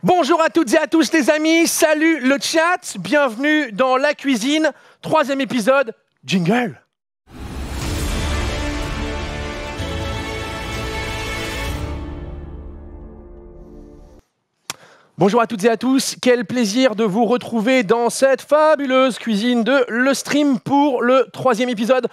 Bonjour à toutes et à tous les amis, salut le chat, bienvenue dans La Cuisine, 3e épisode, jingle. Bonjour à toutes et à tous, quel plaisir de vous retrouver dans cette fabuleuse cuisine de Le Stream pour le 3e épisode.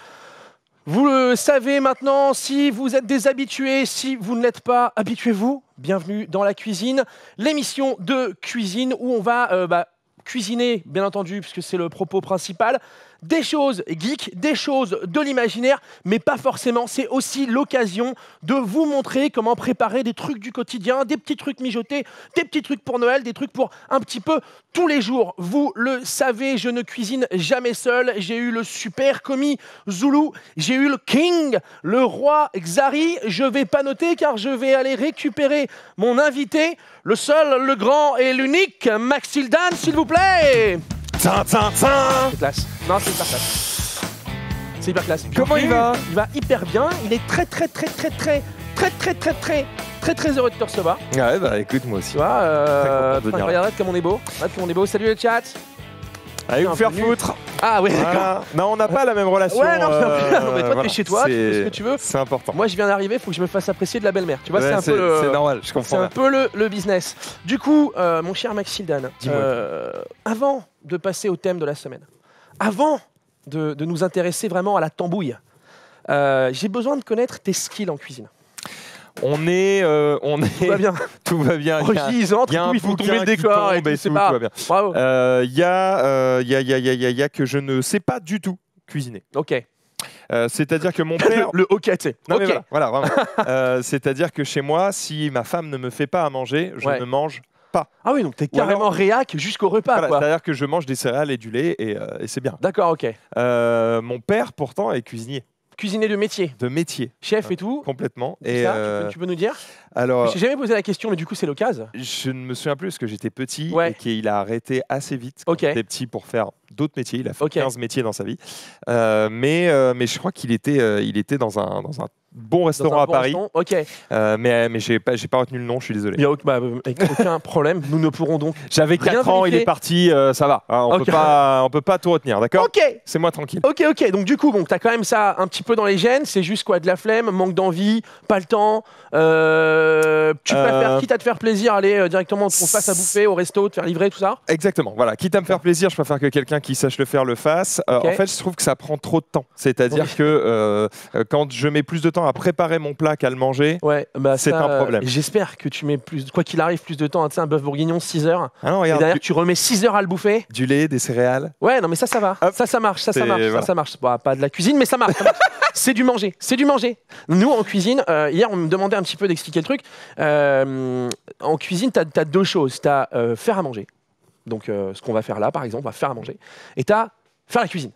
Vous le savez maintenant, si vous êtes des habitués, si vous ne l'êtes pas, habituez-vous. Bienvenue dans La Cuisine, l'émission de cuisine où on va cuisiner, bien entendu, puisque c'est le propos principal, des choses geeks, des choses de l'imaginaire, mais pas forcément. C'est aussi l'occasion de vous montrer comment préparer des trucs du quotidien, des petits trucs mijotés, des petits trucs pour Noël, des trucs pour un petit peu tous les jours. Vous le savez, je ne cuisine jamais seul. J'ai eu le super commis Zoulou, j'ai eu le king, le roi Xari. Je vais pas noter car je vais aller récupérer mon invité, le seul, le grand et l'unique, Maxildan, s'il vous plaît. C'est classe. Non, c'est hyper classe. C'est hyper classe. Comment il va? Il va hyper bien. Il est très heureux de te recevoir. Ouais, bah écoute, moi aussi. Tu vois, regarde comme on est beau. Regarde comme on est beau. Salut le chat. Allez vous faire foutre. Ah oui, Voilà. d'accord. Non, on n'a pas la même relation. Ouais, non, mais toi, voilà. t'es chez toi, tu fais ce que tu veux. C'est important. Moi, je viens d'arriver, il faut que je me fasse apprécier de la belle-mère. Tu vois, Ouais, c'est un peu le... C'est normal, je C'est comprends. un peu le business. Du coup, mon cher Maxildan, avant de passer au thème de la semaine, avant de nous intéresser vraiment à la tambouille, j'ai besoin de connaître tes skills en cuisine. On est... Tout va bien. Tout va bien. Roger, ils entrent, il faut tomber le décor et tout, c'est pas... Tout va bien. Bravo. Il y a que je ne sais pas du tout cuisiner. Ok. C'est-à-dire que mon père... Le hockey, tu sais. Non, mais Ok. voilà, vraiment. C'est-à-dire que chez moi, si ma femme ne me fait pas à manger, je ne mange pas. Ah oui, donc t'es carrément alors- réac jusqu'au repas, Voilà, quoi. c'est-à-dire que je mange des céréales et du lait et c'est bien. D'accord, ok. Mon père, pourtant, est cuisinier Cuisiner de métier, de métier, chef et tout. complètement. Tout Et ça, tu peux nous dire? alors, Je t'ai jamais posé la question, mais du coup, c'est l'occasion. je ne me souviens plus parce que j'étais petit Ouais. et qu'il a arrêté assez vite quand Ok. j'étais petit pour faire d'autres métiers. Il a fait Ok. 15 métiers dans sa vie. Mais je crois qu'il était dans un bon restaurant Dans un à bon Paris. restaurant. Ok. Mais j'ai pas retenu le nom, je suis désolé. Il y a aucun problème. Nous ne pourrons donc. J'avais rien 4 ans, il vérifier. est parti, ça va. Hein, Ok. on peut pas tout retenir, d'accord? Ok. C'est moi tranquille. Ok. Donc du coup, bon, t'as quand même ça un petit peu dans les gènes. C'est juste quoi, de la flemme, manque d'envie, pas le temps. Tu préfères, quitte à te faire plaisir, aller directement qu'on te fasse à bouffer au resto, te faire livrer, tout ça. Exactement, voilà. Quitte à me faire plaisir, je préfère que quelqu'un qui sache le faire le fasse. Ok. En fait, je trouve que ça prend trop de temps. C'est-à-dire Oui. que quand je mets plus de temps à préparer mon plat qu'à le manger, Ouais. Bah C'est ça, un problème. J'espère que tu mets quoi qu'il arrive, plus de temps. Tu sais, un bœuf bourguignon, 6 heures. ah non, Et regarde, derrière, tu remets 6 heures à le bouffer. du lait, des céréales. Ouais, non, mais ça va. Hop. Ça marche. Ça C'est- marche. voilà. Ça marche. Bah, pas de la cuisine, mais ça marche. C'est du manger. Nous, en cuisine, hier, on me demandait un petit peu d'expliquer le truc. En cuisine, tu as deux choses. Tu as faire à manger. Donc, ce qu'on va faire là, par exemple, on va faire à manger. Et tu as faire la cuisine.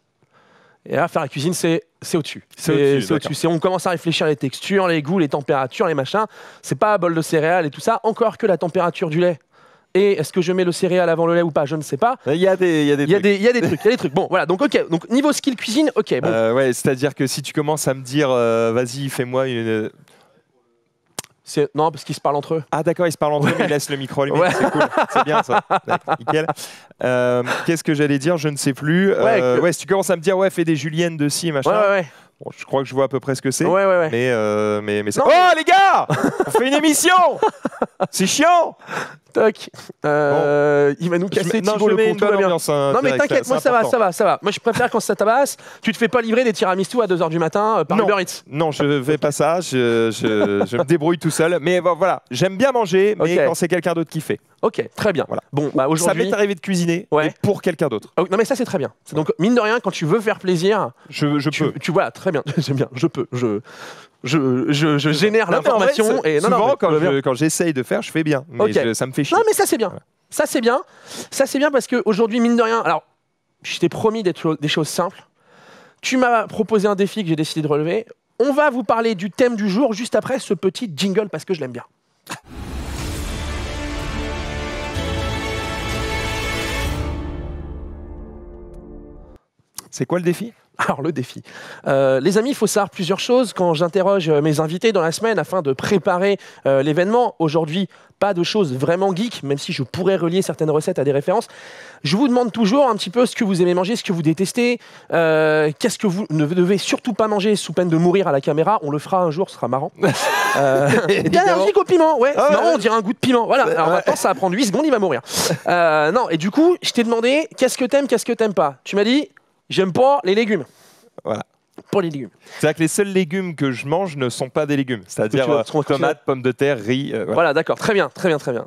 Et là, faire la cuisine, c'est au-dessus. C'est au-dessus, d'accord. C'est on commence à réfléchir les textures, les goûts, les températures, les machins. C'est pas un bol de céréales et tout ça. Encore que la température du lait. Et est-ce que je mets le céréal avant le lait ou pas? Je ne sais pas. Il y a des Il y a trucs. des trucs. Bon, voilà. Donc, ok. Donc, niveau skill cuisine, ok. Bon. Ouais, c'est-à-dire que si tu commences à me dire, vas-y, fais-moi une. Non, parce qu'ils se parlent entre eux. Ah d'accord, ils se parlent entre eux, mais ils laissent le micro allumé. Ouais. C'est cool, c'est bien ça. D'accord, nickel. Qu'est-ce que j'allais dire? Je ne sais plus. Ouais, Si tu commences à me dire, ouais, fais des juliennes de ci, machin. Ouais. Bon, je crois que je vois à peu près ce que c'est. Ouais. Mais ça... Non, Oh les gars, on fait une émission. C'est chiant. Toc. Il va nous casser Non, Thibaut je le mets con, une tout va bonne bien. ambiance. Hein, Non mais direct, t'inquiète, c'est moi ça important. va. Moi je préfère quand ça tabasse, tu te fais pas livrer des tiramisu à 2h du matin par Non. Uber Eats. Non, je fais pas ça. Je me débrouille tout seul. Mais bon, voilà, j'aime bien manger, mais Ok. quand c'est quelqu'un d'autre qui fait. Ok, très bien. Voilà. Bon, bah Ça aujourd'hui... m'est arrivé de cuisiner, Ouais. mais pour quelqu'un d'autre. Oh, non mais ça c'est très bien. Donc mine de rien, quand tu veux faire plaisir, Je peux. tu vois, très bien, j'aime bien, je peux, je génère Non, mais en vrai, l'information et non, souvent, mais tout va bien. quand j'essaye de faire, je fais bien. Mais Ok. ça me fait chier. Non mais ça c'est bien. Voilà. Ça c'est bien. Ça c'est bien parce qu'aujourd'hui, mine de rien, alors je t'ai promis des choses simples. Tu m'as proposé un défi que j'ai décidé de relever. On va vous parler du thème du jour juste après ce petit jingle parce que je l'aime bien. C'est quoi le défi? Alors, le défi. Les amis, il faut savoir plusieurs choses quand j'interroge mes invités dans la semaine afin de préparer l'événement. Aujourd'hui, pas de choses vraiment geek, même si je pourrais relier certaines recettes à des références. Je vous demande toujours un petit peu ce que vous aimez manger, ce que vous détestez, qu'est-ce que vous ne devez surtout pas manger sous peine de mourir à la caméra. On le fera un jour, ce sera marrant. T'es allergique au piment, ouais. C'est marrant, on dirait un goût de piment. Voilà. Alors maintenant, ça va prendre 8 secondes, il va mourir. Non, et du coup, je t'ai demandé qu'est-ce que t'aimes pas. Tu m'as dit, j'aime pas les légumes. Voilà. Pour les légumes. C'est-à-dire que les seuls légumes que je mange ne sont pas des légumes. C'est-à-dire tomates, pommes de terre, riz. Voilà, d'accord. Très bien.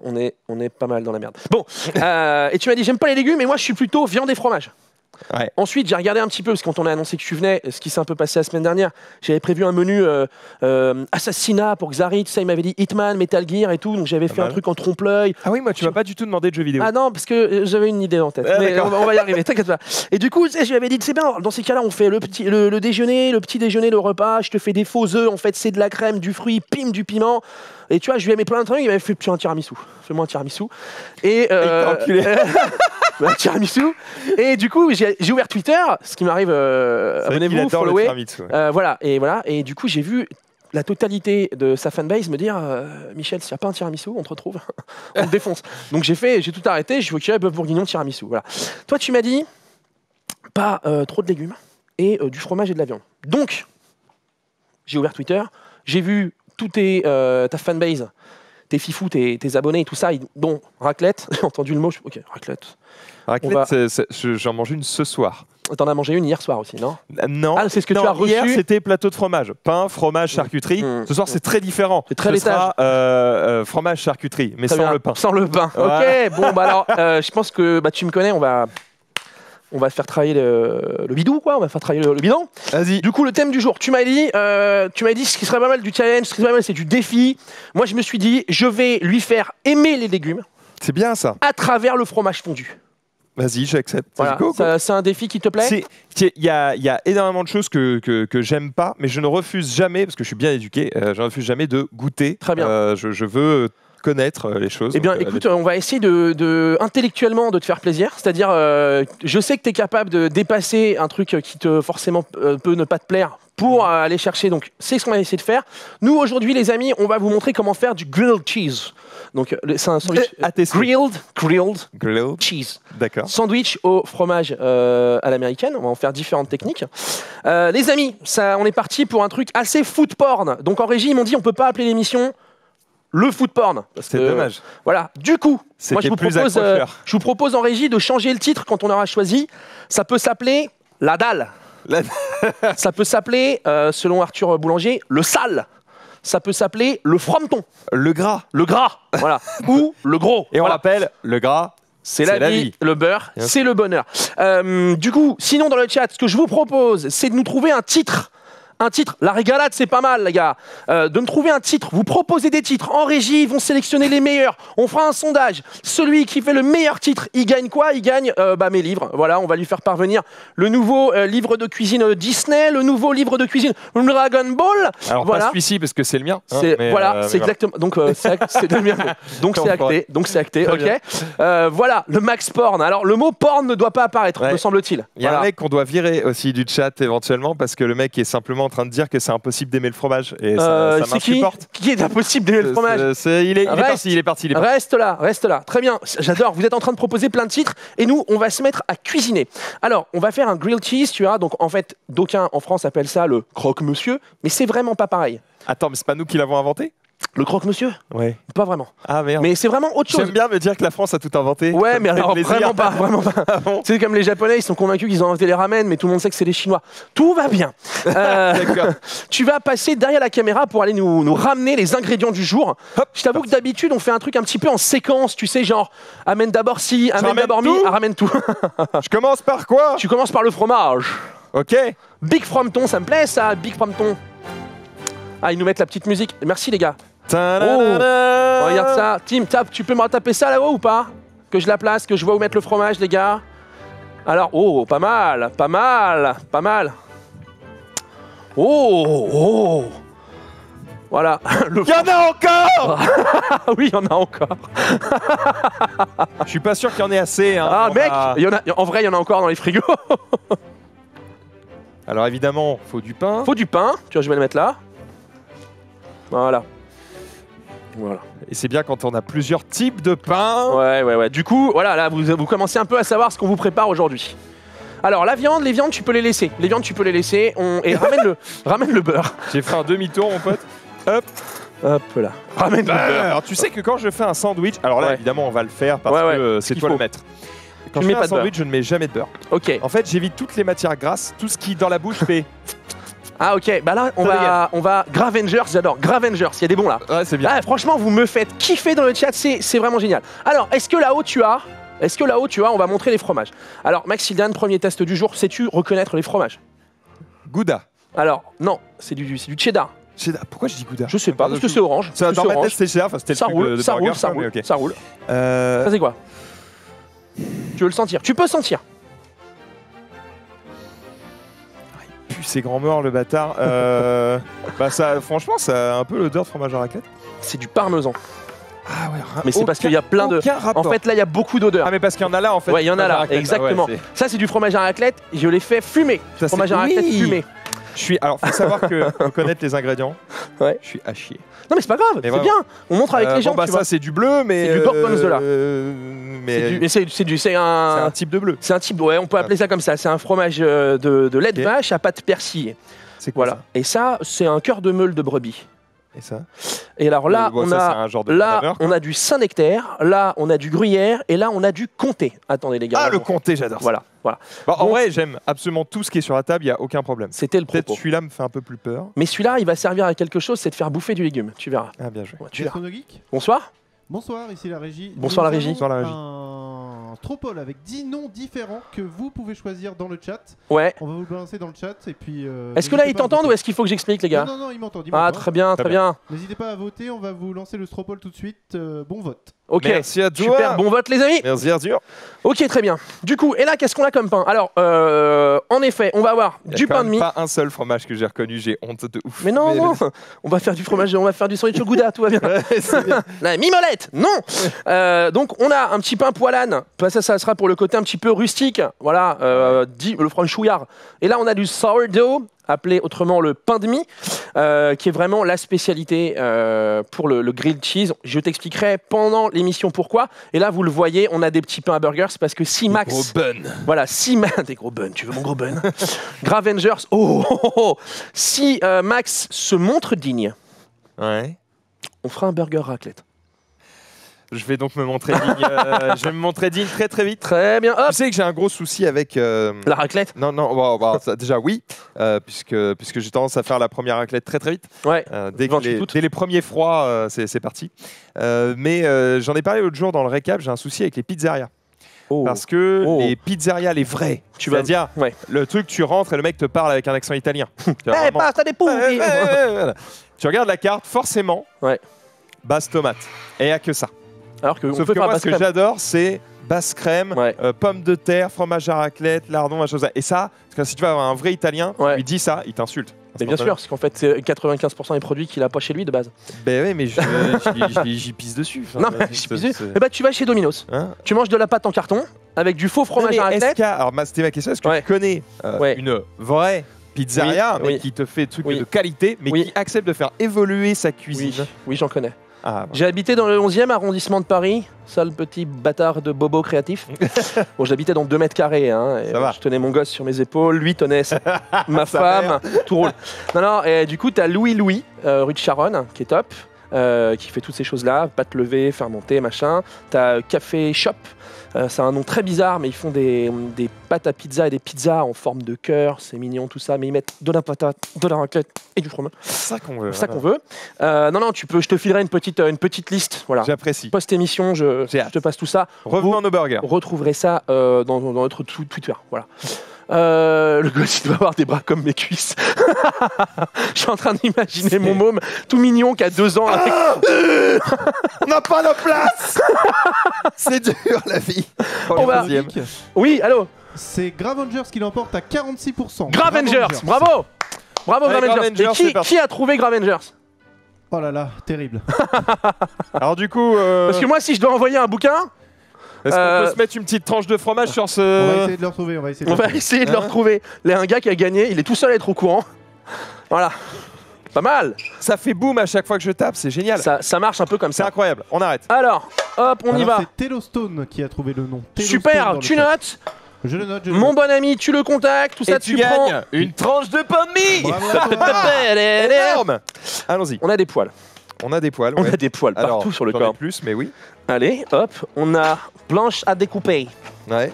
On est pas mal dans la merde. Bon, et tu m'as dit, j'aime pas les légumes, et moi, je suis plutôt viande et fromage. Ouais. Ensuite, j'ai regardé un petit peu, parce que quand on a annoncé que tu venais, ce qui s'est un peu passé la semaine dernière, j'avais prévu un menu assassinat pour Xari, tout ça, il m'avait dit Hitman, Metal Gear et tout, donc j'avais fait un truc en trompe-l'œil. Ah oui, moi tu m'as pas du tout demandé de jeux vidéo. Ah non, parce que j'avais une idée en tête, mais on va y arriver, t'inquiète pas. Et du coup, je lui avais dit, c'est bien, dans ces cas-là, on fait le déjeuner, le petit déjeuner, le repas, je te fais des faux œufs, en fait c'est de la crème, du fruit, pim, du piment. Et tu vois, je lui ai mis plein de trucs, il m'avait fait un tiramisu. Fais-moi un tiramisu. Et un tiramisu. Et du coup, j'ai ouvert Twitter, ce qui m'arrive, abonnez-vous, followez. Voilà. Et du coup, j'ai vu la totalité de sa fanbase me dire Michel, s'il n'y a pas un tiramisu, on te retrouve, on te défonce. Donc j'ai tout arrêté, je veux qu'il y ait bœuf bourguignon, tiramisu. Voilà. Toi, tu m'as dit pas trop de légumes et du fromage et de la viande. Donc, j'ai ouvert Twitter, j'ai vu ta fanbase, tes fifous, tes abonnés et tout ça, dont raclette. J'ai entendu le mot, ok, raclette. Raclette, j'en mange une ce soir. T'en as mangé une hier soir aussi, non? Non. Ah, c'est ce que tu as reçu. Hier, c'était plateau de fromage. Pain, fromage, charcuterie. Ce soir, c'est très différent. C'est très laitage. Fromage, charcuterie, mais sans le pain. Sans le pain. Ouais. Ok, bon, bah alors, je pense que tu me connais, on va faire travailler le bidou, quoi. On va faire travailler le bidon. Vas-y. Du coup, le thème du jour, tu m'as dit ce qui serait pas mal du challenge, ce qui serait pas mal, c'est du défi. Moi, je me suis dit, je vais lui faire aimer les légumes. C'est bien ça. À travers le fromage fondu. Vas-y, j'accepte. Voilà. C'est un défi qui te plaît? Il y a énormément de choses que j'aime pas, mais je ne refuse jamais, parce que je suis bien éduqué, je ne refuse jamais de goûter. Très bien. Je veux connaître les choses. Eh bien, écoute, on va essayer intellectuellement de te faire plaisir. C'est-à-dire, je sais que tu es capable de dépasser un truc qui forcément peut ne pas te plaire pour aller chercher. Donc, c'est ce qu'on va essayer de faire. Nous, aujourd'hui, les amis, on va vous montrer comment faire du grilled cheese. Donc, c'est un sandwich grilled cheese. D'accord. Sandwich au fromage à l'américaine. On va en faire différentes techniques. Les amis, on est parti pour un truc assez food porn. Donc, en régie, ils m'ont dit on peut pas appeler l'émission le food porn. C'est dommage. Voilà. Du coup, moi, je vous propose en régie de changer le titre quand on aura choisi. Ça peut s'appeler la dalle. Ça peut s'appeler, selon Arthur Boulanger, le sale. Ça peut s'appeler le frometon. Le gras. Le gras, voilà. Ou le gros. Et on rappelle, le gras, c'est la vie. Le beurre, c'est le bonheur. Du coup, sinon dans le chat, ce que je vous propose, c'est de nous trouver un titre. La régalade, c'est pas mal, les gars. De me trouver un titre. Vous proposez des titres. En régie, ils vont sélectionner les meilleurs. On fera un sondage. Celui qui fait le meilleur titre, il gagne quoi? Il gagne mes livres. Voilà, on va lui faire parvenir le nouveau livre de cuisine Disney, le nouveau livre de cuisine Dragon Ball. Alors, voilà. Pas celui-ci, parce que c'est le mien. C'est exactement. Donc, c'est le mien. Donc, c'est acté. Ok. Voilà, le max porn. Alors, le mot porn ne doit pas apparaître, me semble-t-il. Il y a un mec qu'on doit virer aussi du chat éventuellement, parce que le mec est simplement en train de dire que c'est impossible d'aimer le fromage et ça m'insupporte. Qui est impossible d'aimer le fromage? Il est parti. Reste là. Très bien. J'adore. Vous êtes en train de proposer plein de titres et nous, on va se mettre à cuisiner. Alors, on va faire un grilled cheese, tu vois. Donc, en fait, d'aucuns en France appellent ça le croque-monsieur, mais c'est vraiment pas pareil. Attends, mais c'est pas nous qui l'avons inventé? Le croque-monsieur? Ouais. Pas vraiment. Ah merde. Mais c'est vraiment autre chose. J'aime bien me dire que la France a tout inventé. Ouais, mais alors vraiment pas. Ah bon? C'est comme les Japonais, ils sont convaincus qu'ils ont inventé les ramen, mais tout le monde sait que c'est les Chinois. Tout va bien. D'accord. Tu vas passer derrière la caméra pour aller nous ramener les ingrédients du jour. Hop. Je t'avoue que d'habitude, on fait un truc un petit peu en séquence, tu sais, genre amène d'abord ci, amène d'abord mi, ramène tout. Je commence par quoi? Tu commences par le fromage. Ok. Big Frometon, ça me plaît ça, Big Frometon. Ah, ils nous mettent la petite musique. Merci les gars. Regarde ça. Tim, tu peux me retaper ça là-haut ou pas? Que je la place, que je vois où mettre le fromage, les gars. Alors, pas mal. Voilà. Il y en a encore. Oui, il y en a encore. Je suis pas sûr qu'il y en ait assez. Mec, en vrai, il y en a encore dans les frigos. Alors évidemment, faut du pain. Faut du pain. Tu vois, je vais le mettre là. Voilà. Voilà. Et c'est bien quand on a plusieurs types de pain. Ouais. Du coup, voilà, là, vous commencez un peu à savoir ce qu'on vous prépare aujourd'hui. Alors, les viandes, tu peux les laisser. Les viandes, tu peux les laisser. Et ramène le beurre. J'ai fait un demi-tour, mon pote. Hop là. Ramène le beurre. Alors, tu sais que quand je fais un sandwich, alors là, évidemment, on va le faire parce que c'est toi le maître. Quand je fais un sandwich, je ne mets jamais de beurre. Ok. En fait, j'évite toutes les matières grasses, tout ce qui dans la bouche fait. Ah ok, bah là on va Gravengers, j'adore Gravengers, il y a des bons là. Ouais, c'est bien. Ah, franchement vous me faites kiffer dans le chat, c'est vraiment génial. Alors est-ce que là-haut tu as, on va montrer les fromages. Alors Maxildan, premier test du jour, sais-tu reconnaître les fromages? Gouda. Alors non, c'est du cheddar. Cheddar. Pourquoi je dis Gouda? Je sais pas, parce que c'est orange. Dans ma tête c'était cheddar, enfin c'était ça roule. Ça roule. Ça c'est quoi? Tu veux le sentir? Tu peux sentir. C'est grand mort le bâtard. Bah ça, franchement, ça a un peu l'odeur de fromage à raclette. C'est du parmesan. Ah ouais. Mais c'est parce qu'il y a plein de. En fait, là, il y a beaucoup d'odeurs. Ah mais parce qu'il y en a là en fait. Ouais, il y en a là, exactement. Ah ouais, ça, c'est du fromage à raclette. Je l'ai fait fumer. Fromage à raclette fumé. Alors, faut savoir que faut connaître les ingrédients. Ouais. Je suis à chier. Non mais c'est pas grave, c'est bien. On montre avec les gens. Bah ça c'est du bleu, mais c'est du Bourbon's de là. Mais c'est un type de bleu. C'est un type, ouais, on peut appeler ça comme ça. C'est un fromage de lait de vache à pâte persillée. C'est quoi ça? Et ça, c'est un cœur de meule de brebis. Et ça? Et alors là, on a du Saint-Nectaire, là on a du Gruyère, et là on a du Comté. Attendez les gars. Ah, le Comté, j'adore. Voilà. Bah, en vrai, j'aime absolument tout ce qui est sur la table, il n'y a aucun problème. C'était le propos. Peut-être celui-là me fait un peu plus peur. Mais celui-là, il va servir à quelque chose, c'est de faire bouffer du légume. Tu verras. Ah, bien joué. Ouais, tu verras. Bonsoir. Bonsoir. Ici la régie. Bonsoir la régie. Un Stropole avec 10 noms différents que vous pouvez choisir dans le chat. Ouais. On va vous le balancer dans le chat et puis. Est-ce que là ils t'entendent ou est-ce qu'il faut que j'explique les gars? Non, ils m'entendent. Ah très bien. N'hésitez pas à voter, on va vous lancer le Stropole tout de suite. Bon vote. Ok, merci à toi. Super, bon vote les amis. Merci Arthur. Ok, très bien. Du coup, et là, qu'est-ce qu'on a comme pain? Alors, en effet, on va avoir du pain de mie. Pas un seul fromage que j'ai reconnu, j'ai honte de ouf. Mais non, on va faire du fromage, on va faire du sandwich au Gouda, tout va bien. La mimolette, non. Donc, on a un petit pain poilane. Ça sera pour le côté un petit peu rustique. Voilà, le franchouillard. Et là, on a du sourdough, appelé autrement le pain de mie, qui est vraiment la spécialité pour le grilled cheese. Je t'expliquerai pendant l'émission pourquoi. Et là, vous le voyez, on a des petits pains à burgers parce que si Max... Des gros buns. Voilà, des gros buns, tu veux mon gros bun? Gravengers, si Max se montre digne, on fera un burger raclette. Je vais donc me montrer digne. Je vais me montrer digne très très vite. Très bien. Hop. Tu sais que j'ai un gros souci avec la raclette. Non. Ça, déjà oui, puisque j'ai tendance à faire la première raclette très très vite. Ouais. Dès les premiers froids, c'est parti. Mais j'en ai parlé l'autre jour dans le récap. J'ai un souci avec les pizzerias. Parce que les pizzerias, les vrais, c'est-à-dire le truc, tu rentres et le mec te parle avec un accent italien. Pasta des poules. Tu regardes la carte, forcément, base tomate. Et il n'y a que ça. Alors que sauf que moi, ce que j'adore, c'est basse crème, pommes de terre, fromage à raclette, lardon, machin chose. Et ça, parce que si tu vas avoir un vrai Italien, lui dis ça, il t'insulte. Mais bien sûr, parce qu'en fait, c'est 95% des produits qu'il a pas chez lui de base. Ben oui, mais j'y pisse dessus. Enfin, non, mais j'y pisse dessus. Eh ben, tu vas chez Domino's. Tu manges de la pâte en carton avec du faux fromage à raclette. Alors, c'était ma question, est-ce que tu connais une vraie pizzeria mais qui te fait des trucs de qualité, mais qui accepte de faire évoluer sa cuisine? Oui, j'en connais. J'ai habité dans le 11e arrondissement de Paris, sale petit bâtard de bobo créatif. Bon, j'habitais dans 2 mètres carrés, hein, et je tenais mon gosse sur mes épaules, lui tenait ma femme, tout roule. Non, et du coup, tu as Louis, rue de Charonne, qui est top, qui fait toutes ces choses-là, pâte levée, fermentée, machin. Tu as Café Shop, c'est un nom très bizarre, mais ils font des pâtes à pizza et des pizzas en forme de cœur, c'est mignon tout ça, mais ils mettent de la patate, de la raclette et du fromage. C'est ça qu'on veut. C'est ça qu'on veut. Non, je te filerai une petite liste. Voilà. J'apprécie. Post-émission, je te passe tout ça. Revenons à nos burgers. Vous retrouverez ça dans notre Twitter. Voilà. Le gosse, il doit avoir des bras comme mes cuisses. Je suis en train d'imaginer mon môme tout mignon qui a 2 ans. Avec... On n'a pas de place. C'est dur la vie. Oui, allô. C'est Gravengers qui l'emporte à 46%. Gravengers, bravo. Bravo Gravengers. Et qui a trouvé Gravengers? Oh là là, terrible. Alors du coup... Parce que moi, si je dois envoyer un bouquin... Est-ce qu'on peut se mettre une petite tranche de fromage sur ce... On va essayer de le retrouver. On va essayer de le retrouver. Il y a un gars qui a gagné, il est tout seul à être au courant. Voilà. Pas mal. Ça fait boum à chaque fois que je tape, c'est génial. Ça marche un peu comme ça. C'est incroyable, on arrête. Alors, hop, on y va. C'est Tellostone qui a trouvé le nom. Super, tu notes. Je le note. Mon bon ami, tu le contactes, tout ça, tu gagnes une tranche de pain de mie. Énorme. Allons-y. On a des poils. On a des poils. On a des poils partout sur le corps. Plus, mais oui. Allez, hop, on a blanche à découper. Ouais.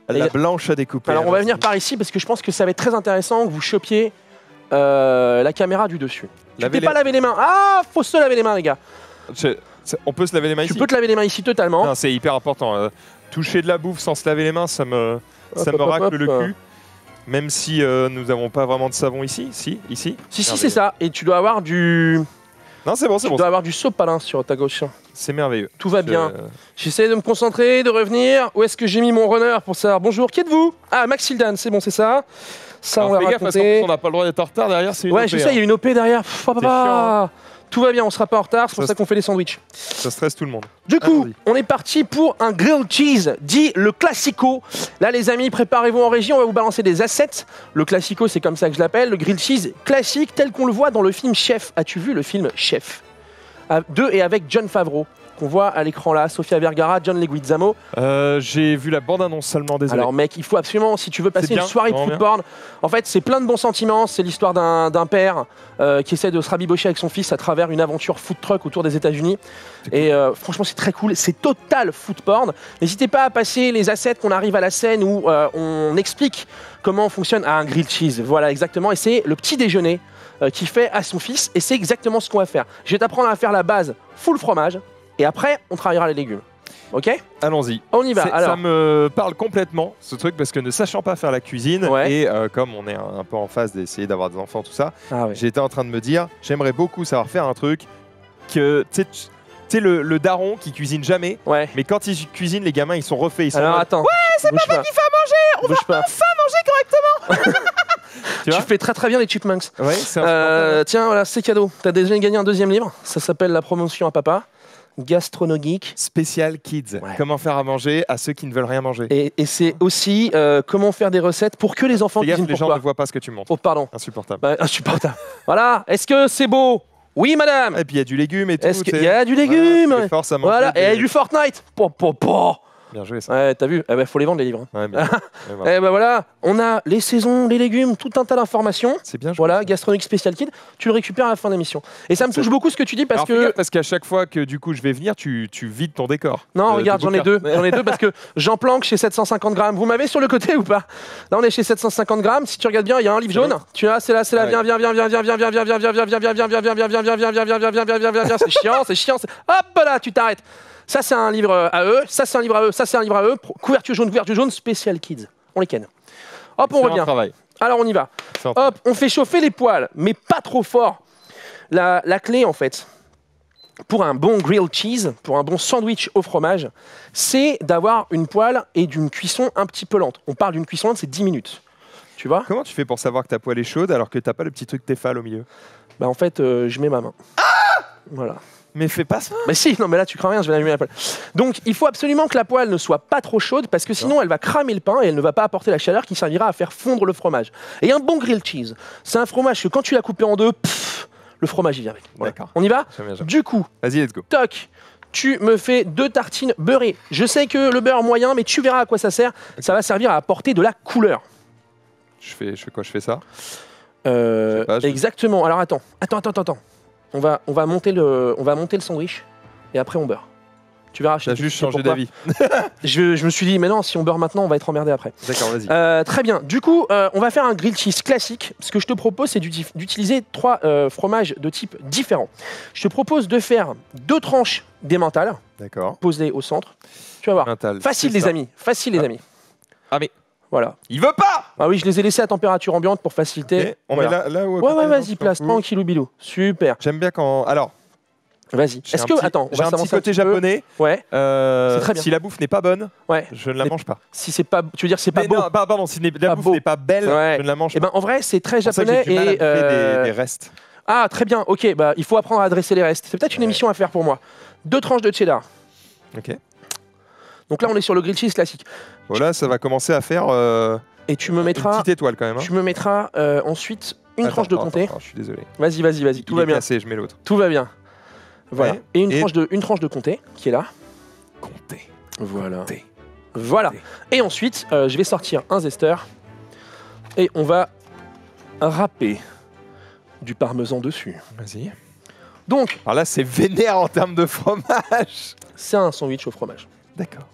La blanche à découper. Alors on va venir par ici parce que je pense que ça va être très intéressant que vous chopiez la caméra du dessus. Tu t'es pas lavé les mains. Ah, faut se laver les mains, les gars. On peut se laver les mains ici. Tu peux te laver les mains ici totalement. C'est hyper important. Toucher de la bouffe sans se laver les mains, ça me racle le cul. Même si nous n'avons pas vraiment de savon ici. Si, c'est ça. Et tu dois avoir du... Non, c'est bon, Tu dois avoir du sopalin sur ta gauche. C'est merveilleux. Tout va bien. J'essaie de me concentrer, de revenir. Où est-ce que j'ai mis mon runner pour savoir? Bonjour, qui êtes-vous? Ah, Maxildan, c'est bon, c'est ça. Ça, on va raconter. Parce qu'en plus, on n'a pas le droit d'être en retard derrière. Ouais, je sais, il y a une OP derrière. Tout va bien, on sera pas en retard, c'est pour ça qu'on fait les sandwichs. Ça stresse tout le monde. Du coup, on est parti pour un grilled cheese, dit le classico. Là, les amis, préparez-vous en régie, on va vous balancer des assets. Le classico, c'est comme ça que je l'appelle, le grilled cheese classique, tel qu'on le voit dans le film Chef. As-tu vu le film Chef? Et avec Jon Favreau, qu'on voit à l'écran là, Sofia Vergara, John Leguizamo. J'ai vu la bande-annonce seulement, désolé. Alors mec, il faut absolument, si tu veux passer une soirée de food porn, en fait c'est plein de bons sentiments, c'est l'histoire d'un père qui essaie de se rabibocher avec son fils à travers une aventure food truck autour des États-Unis. Et franchement c'est très cool, c'est total food porn. N'hésitez pas à passer les assets qu'on arrive à la scène où on explique comment fonctionne un grilled cheese. Voilà exactement, et c'est le petit déjeuner qu'il fait à son fils, et c'est exactement ce qu'on va faire. Je vais t'apprendre à faire la base full fromage. Et après, on travaillera les légumes. Ok? Allons-y. On y va. Alors. Ça me parle complètement, ce truc, parce que ne sachant pas faire la cuisine, et comme on est un peu en phase d'essayer d'avoir des enfants, tout ça, j'étais en train de me dire, j'aimerais beaucoup savoir faire un truc que, tu sais, le daron qui cuisine jamais, mais quand il cuisine, les gamins, ils sont refaits. Ils sont alors attends. Ouais, c'est pas moi qui fais à manger, on va enfin manger correctement. Tu fais très bien les chipmunks. Ouais, tiens, voilà, c'est cadeau. T'as déjà gagné un deuxième livre. Ça s'appelle La promotion à papa. Gastronogeek. Spécial Kids. Comment faire à manger à ceux qui ne veulent rien manger. Et c'est aussi comment faire des recettes pour que les enfants cuisinent. Les gens ne voient pas ce que tu montres. Oh, pardon. Insupportable. Insupportable. Voilà. Est-ce que c'est beau? Oui, madame. Et puis il y a du légume et tout. Est-ce qu'il y a du légume? Voilà. Et du Fortnite. Bien joué ça. Ouais, t'as vu? Faut les vendre les livres. Ouais, bien. Et voilà, on a les saisons, les légumes, tout un tas d'informations. C'est bien joué. Voilà, Gastronomique Spécial Kid, tu le récupères à la fin de l'émission. Et ça me touche beaucoup ce que tu dis parce parce qu'à chaque fois que du coup je vais venir, tu vides ton décor. Non, regarde, j'en ai deux. J'en ai deux parce que j'en planque chez 750 grammes. Vous m'avez sur le côté ou pas? Là, on est chez 750 grammes. Si tu regardes bien, il y a un livre jaune. Tu vois, c'est là, c'est là. Viens. C'est chiant. Hop là, tu t'arrêtes. Ça, c'est un livre à eux, ça, c'est un livre à eux, ça, c'est un livre à eux. Couverture jaune, spécial kids. On les ken. Hop, on revient. Alors, on y va. Hop, on fait chauffer les poêles, mais pas trop fort. La clé, en fait, pour un bon grilled cheese, pour un bon sandwich au fromage, c'est d'avoir une poêle et d'une cuisson un petit peu lente. On parle d'une cuisson lente, c'est 10 minutes. Tu vois? Comment tu fais pour savoir que ta poêle est chaude alors que t'as pas le petit truc Tefal au milieu? Bah, en fait, je mets ma main. Voilà. Mais fais pas ça. Mais si, non, mais là tu crains rien, je vais allumer la poêle. Donc il faut absolument que la poêle ne soit pas trop chaude parce que sinon elle va cramer le pain et elle ne va pas apporter la chaleur qui servira à faire fondre le fromage. Et un bon grilled cheese, c'est un fromage que quand tu l'as coupé en deux, le fromage il vient avec. Voilà. D'accord. On y va? Du coup, vas-y, let's go. Toc, tu me fais 2 tartines beurrées. Je sais que le beurre moyen, mais tu verras à quoi ça sert. Okay. Ça va servir à apporter de la couleur. Je fais quoi? Je fais ça exactement. Alors attends. On va monter le sandwich et après on beurre. Tu verras. T'as juste changé d'avis. je me suis dit mais non, si on beurre maintenant on va être emmerdé après. D'accord, vas-y. Très bien. Du coup, on va faire un grilled cheese classique. Ce que je te propose, c'est d'utiliser 3 fromages de type différents. Je te propose de faire 2 tranches d'emmental. D'accord. Posées au centre. Tu vas voir. Mental, facile les amis. Facile les amis. Ah mais. Voilà. Il veut pas. Ah oui, je les ai laissés à température ambiante pour faciliter. Okay. On met là où ouais, vas-y, place, tranquillou bilou. Super. J'aime bien quand... Alors... Vas-y. Est-ce que... Attends, j'ai un petit côté japonais. Ouais. C'est très bien. Si la bouffe n'est pas bonne, je ne la mange pas. Si c'est pas... Tu veux dire c'est pas beau. Non, pardon, si la bouffe n'est pas belle, je ne la mange pas. Eh ben, en vrai, c'est très japonais et... des restes. Ah, très bien. Ok, bah, il faut apprendre à adresser les restes. C'est peut-être une émission à faire pour moi. 2 tranches de cheddar. Ok. Donc là, on est sur le grilled cheese classique. Voilà, ça va commencer à faire et tu me mettras, une petite étoile quand même. Hein. Tu me mettras ensuite une tranche de comté. Je suis désolé. Vas-y, tout va bien. Cassé, je mets l'autre. Tout va bien. Voilà. Ouais. Et une tranche de comté qui est là. Comté. Voilà. Comté. Voilà. Et ensuite, je vais sortir un zester et on va râper du parmesan dessus. Vas-y. Donc, alors là, c'est vénère en termes de fromage. C'est un sandwich au fromage. D'accord.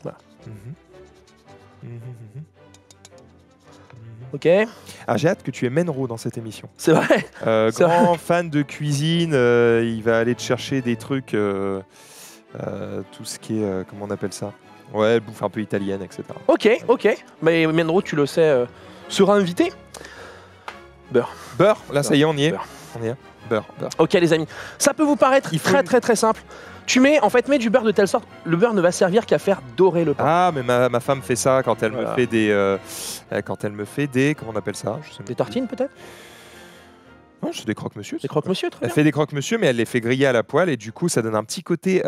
Voilà. Ok. Ah, j'ai hâte que tu aies Menro dans cette émission. C'est vrai. Grand fan de cuisine, il va aller te chercher des trucs, tout ce qui est, comment on appelle ça? Ouais, bouffe un peu italienne, etc. Ok. Mais Menro, tu le sais, sera invité. Beurre. Beurre, là ça y est, on y est. Beurre. On y est. Beurre. Ok les amis, ça peut vous paraître très simple. Tu mets du beurre de telle sorte, le beurre ne va servir qu'à faire dorer le pain. Ah, mais ma femme fait ça quand elle me fait des, comment on appelle ça? Je sais des tartines peut-être? Non, c'est des croque-monsieur. Des croque-monsieur, très bien. Elle fait des croque-monsieur, mais elle les fait griller à la poêle et du coup ça donne un petit côté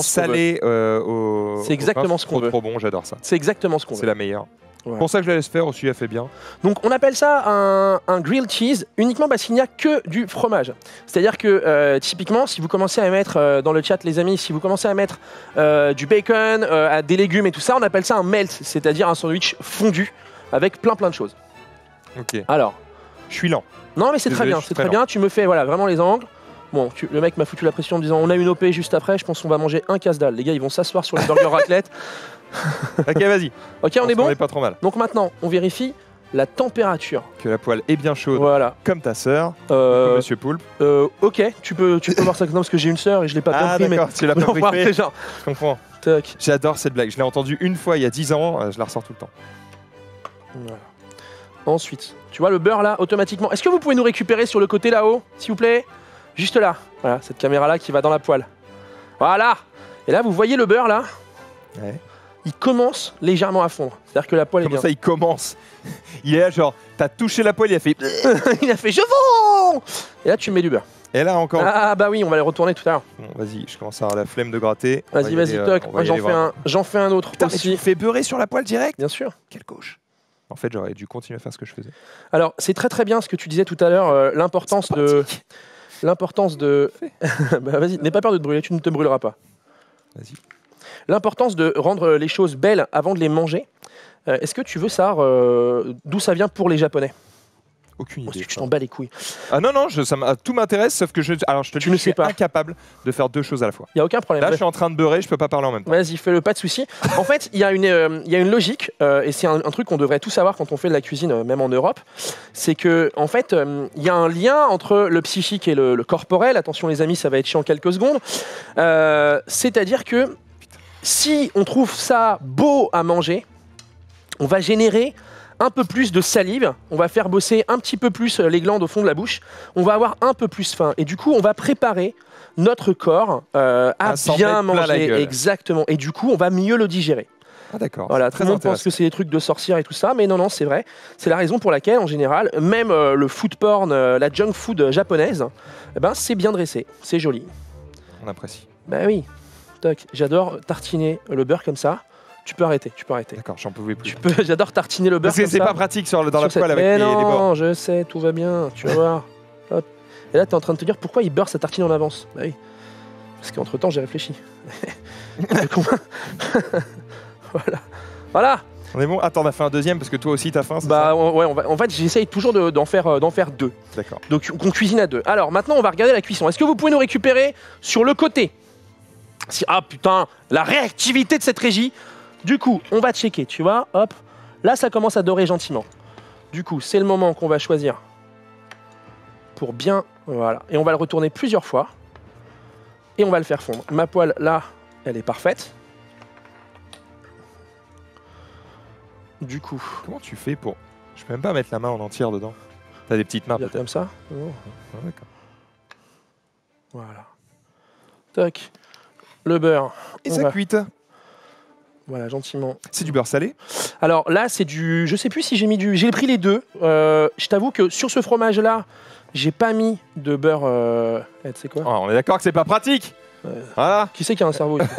salé au c'est exactement ce qu'on veut. Trop bon, j'adore ça. C'est exactement ce qu'on veut. C'est la meilleure. Ouais. Pour ça que je la laisse faire aussi, elle fait bien. Donc on appelle ça un grilled cheese uniquement parce qu'il n'y a que du fromage. C'est-à-dire que typiquement, si vous commencez à mettre dans le chat les amis, si vous commencez à mettre du bacon, des légumes et tout ça, on appelle ça un melt, c'est-à-dire un sandwich fondu avec plein de choses. Ok. Alors, je suis lent. Non mais c'est très bien, c'est très bien. Tu me fais vraiment les angles. Bon, le mec m'a foutu la pression en me disant on a une OP juste après, je pense qu'on va manger un casse-dalle. Les gars, ils vont s'asseoir sur le burger raclette. Ok, vas-y. Ok, on est bon. On est pas trop mal. Donc maintenant, on vérifie la température. Que la poêle est bien chaude. Voilà. Comme ta sœur. Comme Monsieur Poulpe. Ok, tu peux voir ça parce que j'ai une sœur et je l'ai pas bien pris. Ah d'accord, tu l'as pas pris. Je comprends. Toc. J'adore cette blague. Je l'ai entendue une fois il y a 10 ans. Je la ressors tout le temps. Voilà. Ensuite, tu vois le beurre là, automatiquement. Est-ce que vous pouvez nous récupérer sur le côté là-haut, s'il vous plaît? Juste là. Voilà, cette caméra là qui va dans la poêle. Voilà. Et là, vous voyez le beurre là? Ouais. Il commence légèrement à fondre. C'est-à-dire que la poêle est bien. Comment ça, il commence? Il est là, genre, t'as touché la poêle, il a fait. Il a fait je vends. Et là, tu mets du beurre. Et là encore. Ah bah oui, on va le retourner tout à l'heure. Bon, vas-y, je commence à avoir la flemme de gratter. Vas-y, toc. Moi, j'en fais un autre. Putain, aussi. mais tu fais beurrer sur la poêle direct? Bien sûr. Quelle gauche. En fait, j'aurais dû continuer à faire ce que je faisais. Alors, c'est très bien ce que tu disais tout à l'heure, l'importance de. Bah, vas-y, n'aie pas peur de te brûler, tu ne te brûleras pas. Vas-y. L'importance de rendre les choses belles avant de les manger. Est-ce que tu veux savoir d'où ça vient pour les Japonais? Aucune idée. Je t'en bats les couilles. Ah non, tout m'intéresse, sauf que je suis incapable de faire deux choses à la fois. Il n'y a aucun problème. Là, je suis en train de beurrer, je peux pas parler en même temps. Vas-y, fais-le, pas de souci. En fait, il y a une logique, et c'est un truc qu'on devrait tout savoir quand on fait de la cuisine, même en Europe. C'est que, en fait, il y a un lien entre le psychique et le corporel. Attention, les amis, ça va être chiant quelques secondes. C'est-à-dire que si on trouve ça beau à manger, on va générer un peu plus de salive, on va faire bosser un petit peu plus les glandes au fond de la bouche, on va avoir un peu plus faim. Et du coup, on va préparer notre corps à bien manger. Exactement. Et du coup, on va mieux le digérer. Ah d'accord. Voilà, tout le monde pense que c'est des trucs de sorcières et tout ça, mais non, c'est vrai. C'est la raison pour laquelle, en général, même le food porn, la junk food japonaise, c'est bien dressé, c'est joli. On apprécie. Bah oui. Toc. J'adore tartiner le beurre comme ça. Tu peux arrêter. D'accord, j'en pouvais plus. J'adore tartiner le beurre. Parce que c'est pas pratique dans la poêle avec les bords. Non, je sais, tout va bien, tu vas voir. Hop. Et là, tu es en train de te dire pourquoi il beurre sa tartine en avance. Bah oui. Parce qu'entre temps, j'ai réfléchi. Voilà. On est bon. Attends, on a fait un deuxième parce que toi aussi t'as faim. Bah ouais, en fait, j'essaye toujours d'en faire deux. D'accord. Donc on cuisine à deux. Alors maintenant, on va regarder la cuisson. Est-ce que vous pouvez nous récupérer sur le côté? Ah putain, la réactivité de cette régie. Du coup, on va checker, tu vois, hop. Là, ça commence à dorer gentiment. Du coup, c'est le moment qu'on va choisir pour bien... Voilà. Et on va le retourner plusieurs fois. Et on va le faire fondre. Ma poêle, là, elle est parfaite. Du coup... Comment tu fais pour... Je peux même pas mettre la main en entière dedans. T'as des petites mains peut-être. Comme ça. Oh. Ah, d'accord. Voilà. Toc. Le beurre. Et ça cuite. Voilà, gentiment. C'est du beurre salé? Alors là, c'est du... Je sais plus si j'ai mis du... J'ai pris les deux. Je t'avoue que sur ce fromage-là, j'ai pas mis de beurre... Tu sais quoi? On est d'accord que c'est pas pratique. Voilà. Qui c'est qui a un cerveau ici?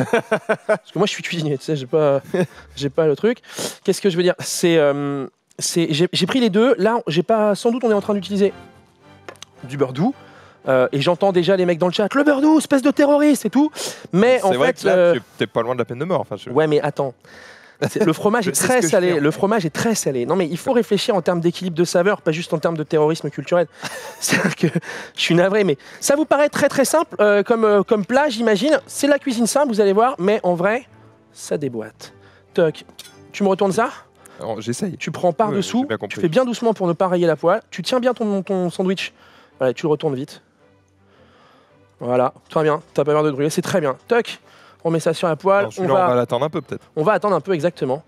Parce que moi, je suis cuisinier, tu sais, j'ai pas le truc. Qu'est-ce que je veux dire? J'ai pris les deux. Là, sans doute, on est en train d'utiliser du beurre doux. Et j'entends déjà les mecs dans le chat, le beurre doux, espèce de terroriste et tout. Mais en fait, t'es pas loin de la peine de mort. Ouais, mais attends. Le fromage est très salé. Le fromage est très salé. Non, mais il faut réfléchir en termes d'équilibre de saveur, pas juste en termes de terrorisme culturel. C'est-à-dire que je suis navré, mais ça vous paraît très très simple comme plat, j'imagine. C'est la cuisine simple, vous allez voir, mais en vrai, ça déboîte. Toc. Tu me retournes ça? J'essaye. Tu prends par-dessous, tu fais bien doucement pour ne pas rayer la poêle. Tu tiens bien ton sandwich. Voilà, tu le retournes vite. Voilà, très bien. T'as pas peur de brûler, c'est très bien. Toc. On met ça sur la poêle. On va l'attendre un peu peut-être. On va attendre un peu exactement.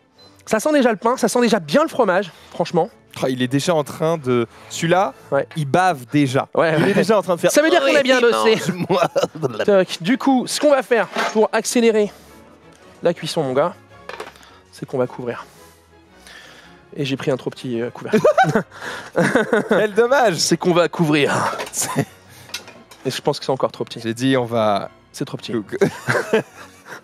Ça sent déjà le pain, ça sent déjà bien le fromage, franchement. Il est déjà en train de... Celui-là, il bave déjà. Il est déjà en train de faire... Ça veut dire qu'on a bien bossé. Du coup, ce qu'on va faire pour accélérer la cuisson, mon gars, c'est qu'on va couvrir. Et j'ai pris un trop petit couvercle. Quel dommage. C'est qu'on va couvrir. Et je pense que c'est encore trop petit. J'ai dit on va... C'est trop petit.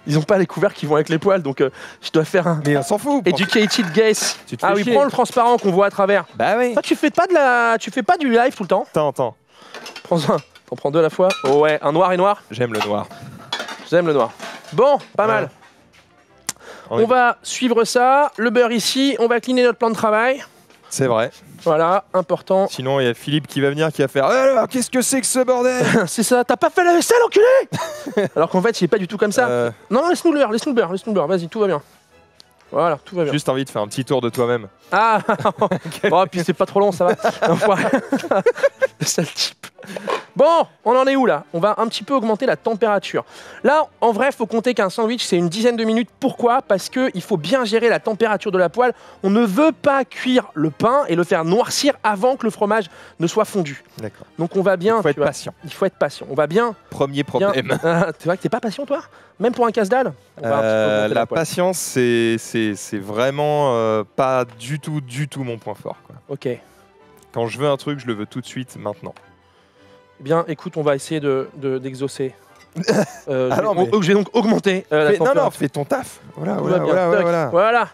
Ils ont pas les couvercles qui vont avec les poils, donc je dois faire un... Mais on s'en fout. Educated guess. Ah oui, prends le transparent qu'on voit à travers. Bah oui. Toi, tu fais pas du live tout le temps? Attends. Prends un. T'en prends deux à la fois. Oh ouais, un noir et noir. J'aime le noir. J'aime le noir. Bon, pas mal. On va suivre ça. Le beurre ici. On va cleaner notre plan de travail. C'est vrai. Voilà, important. Sinon, il y a Philippe qui va venir, qui va faire alors, qu'est-ce que c'est que ce bordel? C'est ça, t'as pas fait la vaisselle, enculé. Alors qu'en fait, il est pas du tout comme ça. Non, laisse-nous le beurre, vas-y, tout va bien. Voilà, tout va bien. Juste envie de faire un petit tour de toi-même. Ah. Bon, puis c'est pas trop long, ça va. Le sale type. Bon, on en est où là? On va un petit peu augmenter la température. Là, en vrai, il faut compter qu'un sandwich, c'est une dizaine de minutes. Pourquoi? Parce qu'il faut bien gérer la température de la poêle. On ne veut pas cuire le pain et le faire noircir avant que le fromage ne soit fondu. D'accord. Donc on va bien... Il faut être patient. Il faut être patient. On va bien... Premier problème. C'est vrai que t'es pas patient, toi? Même pour un casse-dalle? La patience, c'est vraiment pas du tout mon point fort, quoi. Ok. Quand je veux un truc, je le veux tout de suite, maintenant. Bien, écoute, on va essayer d'exaucer. Je vais donc augmenter la température. Non, fais ton taf. Voilà.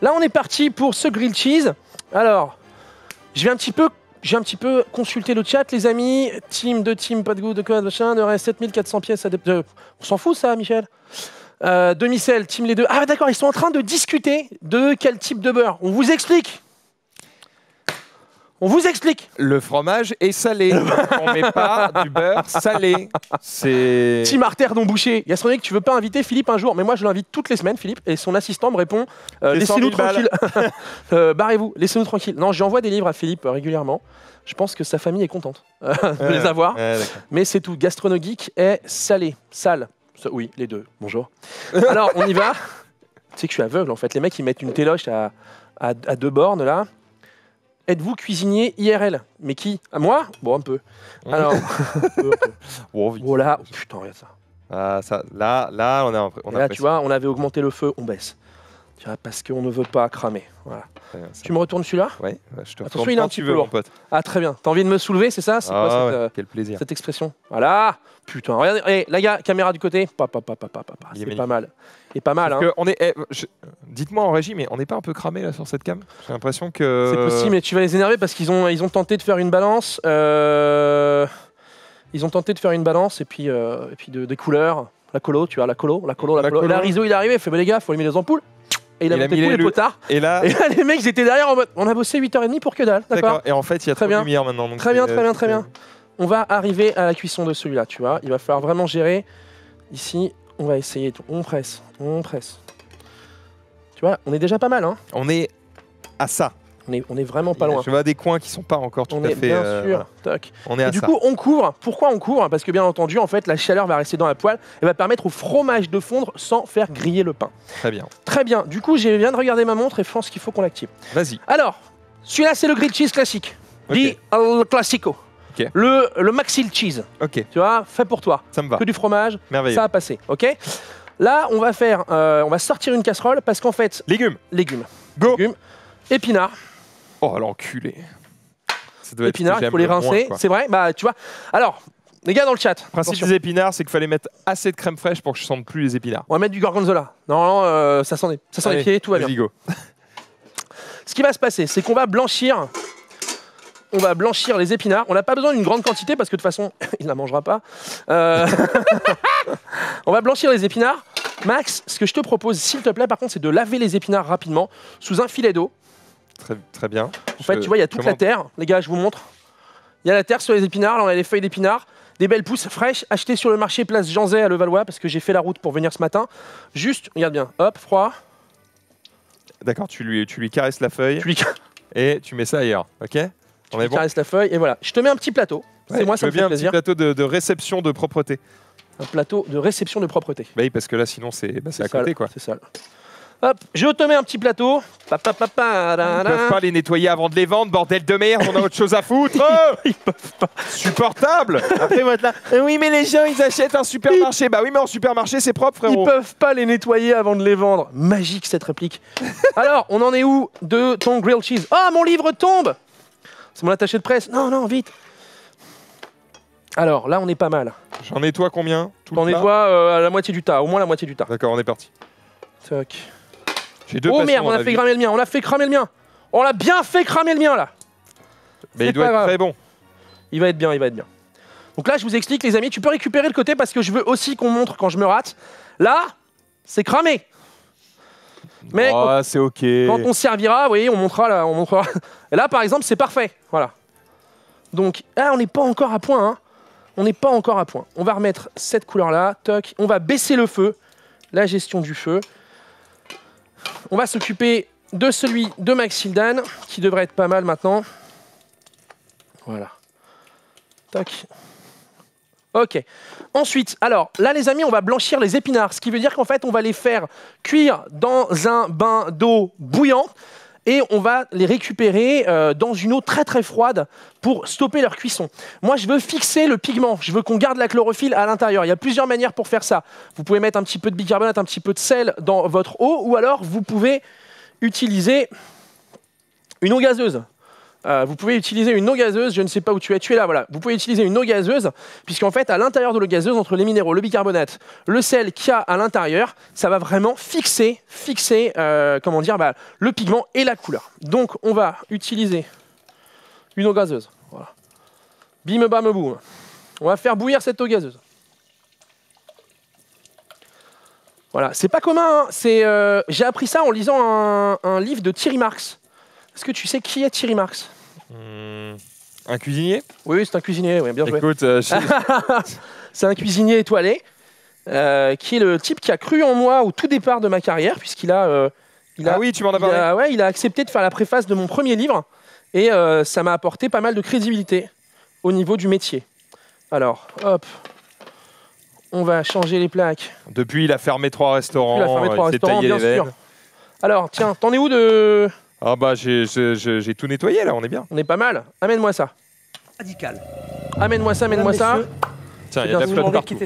Là, on est parti pour ce grilled cheese. Alors, j'ai un petit peu consulté le chat, les amis. Team, pas de goût, de code, machin. Il reste 7400 pièces. On s'en fout, ça, Michel. Demi-sel, team les deux. Ah, d'accord, ils sont en train de discuter de quel type de beurre. On vous explique. Le fromage est salé. On met pas du beurre salé. C'est... Team Artère non bouché. Gastronomique, tu veux pas inviter Philippe un jour? Mais moi, je l'invite toutes les semaines, Philippe. Et son assistant me répond laissez-nous tranquille. Barrez-vous, laissez-nous tranquille. Non, j'envoie des livres à Philippe régulièrement. Je pense que sa famille est contente de les avoir. Mais c'est tout. Gastronomique est salé. Sale. Oui, les deux. Bonjour. Alors, on y va. Tu sais que je suis aveugle, en fait. Les mecs, ils mettent une téloche à 2 bornes, là. Êtes-vous cuisinier IRL? Mais qui? Moi? Bon, un peu. Alors, un peu. Voilà. Oh, putain, regarde ça. Là, on a là, tu vois, on avait augmenté le feu, on baisse. Tu vois, parce qu'on ne veut pas cramer. Voilà. Tu me retournes celui-là? Ouais, je te Attention, il est un petit peu lourd. Ah, très bien. T'as envie de me soulever, c'est ça? C'est quoi quel plaisir. Cette expression? Voilà. Putain, regardez, les gars, caméra du côté. C'est pas mal. Et pas mal, hein. Dites-moi en régie, mais on n'est pas un peu cramé là sur cette cam? J'ai l'impression que... C'est possible, mais tu vas les énerver parce qu'ils ont tenté de faire une balance. Ils ont tenté de faire une balance et puis des couleurs. La colo, tu vois, la colo. Et là, Rizzo, il est arrivé, il fait les gars, faut allumer les ampoules. Et il a monté tous les potards. Et là, les mecs, ils étaient derrière en mode on a bossé 8h30 pour que dalle. D'accord. Et en fait, il y a trop de lumière maintenant. Donc très bien. On va arriver à la cuisson de celui-là, tu vois. Il va falloir vraiment gérer. Ici, on va essayer tout. On presse. Tu vois, on est déjà pas mal, hein. On est à ça. On est vraiment pas loin. Je vois des coins qui sont pas encore tout à fait... Bien sûr. Toc. On est à ça. Du coup, on couvre. Pourquoi on couvre? Parce que bien entendu, en fait, la chaleur va rester dans la poêle et va permettre au fromage de fondre sans faire griller le pain. Très bien. Du coup, je viens de regarder ma montre et je pense qu'il faut qu'on l'active. Vas-y. Alors, celui-là, c'est le grilled cheese classique. Dit classico. Okay. Le maxi cheese. Ok. Tu vois, fait pour toi. Ça me va. Que du fromage. Merveilleux. Ça va passer. Ok. Là, on va sortir une casserole parce qu'en fait... Légumes. Go. Légumes. Épinards. Oh, l'enculé. Épinards, il faut les rincer. C'est vrai. Bah, tu vois. Alors, Les gars dans le chat. Le principe des épinards, c'est qu'il fallait mettre assez de crème fraîche pour que je sente plus les épinards. On va mettre du gorgonzola. Non, ça sent les pieds, tout va bien. Go. Ce qui va se passer, c'est qu'on va blanchir. On va blanchir les épinards. On n'a pas besoin d'une grande quantité parce que de toute façon, il ne la mangera pas. On va blanchir les épinards. Max, ce que je te propose, s'il te plaît, par contre, c'est de laver les épinards rapidement sous un filet d'eau. Très bien. En fait, tu vois, il y a toute la terre. Les gars, je vous montre. Il y a la terre sur les épinards. Là, on a les feuilles d'épinards. Des belles pousses fraîches achetées sur le marché Place Jean Zay à Levallois parce que j'ai fait la route pour venir ce matin. Juste, regarde bien. Hop, froid. D'accord, tu lui caresses la feuille et tu mets ça ailleurs. Ok. On est bon. Caresse la feuille et voilà. Je te mets un petit plateau. C'est moi, ça me fait plaisir. Un petit plateau de réception de propreté. Un plateau de réception de propreté. Bah oui, parce que là, sinon, c'est à côté, quoi. C'est ça. Hop, je te mets un petit plateau. Ils peuvent pas les nettoyer avant de les vendre, bordel de merde, on a autre chose à foutre. Ils peuvent pas. Supportable. Après, ils vont être là. Oui, mais les gens, ils achètent un supermarché. Bah oui, mais en supermarché, c'est propre, frérot. Ils peuvent pas les nettoyer avant de les vendre. Magique, cette réplique. Alors, on en est où de ton grilled cheese? Ah, mon livre tombe. C'est mon attaché de presse. Non, vite. Alors, là, on est pas mal. J'en nettoie combien? T'en nettoies à la moitié du tas, au moins la moitié du tas. D'accord, on est parti. Toc. Oh merde, on a fait cramer le mien, On l'a bien fait cramer le mien, là. Mais il doit être très bon. Il va être bien. Donc là, je vous explique, les amis, tu peux récupérer le côté parce que je veux aussi qu'on montre quand je me rate. Là, c'est cramé. Mais c'est ok. Quand on servira, oui, on montrera. Et là, par exemple, c'est parfait. Voilà. Donc, on n'est pas encore à point. Hein. On n'est pas encore à point. On va remettre cette couleur-là. Toc. On va baisser le feu. La gestion du feu. On va s'occuper de celui de Maxildan, qui devrait être pas mal maintenant. Voilà. Toc. Ok. Ensuite, alors, là, les amis, on va blanchir les épinards. Ce qui veut dire qu'en fait, on va les faire cuire dans un bain d'eau bouillante. Et on va les récupérer dans une eau très très froide pour stopper leur cuisson. Moi, je veux fixer le pigment. Je veux qu'on garde la chlorophylle à l'intérieur. Il y a plusieurs manières pour faire ça. Vous pouvez mettre un petit peu de bicarbonate, un petit peu de sel dans votre eau, ou alors vous pouvez utiliser une eau gazeuse. Vous pouvez utiliser une eau gazeuse, je ne sais pas où tu es là, voilà. Vous pouvez utiliser une eau gazeuse, puisqu'en fait, à l'intérieur de l'eau gazeuse, entre les minéraux, le bicarbonate, le sel qu'il y a à l'intérieur, ça va vraiment fixer le pigment et la couleur. Donc, on va utiliser une eau gazeuse. Voilà. Bim, bam, boum. On va faire bouillir cette eau gazeuse. Voilà, c'est pas commun, hein. J'ai appris ça en lisant un livre de Thierry Marx. Est-ce que tu sais qui est Thierry Marx? Un cuisinier? Oui, c'est un cuisinier, oui, bien joué. Écoute, c'est un cuisinier étoilé, qui est le type qui a cru en moi au tout départ de ma carrière, puisqu'il a... oui, tu m'en as parlé. Il a accepté de faire la préface de mon premier livre, et ça m'a apporté pas mal de crédibilité au niveau du métier. Alors, hop, on va changer les plaques. Depuis, il a fermé 3 restaurants. Bien sûr. Alors, tiens, t'en es où de... Ah bah j'ai tout nettoyé là, on est bien. On est pas mal. Amène-moi ça. Radical. Amène-moi ça. Tiens, il y a de la flotte partout.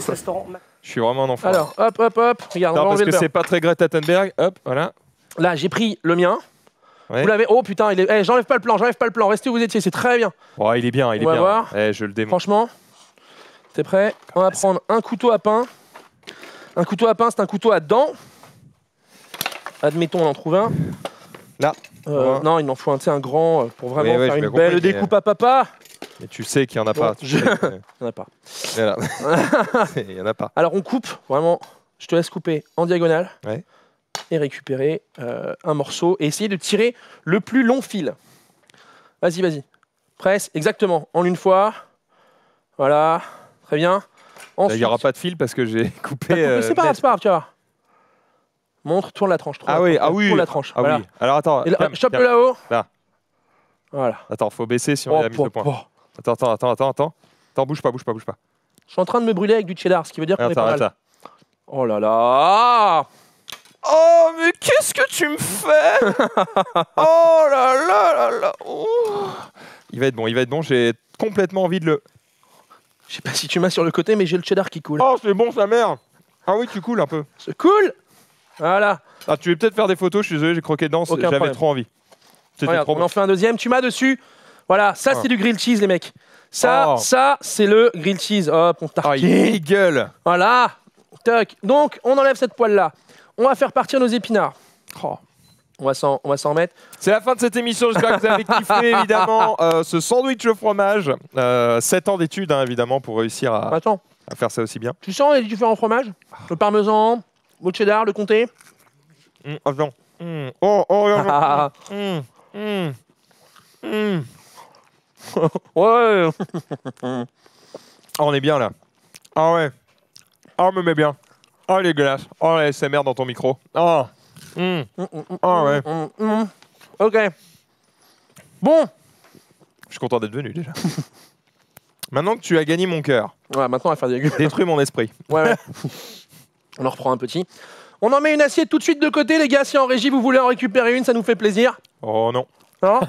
Je suis vraiment un enfant. Alors, hop. Regarde, parce que c'est pas très Greta Thunberg. Hop, voilà. Là, j'ai pris le mien. Ouais. Vous l'avez... Oh putain, j'enlève pas le plan. Restez où vous étiez, c'est très bien. Oh, il est bien, On va voir. Je le démonte. Franchement, t'es prêt? On va prendre un couteau à pain. Un couteau à pain, c'est un couteau à dents. Admettons, on en trouve un. Là. Non, il m'en faut un grand pour vraiment faire une belle découpe à papa. Mais tu sais qu'il n'y en a pas. Il n'y en a pas. Il n'y en a pas. Alors on coupe, vraiment, je te laisse couper en diagonale et récupérer un morceau et essayer de tirer le plus long fil. Vas-y. Presse, exactement, en une fois. Voilà, très bien. Ensuite, il n'y aura pas de fil parce que j'ai coupé... c'est pas grave, tu vois. Montre, tourne la tranche. Oui. Tourne la tranche. Voilà. Oui. Alors attends. Chope-le là-haut. Là. Voilà. Attends, faut baisser si on a mis le point. Attends. Attends, bouge pas. Je suis en train de me brûler avec du cheddar, ce qui veut dire qu'on est pas mal. Oh là là. Oh, mais qu'est-ce que tu me fais? Oh là là. Il va être bon, j'ai complètement envie de le... Je sais pas si tu m'as sur le côté, mais j'ai le cheddar qui coule. Oh, c'est bon, sa mère. Ah oui, tu coules un peu. C'est cool. Voilà. Ah, tu veux peut-être faire des photos, je suis désolé, j'ai croqué dedans, j'avais trop envie. Regarde, on en fait un deuxième, tu m'as dessus. Voilà, ça c'est du grilled cheese les mecs. Ça, c'est le grilled cheese. Hop, on tartine. Il gueule. Voilà. Toc. Donc, on enlève cette poêle-là. On va faire partir nos épinards. Oh. On va s'en mettre. C'est la fin de cette émission. J'espère que vous avez kiffé, évidemment, ce sandwich au fromage. 7 ans d'études, hein, évidemment, pour réussir à faire ça aussi bien. Tu sens les différents fromages? Le parmesan, le cheddar, le comté. Attends. Ouais. On est bien, là. Ah ouais. Ah, me met bien. Oh, les glaces. Oh, la SMR dans ton micro. Oh. Ah ouais. Ok. Bon. Je suis content d'être venu déjà. Maintenant que tu as gagné mon cœur. Ouais, maintenant on va faire des détruis mon esprit. Ouais. On en reprend un petit. On en met une assiette tout de suite de côté, les gars. Si en régie vous voulez en récupérer une, ça nous fait plaisir. Oh non. Non.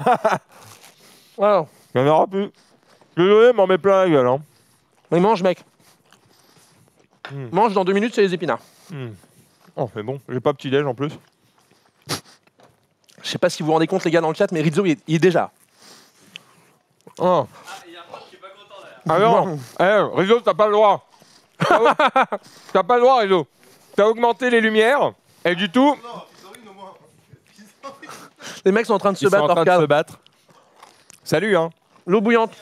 Alors. Il n'y en aura plus. Désolé, m'en mets plein la gueule. Hein. Mais mange, mec. Mange, dans 2 minutes, c'est les épinards. Oh, mais bon, j'ai pas petit-déj en plus. Je sais pas si vous vous rendez compte, les gars, dans le chat, mais Rizzo, il est déjà. Oh. Ah non, Rizzo, t'as pas le droit. T'as pas le droit, Rizzo. T'as augmenté les lumières, et du tout... Les mecs sont en train de se battre. Ils sont en train de se battre. Salut, hein. L'eau bouillante.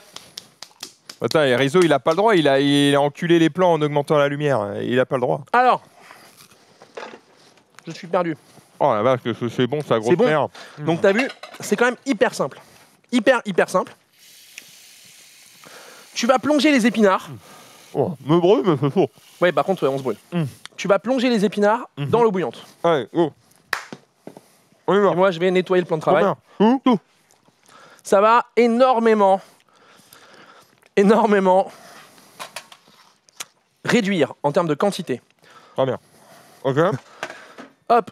Attends, et Rizzo, il a pas le droit. Il a enculé les plans en augmentant la lumière. Il a pas le droit. Alors, je suis perdu. Oh la vache, c'est bon, ça grosse merde. Donc t'as vu, c'est quand même hyper simple. Hyper simple. Tu vas plonger les épinards. Oh, me brûle, mais c'est chaud. Ouais, par contre, on se brûle. Tu vas plonger les épinards dans l'eau bouillante. Allez, oh. On y va. Et moi, je vais nettoyer le plan de travail. Tout. Ça va énormément réduire en termes de quantité. Très bien. Ok. Hop.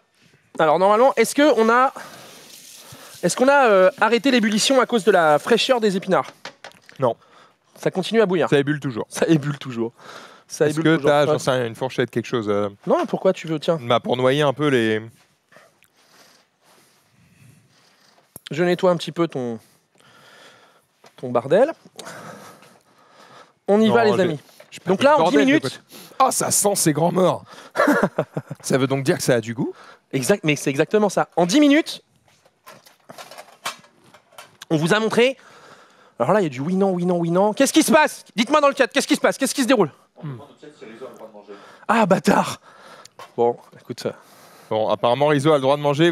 Alors normalement, est-ce qu'on a arrêté l'ébullition à cause de la fraîcheur des épinards? Non. Ça continue à bouillir. Ça ébule toujours. Est-ce que tu as, j'en sais rien, une fourchette, quelque chose Non, pourquoi tu veux? Tiens. Bah, pour noyer un peu les... Je nettoie un petit peu ton bardel. On y va, les amis. Donc là, en 10 minutes... Ah, ça sent ces grands morts. Ça veut donc dire que ça a du goût? Exact, mais c'est exactement ça. En 10 minutes, on vous a montré... Alors là, il y a du oui, non. Qu'est-ce qui se passe? Dites-moi dans le chat, qu'est-ce qui se passe? Qu'est-ce qui se déroule? Ah, bâtard! Bon, écoute ça. Bon, apparemment, Rizzo a le droit de manger.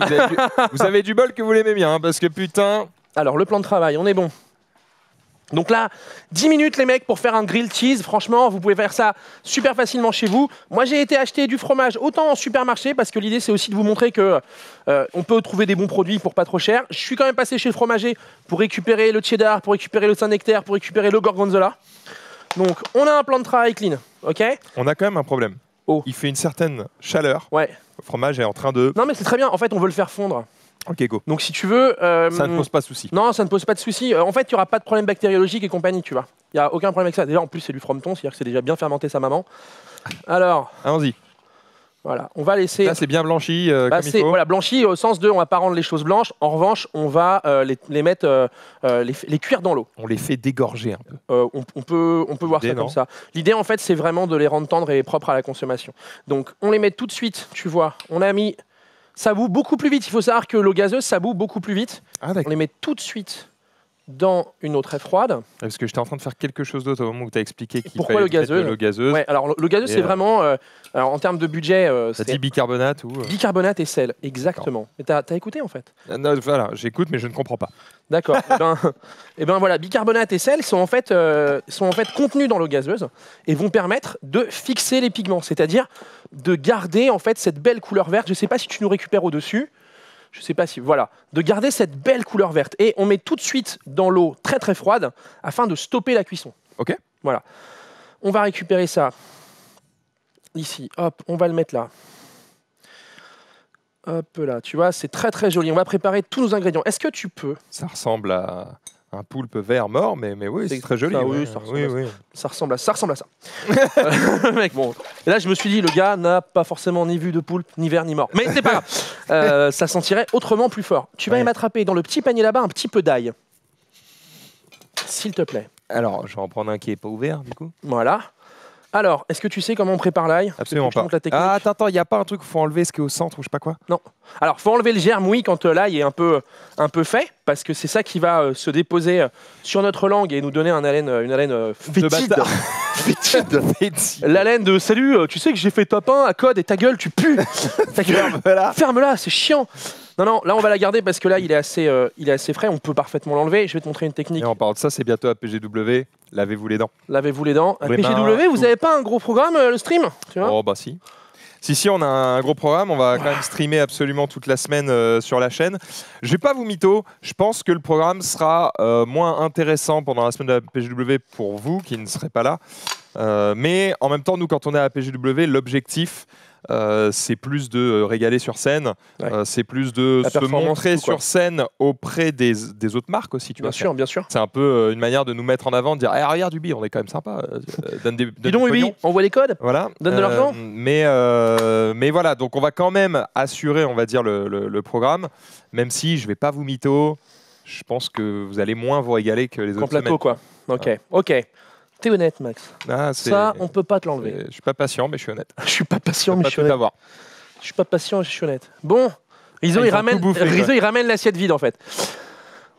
Vous avez du bol que vous l'aimez bien, hein, parce que putain... Alors, le plan de travail, on est bon. Donc là, 10 minutes, les mecs, pour faire un grilled cheese. Franchement, vous pouvez faire ça super facilement chez vous. Moi, j'ai été acheter du fromage autant en supermarché, parce que l'idée, c'est aussi de vous montrer que on peut trouver des bons produits pour pas trop cher. Je suis quand même passé chez le fromager pour récupérer le cheddar, pour récupérer le Saint-Nectaire, pour récupérer le gorgonzola. Donc, on a un plan de travail clean, ok? On a quand même un problème. Oh. Il fait une certaine chaleur. Ouais. Le fromage est en train de... Non, mais c'est très bien. En fait, on veut le faire fondre. Ok, go. Donc si tu veux... ça ne pose pas de souci. Non, ça ne pose pas de souci. En fait, il n'y aura pas de problème bactériologique et compagnie, tu vois. Il n'y a aucun problème avec ça. Déjà, en plus, c'est du frometon, c'est-à-dire que c'est déjà bien fermenté sa maman. Alors... Allons-y. Voilà, on va laisser... Là, c'est bien blanchi comme il faut. Voilà, blanchi au sens de, on va pas rendre les choses blanches. En revanche, on va les mettre, les cuire dans l'eau. On les fait dégorger un peu. On peut voir ça comme ça. L'idée, en fait, c'est vraiment de les rendre tendres et propres à la consommation. Donc, on les met tout de suite, tu vois. On a mis... Ça bout beaucoup plus vite. Il faut savoir que l'eau gazeuse, ça bout beaucoup plus vite. Ah, on les met tout de suite dans une eau très froide. Parce que j'étais en train de faire quelque chose d'autre au moment où tu as expliqué qu'il Pourquoi fallait le gazeuse? l'eau gazeuse. Ouais, alors le gazeux, c'est vraiment... alors, en termes de budget... ça dit bicarbonate ou... Bicarbonate et sel, exactement. Et t'as écouté, en fait? Non, voilà, j'écoute, mais je ne comprends pas. D'accord. Et ben voilà, bicarbonate et sel sont en fait contenus dans l'eau gazeuse et vont permettre de fixer les pigments, c'est-à-dire de garder en fait cette belle couleur verte. Je ne sais pas si tu nous récupères au-dessus. Je sais pas si... Voilà. De garder cette belle couleur verte. Et on met tout de suite dans l'eau très très froide afin de stopper la cuisson. Ok. Voilà. On va récupérer ça ici. Hop, on va le mettre là. Hop là, tu vois, c'est très très joli. On va préparer tous nos ingrédients. Est-ce que tu peux... Ça ressemble à un poulpe vert mort, mais oui, c'est très joli. Oui, ça ressemble à ça. Mec, bon. Et là, je me suis dit, le gars n'a pas forcément ni vu de poulpe, ni vert, ni mort. Mais c'est pas grave. Ça sentirait autrement plus fort. Tu vas m'attraper dans le petit panier là-bas un petit peu d'ail. S'il te plaît. Alors, je vais en prendre un qui n'est pas ouvert, du coup. Voilà. Alors, est-ce que tu sais comment on prépare l'ail? Absolument pas. Ah, attends, il n'y a pas un truc où il faut enlever ce qui est au centre ou je sais pas quoi? Non. Alors, il faut enlever le germe, oui, quand l'ail est un peu fait, parce que c'est ça qui va se déposer sur notre langue et nous donner une haleine fétide. Fétide. L'haleine de « Salut, tu sais que j'ai fait top 1 à code et ta gueule, tu pues !» Ferme-la, c'est chiant. Non, là on va la garder parce que là il est assez frais, on peut parfaitement l'enlever. Je vais te montrer une technique. Et on parle de ça, c'est bientôt à PGW. Lavez-vous les dents. Lavez-vous les dents. À PGW, vous n'avez pas un gros programme, le stream, tu vois? Oh bah si. Si, on a un gros programme. On va quand même streamer absolument toute la semaine sur la chaîne. Je vais pas vous mytho. Je pense que le programme sera moins intéressant pendant la semaine de la PGW pour vous qui ne serez pas là. Mais en même temps, nous, quand on est à la PGW, l'objectif, c'est plus de régaler sur scène, c'est plus de se montrer sur scène auprès des autres marques aussi. Bien sûr. C'est un peu une manière de nous mettre en avant, de dire hey, regarde Ubi, on est quand même sympa. Dis donc Ubi, on voit les codes, voilà. Donne de l'argent. Mais voilà, donc on va quand même assurer, on va dire, le programme, même si je vais pas vous mytho. Je pense que vous allez moins vous régaler que les autres semaines. Plateau, quoi. Ok. T'es honnête, Max. Ça, on peut pas te l'enlever. Je suis pas patient, mais je suis honnête. Je suis pas patient, mais je suis honnête. Je suis pas patient, je suis honnête. Bon, Rizzo, il ramène l'assiette vide, en fait.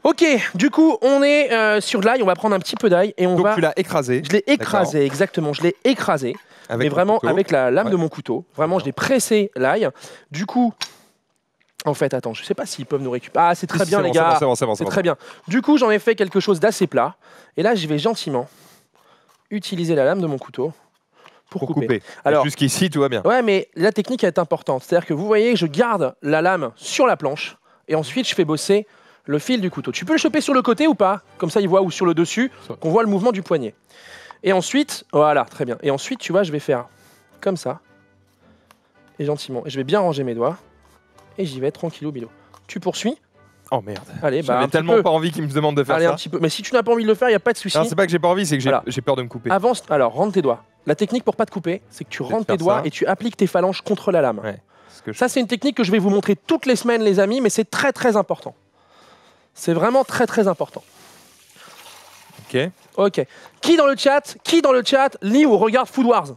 Ok, du coup, on est sur de l'ail. On va prendre un petit peu d'ail et on va. Donc tu l'as écrasé. Je l'ai écrasé, exactement. Je l'ai écrasé, mais vraiment avec la lame de mon couteau. Vraiment, je l'ai pressé l'ail. Du coup. En fait, attends, je sais pas s'ils peuvent nous récupérer. Ah, c'est très bien, les gars. C'est très bien. Du coup, j'en ai fait quelque chose d'assez plat. Et là, je vais gentiment utiliser la lame de mon couteau pour couper. Alors, jusqu'ici, tout va bien. Ouais, mais la technique est importante. C'est-à-dire que vous voyez, je garde la lame sur la planche et ensuite, je fais bosser le fil du couteau. Tu peux le choper sur le côté ou pas? Comme ça, il voit, ou sur le dessus, qu'on voit le mouvement du poignet. Et ensuite, voilà, très bien. Et ensuite, tu vois, je vais faire comme ça. Et gentiment. Et je vais bien ranger mes doigts. Et j'y vais tranquillou bilou. Tu poursuis. Oh merde. Allez, j'avais tellement pas envie qu'il me demande de faire ça. Un petit peu. Mais si tu n'as pas envie de le faire, il n'y a pas de souci. Non, c'est pas que j'ai pas envie, c'est que j'ai peur de me couper. Avance. Alors, rentre tes doigts. La technique pour pas te couper, c'est que tu rentres tes doigts et tu appliques tes phalanges contre la lame. Ouais, ça, c'est une technique que je vais vous montrer toutes les semaines, les amis, mais c'est très très important. C'est vraiment très très important. Ok. Qui dans le chat lit ou regarde Food Wars?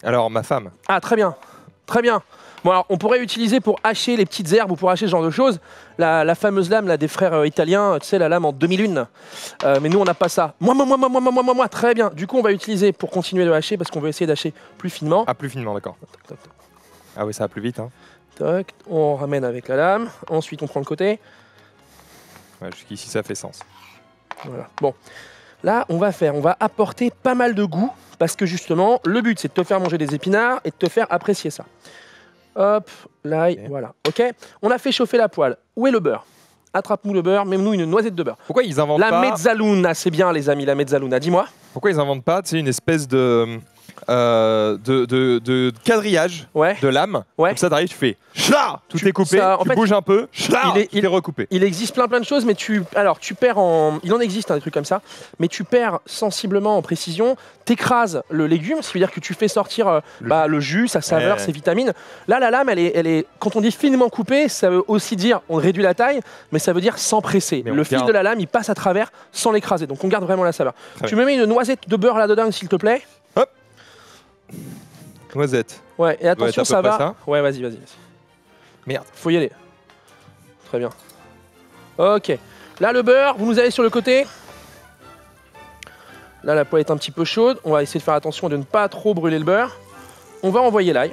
Alors, ma femme. Ah, très bien. Très bien. Bon, alors, on pourrait utiliser pour hacher les petites herbes ou pour hacher ce genre de choses la fameuse lame là, des frères italiens, tu sais, la lame en demi-lune. Mais nous, on n'a pas ça. Moi, très bien. Du coup, on va utiliser pour continuer de hacher parce qu'on veut essayer d'hacher plus finement. Ah, plus finement, d'accord. Ah oui, ça va plus vite. Hein. Toc, on ramène avec la lame. Ensuite, on prend le côté. Ouais, jusqu'ici, ça fait sens. Voilà. Bon. Là, on va apporter pas mal de goût parce que justement, le but, c'est de te faire manger des épinards et de te faire apprécier ça. Hop, l'ail, voilà. Ok, on a fait chauffer la poêle. Où est le beurre? Attrape-nous le beurre, mets-nous une noisette de beurre. Pourquoi ils inventent pas... La mezzaluna, c'est bien les amis, la mezzaluna. Dis-moi. Pourquoi ils inventent pas, tu sais, une espèce de quadrillage de lame. Comme ça, t'arrives, tu fais chla, tout est coupé, tu bouges un peu, chla, il est recoupé. Il existe plein de choses, mais tu perds en... Il en existe des trucs comme ça, mais tu perds sensiblement en précision, t'écrases le légume, ce qui veut dire que tu fais sortir le jus, sa saveur, ses vitamines. Là, la lame, elle est, quand on dit finement coupée, ça veut aussi dire, on réduit la taille, mais ça veut dire sans presser. Le fil de la lame, il passe à travers sans l'écraser, donc on garde vraiment la saveur. Tu me mets une noisette de beurre là-dedans, s'il te plaît. Hop. Noisette. Ouais, et attention, ça va. Ouais, vas-y. Merde. Faut y aller. Très bien. Ok. Là, le beurre, vous nous avez sur le côté. Là, la poêle est un petit peu chaude. On va essayer de faire attention de ne pas trop brûler le beurre. On va envoyer l'ail.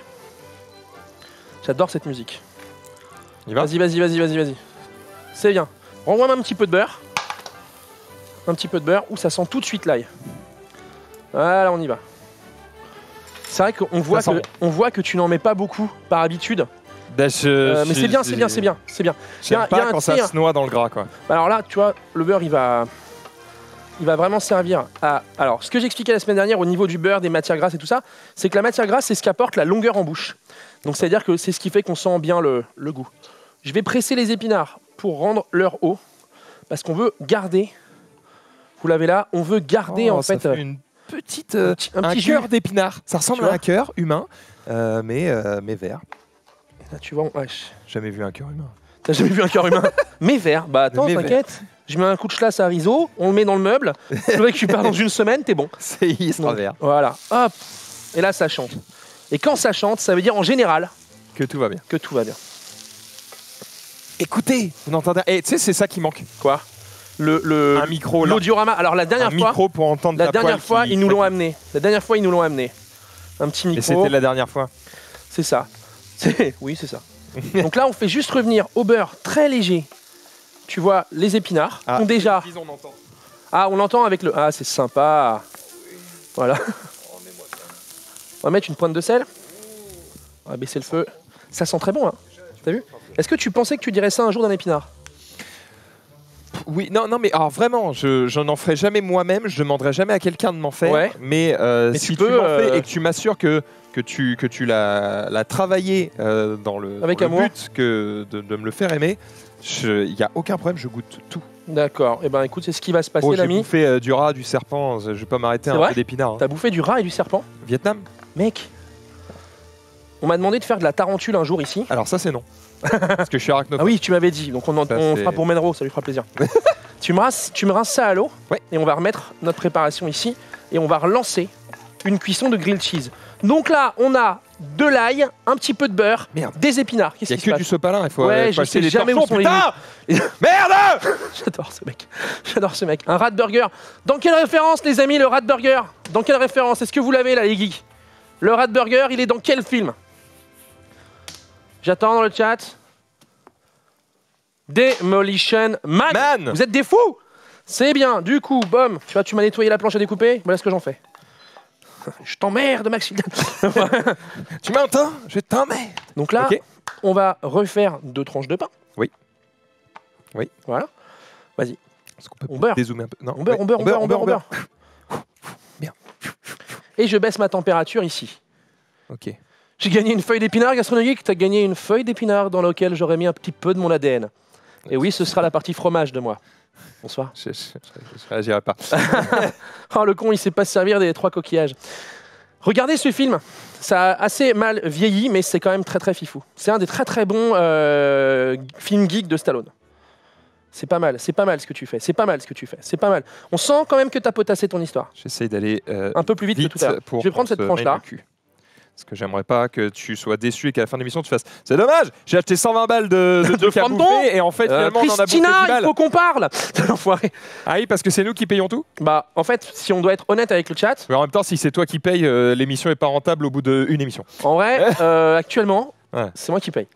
J'adore cette musique. Vas-y. C'est bien. Renvoie-moi un petit peu de beurre. Un petit peu de beurre. Ouh, ça sent tout de suite l'ail. Voilà, on y va. C'est vrai qu'on voit que tu n'en mets pas beaucoup par habitude. Mais c'est bien. J'aime pas quand ça se noie dans le gras, quoi. Alors là, tu vois, le beurre, il va vraiment servir à... Alors, ce que j'expliquais la semaine dernière au niveau du beurre, des matières grasses et tout ça, c'est que la matière grasse, c'est ce qui apporte la longueur en bouche. Donc, c'est-à-dire que c'est ce qui fait qu'on sent bien le goût. Je vais presser les épinards pour rendre leur eau, parce qu'on veut garder... Vous l'avez là, on veut garder en fait... un petit cœur d'épinard. Ça ressemble à un cœur humain, mais vert. Là, tu vois, Jamais vu un cœur humain. T'as jamais vu un cœur humain? Mais vert. Bah attends, t'inquiète. Je mets un coup de chlasse à riso, on le met dans le meuble, tu le récupères dans une semaine, t'es bon. Il sera vert. Voilà, hop. Et là, ça chante. Et quand ça chante, ça veut dire en général que tout va bien. Que tout va bien. Écoutez, vous n'entendez. Et tu sais, c'est ça qui manque. Quoi? Un micro. L'audiorama. Alors la dernière fois. Micro pour entendre. La dernière fois, ils nous l'ont amené. La dernière fois, ils nous l'ont amené. Un petit micro. Et c'était la dernière fois. C'est ça. Oui, c'est ça. Donc là, on fait juste revenir au beurre très léger. Tu vois, les épinards ont déjà. On entend. Ah, on entend avec le. Ah, c'est sympa. Voilà. On va mettre une pointe de sel. On va baisser le feu. Ça sent très bon, hein. T'as vu? Est-ce que tu pensais que tu dirais ça un jour d'un épinard? Oui, non, mais alors vraiment, je n'en ferai jamais moi-même. Je demanderai jamais à quelqu'un de m'en faire. Ouais. Mais si tu m'en fais et que tu m'assures que tu l'as travaillé dans le but de me le faire aimer, il n'y a aucun problème, je goûte tout. D'accord. Et ben écoute, c'est ce qui va se passer, l'ami. J'ai bouffé du rat, du serpent. Je vais pas m'arrêter un peu d'épinards. Hein. T'as bouffé du rat et du serpent? Vietnam. Mec, on m'a demandé de faire de la tarentule un jour ici. Alors ça, c'est non. Parce que je suis arachnophobe. Ah oui, tu m'avais dit. Donc on fera pour Menro, ça lui fera plaisir. tu me rinces ça à l'eau. Ouais. Et on va remettre notre préparation ici. Et on va relancer une cuisson de grilled cheese. Donc là, on a de l'ail, un petit peu de beurre, des épinards. Il n'y a que du sopalin, il faut je sais les jamais où sont les Merde. J'adore ce mec. J'adore ce mec. Un rat burger. Dans quelle référence, les amis, le rat burger? Dans quelle référence? Est-ce que vous l'avez là, les geeks? Le rat burger, il est dans quel film? J'attends dans le chat. Demolition Man. Vous êtes des fous. C'est bien. Du coup, bom. Tu vois, tu m'as nettoyé la planche à découper. Voilà ce que j'en fais. Je t'emmerde, Max. Tu m'entends? Je t'emmerde. Donc là, on va refaire 2 tranches de pain. Oui. Voilà. Vas-y. On beurre. Dézoomer un peu. Non. On beurre. Bien. Et je baisse ma température ici. Ok. J'ai gagné une feuille d'épinard gastronomique. Tu as gagné une feuille d'épinard dans laquelle j'aurais mis un petit peu de mon ADN. Et oui, ce sera la partie fromage de moi. Bonsoir. Je réagirai pas. Oh, le con, il sait pas se servir des 3 coquillages. Regardez ce film. Ça a assez mal vieilli, mais c'est quand même très très fifou. C'est un des très très bons films geeks de Stallone. C'est pas mal ce que tu fais. C'est pas mal. On sent quand même que tu as potassé ton histoire. J'essaye d'aller un peu plus vite que tout à l'heure. Je vais prendre cette tranche-là. Parce que j'aimerais pas que tu sois déçu et qu'à la fin de l'émission tu fasses « C'est dommage, j'ai acheté 120 balles de trucs à bouffer et en fait finalement on en a bouffé 10 balles. » Il faut qu'on parle. L'enfoiré. Ah oui, parce que c'est nous qui payons tout? Bah en fait, si on doit être honnête avec le chat... Mais en même temps, si c'est toi qui payes, l'émission est pas rentable au bout d'une émission. En vrai, actuellement, c'est moi qui paye.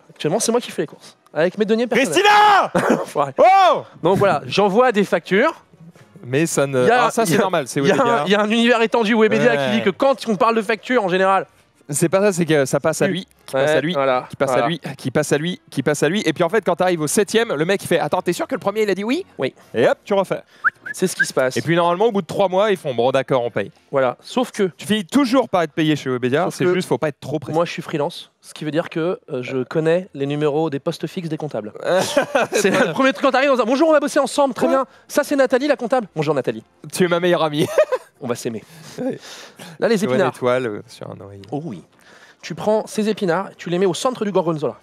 Actuellement, c'est moi qui fais les courses. Avec mes deniers personnels. Christina. Oh. Donc voilà, j'envoie des factures. Mais ça ne. Ça c'est normal, c'est Webedia. Il y a un univers étendu Webedia qui dit que quand on parle de facture en général. C'est pas ça, c'est que ça passe à lui, qui passe à lui, qui passe à lui, qui passe à lui, qui passe à lui. Et puis en fait, quand tu arrives au 7ème, le mec il fait attends, t'es sûr que le premier il a dit oui? Oui. Et hop, tu refais. C'est ce qui se passe. Et puis normalement, au bout de 3 mois, ils font bon, d'accord, on paye. Voilà. Sauf que. Tu finis toujours par être payé chez Webedia, c'est juste, faut pas être trop pressé. Moi, je suis freelance, ce qui veut dire que je connais les numéros des postes fixes des comptables. C'est le premier truc quand t'arrives, on dit bonjour, on va bosser ensemble, très bien. Ça, c'est Nathalie, la comptable. Bonjour, Nathalie. Tu es ma meilleure amie. On va s'aimer. Là, les épinards. Une étoile sur un oreiller. Oh oui. Tu prends ces épinards, tu les mets au centre du gorgonzola.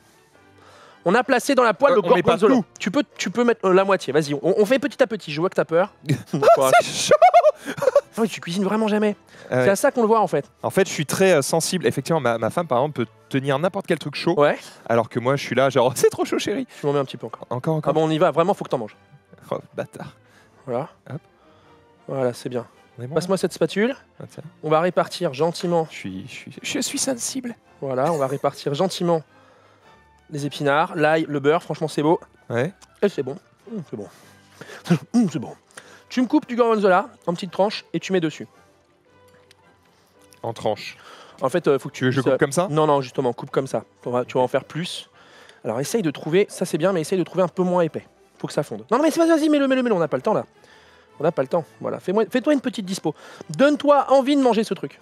On a placé dans la poêle le gorgonzola. Tu peux mettre la moitié, vas-y, on fait petit à petit. Je vois que t'as peur. C'est chaud. Non, tu cuisines vraiment jamais. C'est à ça qu'on le voit en fait. En fait, je suis très sensible. Effectivement, ma femme par exemple peut tenir n'importe quel truc chaud. Ouais. Alors que moi, je suis là, genre, c'est trop chaud, chérie. Tu m'en mets un petit peu encore. Encore. Ah bon, on y va. Vraiment, faut que t'en manges. Oh, bâtard. Voilà. Hop. Voilà, c'est bien. Bon, passe-moi cette spatule. On va répartir gentiment. Je suis sensible. Voilà, on va répartir gentiment les épinards, l'ail, le beurre. Franchement, c'est beau. Ouais. Et c'est bon. C'est bon. C'est bon. Tu me coupes du gorgonzola en petites tranches et tu mets dessus. En tranches. En fait, faut que tu veux que je coupe comme ça? Non, justement, coupe comme ça. Tu vas en faire plus. Alors, essaye de trouver. Ça, c'est bien, mais essaye de trouver un peu moins épais. Faut que ça fonde. Non, mais vas-y, mets-le. On n'a pas le temps là. On n'a pas le temps. Voilà. Fais-toi une petite dispo. Donne-toi envie de manger ce truc.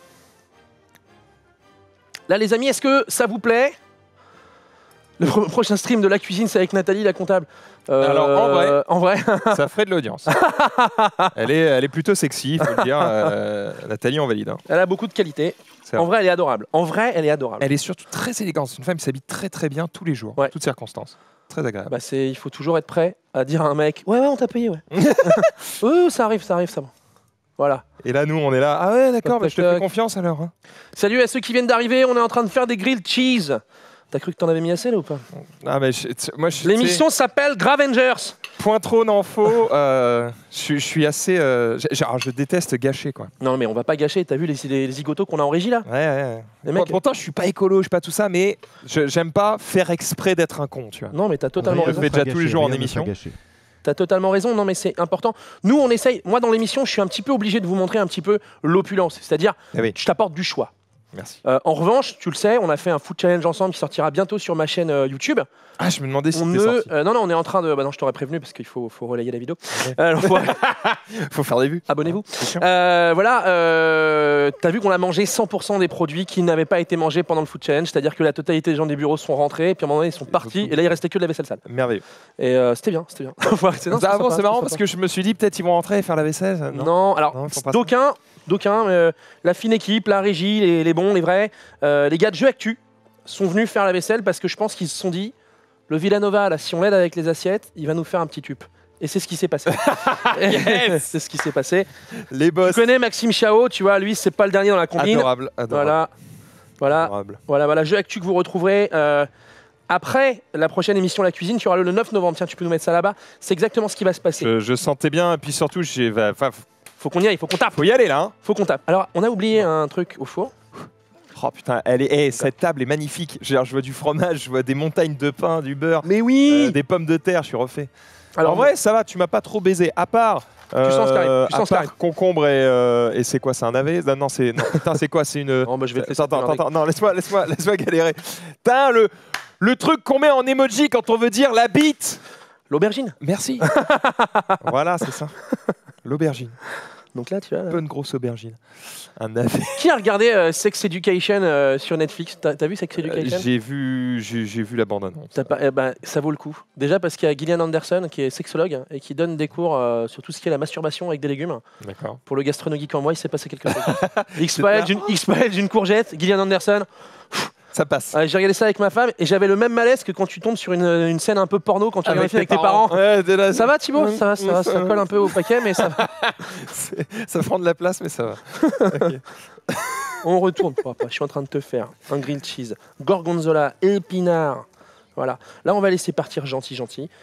Là, les amis, est-ce que ça vous plaît? Le prochain stream de la cuisine, c'est avec Nathalie, la comptable. Alors, en vrai, ça ferait de l'audience. elle est plutôt sexy, il faut le dire. Nathalie, on valide. Hein. Elle a beaucoup de qualités. En vrai, elle est adorable. En vrai, elle est adorable. Elle est surtout très élégante. C'est une femme qui s'habille très très bien tous les jours, toutes circonstances. Très agréable. Bah, il faut toujours être prêt à dire à un mec, ouais, on t'a payé, ouais. Oui, ça arrive, ça va. Voilà. Et là, nous, on est là. Ah ouais, d'accord, je te fais confiance alors. Hein. Salut à ceux qui viennent d'arriver. On est en train de faire des grilled cheese. T'as cru que t'en avais mis assez là ou pas? Ah, mais l'émission s'appelle Gravengers. Point trop n'en faut. Je suis assez. Je déteste gâcher quoi. Non mais on va pas gâcher. T'as vu les zigotos qu'on a en régie là? Ouais. Les mecs... Pourtant je suis pas écolo, je suis pas tout ça, mais j'aime pas faire exprès d'être un con, tu vois. Non mais t'as totalement raison. Je le fais déjà tous les jours en émission. T'as totalement raison, non mais c'est important. Nous on essaye, moi dans l'émission je suis un petit peu obligé de vous montrer un petit peu l'opulence, c'est-à-dire je t'apporte du choix. Merci. En revanche, tu le sais, on a fait un food challenge ensemble qui sortira bientôt sur ma chaîne YouTube. Ah, je me demandais si c'était sorti. Non, on est en train de... Bah non, je t'aurais prévenu parce qu'il faut relayer la vidéo. Faut faire des vues. Abonnez-vous. Voilà, t'as vu qu'on a mangé 100% des produits qui n'avaient pas été mangés pendant le food challenge, c'est-à-dire que la totalité des gens des bureaux sont rentrés, et puis à un moment donné, ils sont partis, et là, il restait que de la vaisselle sale. Merveilleux. Et c'était bien. C'est marrant parce que je me suis dit peut-être ils vont rentrer et faire la vaisselle. Non, alors, d'aucuns, la fine équipe, la régie, les bons, les vrais, les gars de Jeux Actu sont venus faire la vaisselle parce que je pense qu'ils se sont dit le Villanova, là, si on l'aide avec les assiettes, il va nous faire un petit tube. Et c'est ce qui s'est passé. C'est ce qui s'est passé. Les boss. Tu connais Maxime Chao, tu vois, lui, c'est pas le dernier dans la combine. Adorable. Voilà, Jeux Actu que vous retrouverez. Après la prochaine émission La Cuisine, tu auras le 9 novembre. Tiens, tu peux nous mettre ça là-bas. C'est exactement ce qui va se passer. Je sentais bien, et puis surtout, faut qu'on y aille, faut qu'on tape. Faut y aller là. Hein. Faut qu'on tape. Alors, on a oublié un truc au four. Oh putain, cette table est magnifique. Je vois du fromage, je vois des montagnes de pain, du beurre. Mais oui. Des pommes de terre, je suis refait. Alors en vrai, ça va, tu m'as pas trop baisé. À part. Tu sens ce carré. Concombre et c'est quoi, c'est un navet? Non, c'est quoi? C'est une. Non, bah, je vais te laisser. Attends, non, laisse-moi galérer. T'as le truc qu'on met en emoji quand on veut dire la bite. L'aubergine. Merci. Voilà, c'est ça. L'aubergine. Donc là, tu vois. Bonne grosse aubergine. Un navet. Qui a regardé Sex Education sur Netflix? T'as vu Sex Education? J'ai vu la bande-annonce. Ça vaut le coup. Déjà parce qu'il y a Gillian Anderson qui est sexologue et qui donne des cours sur tout ce qui est la masturbation avec des légumes. D'accord. Pour le gastronogeek en moi, il s'est passé quelque chose. X-Pile d'une courgette, Gillian Anderson. Ça passe. J'ai regardé ça avec ma femme et j'avais le même malaise que quand tu tombes sur une scène un peu porno quand tu regardes un film avec tes parents. Ouais, ça va Thibaut? Ça va, ça colle un peu au paquet mais ça va. Ça prend de la place mais ça va. Okay. On retourne, papa. Je suis en train de te faire un grilled cheese, gorgonzola, épinards. Voilà. Là, on va laisser partir gentil.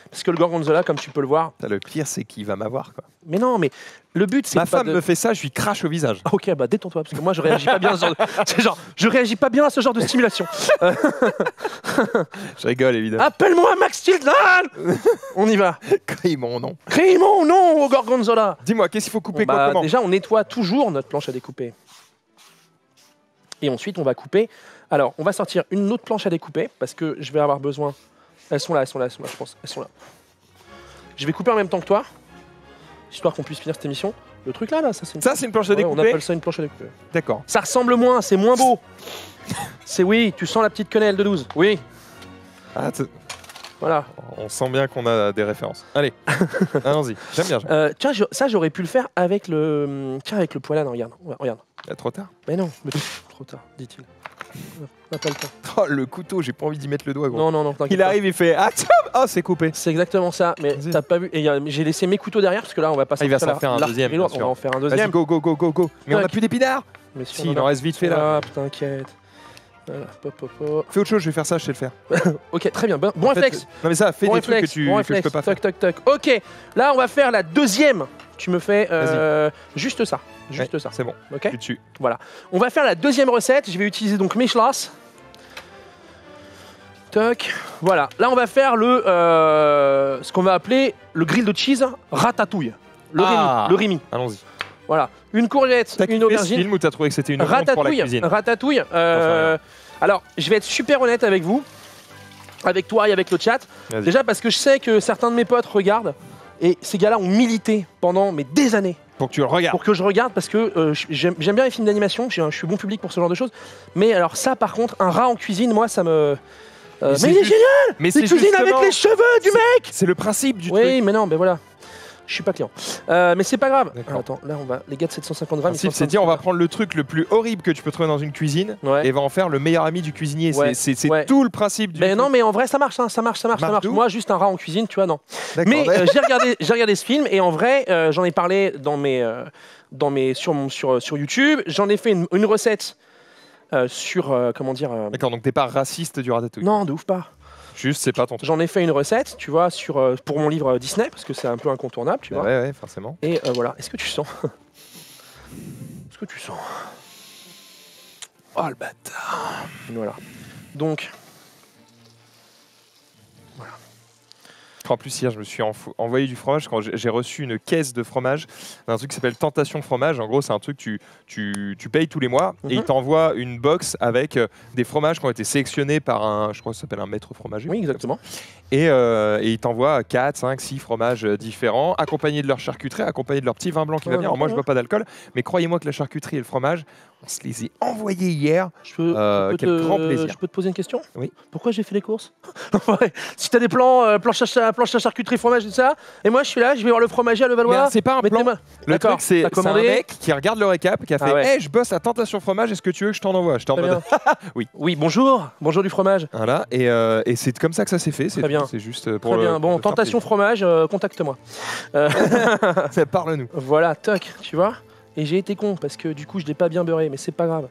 Parce que le gorgonzola, comme tu peux le voir... Le pire, c'est qu'il va m'avoir, quoi. Mais non, mais le but, c'est Ma femme me fait ça, je lui crache au visage. Ok, bah détends-toi, parce que moi, je réagis pas bien à ce genre de... je réagis pas bien à ce genre de stimulation. Je rigole, évidemment. Appelle-moi Max Tildan. On y va. Crie mon nom. Crie mon nom au gorgonzola. Dis-moi, qu'est-ce qu'il faut couper comment? Déjà, on nettoie toujours notre planche à découper. Et ensuite, on va couper... Alors, on va sortir une autre planche à découper parce que je vais avoir besoin... Elles sont là, je pense. Elles sont là. Je vais couper en même temps que toi, histoire qu'on puisse finir cette émission. Le truc là, ça c'est une planche à découper. On appelle ça une planche à découper. D'accord. Ça ressemble moins, c'est moins beau. Oui, tu sens la petite quenelle de 12. Oui. Voilà. On sent bien qu'on a des références. Allez, allons-y. J'aime bien. Tiens, ça j'aurais pu le faire avec le... Tiens, avec le poêlane, regarde. Trop tard. Mais non, trop tard, dit-il. On n'a pas le temps. Oh, le couteau, j'ai pas envie d'y mettre le doigt. Gros. Non. Il arrive, il fait oh, c'est coupé. C'est exactement ça, mais t'as pas vu. Et j'ai laissé mes couteaux derrière parce que là, on va pas il va s'en faire un deuxième. On va en faire un deuxième. Go. Mais on a plus d'épinards. Mais si, il en reste vite fait là. T'inquiète. Voilà, Fais autre chose, je vais faire ça, je sais le faire. Ok, très bien. Bon réflexe. Non, mais ça, fais des trucs que je peux pas faire. Toc. Ok, là, on va faire la deuxième. Tu me fais juste ça. Juste ça. C'est bon. Ok. Dessus. Voilà. On va faire la deuxième recette. Je vais utiliser donc mes schloss. Toc. Voilà. Là, on va faire ce qu'on va appeler le grill de cheese ratatouille. Le rimi. Allons-y. Voilà. Une courgette, une aubergine. Film ou t'as trouvé que c'était une honte pour la cuisine? Ratatouille. Alors, je vais être super honnête avec vous, avec toi et avec le chat. Déjà parce que je sais que certains de mes potes regardent et ces gars-là ont milité pendant des années. Pour que tu le regardes. Pour que je regarde parce que j'aime bien les films d'animation. Je suis bon public pour ce genre de choses. Mais alors ça, par contre, un rat en cuisine, moi, ça me Mais il est génial. Mais c'est cuisine avec les cheveux du mec. C'est le principe du truc. Oui, mais non, mais voilà. Je suis pas client. Mais c'est pas grave. Alors, attends, là on va. Les gars de 750 grammes. C'est dire, on va prendre le truc le plus horrible que tu peux trouver dans une cuisine et va en faire le meilleur ami du cuisinier. C'est tout le principe du Mais non, mais en vrai, ça marche, hein, ça marche. Moi, juste un rat en cuisine, tu vois, non. Mais j'ai regardé ce film et en vrai, j'en ai parlé sur YouTube. J'en ai fait une recette sur. Comment dire D'accord, donc t'es pas raciste du ratatouille. Non, de ouf pas. Juste, c'est pas ton truc. J'en ai fait une recette, tu vois, pour mon livre Disney, parce que c'est un peu incontournable, tu vois. Ouais, forcément. Et voilà. Est-ce que tu sens Est-ce que tu sens Oh le bâtard. Voilà. Donc. Voilà. En plus, hier, je me suis envoyé du fromage quand j'ai reçu une caisse de fromage d'un truc qui s'appelle Tentation Fromage. En gros, c'est un truc que tu payes tous les mois et il t'envoie une box avec des fromages qui ont été sélectionnés par je crois que ça s'appelle un maître fromager. Oui, exactement. Et il t'envoie 4, 5, 6 fromages différents, accompagnés de leur charcuterie, accompagnés de leur petit vin blanc qui va bien. Alors moi, je bois pas d'alcool, mais croyez-moi que la charcuterie et le fromage, on se les a envoyés hier. Quel grand plaisir. Je peux te poser une question? Oui. Pourquoi j'ai fait les courses? Si t'as des plans, planche à charcuterie, fromage et tout ça, et moi je suis là, je vais voir le fromager à Levallois. C'est pas un plan. Le truc, c'est un mec qui regarde le récap, qui a fait hey, je bosse à Tentation Fromage, est-ce que tu veux que je t'en envoie? Je t'en envoie. Oui. Oui, bonjour du fromage. Voilà, et c'est comme ça que ça s'est fait. Très bien. C'est juste pour Très bien. Bon, Tentation Fromage, contacte-moi. Parle-nous. Voilà, toc, tu vois. Et j'ai été con parce que du coup je l'ai pas bien beurré, mais c'est pas grave.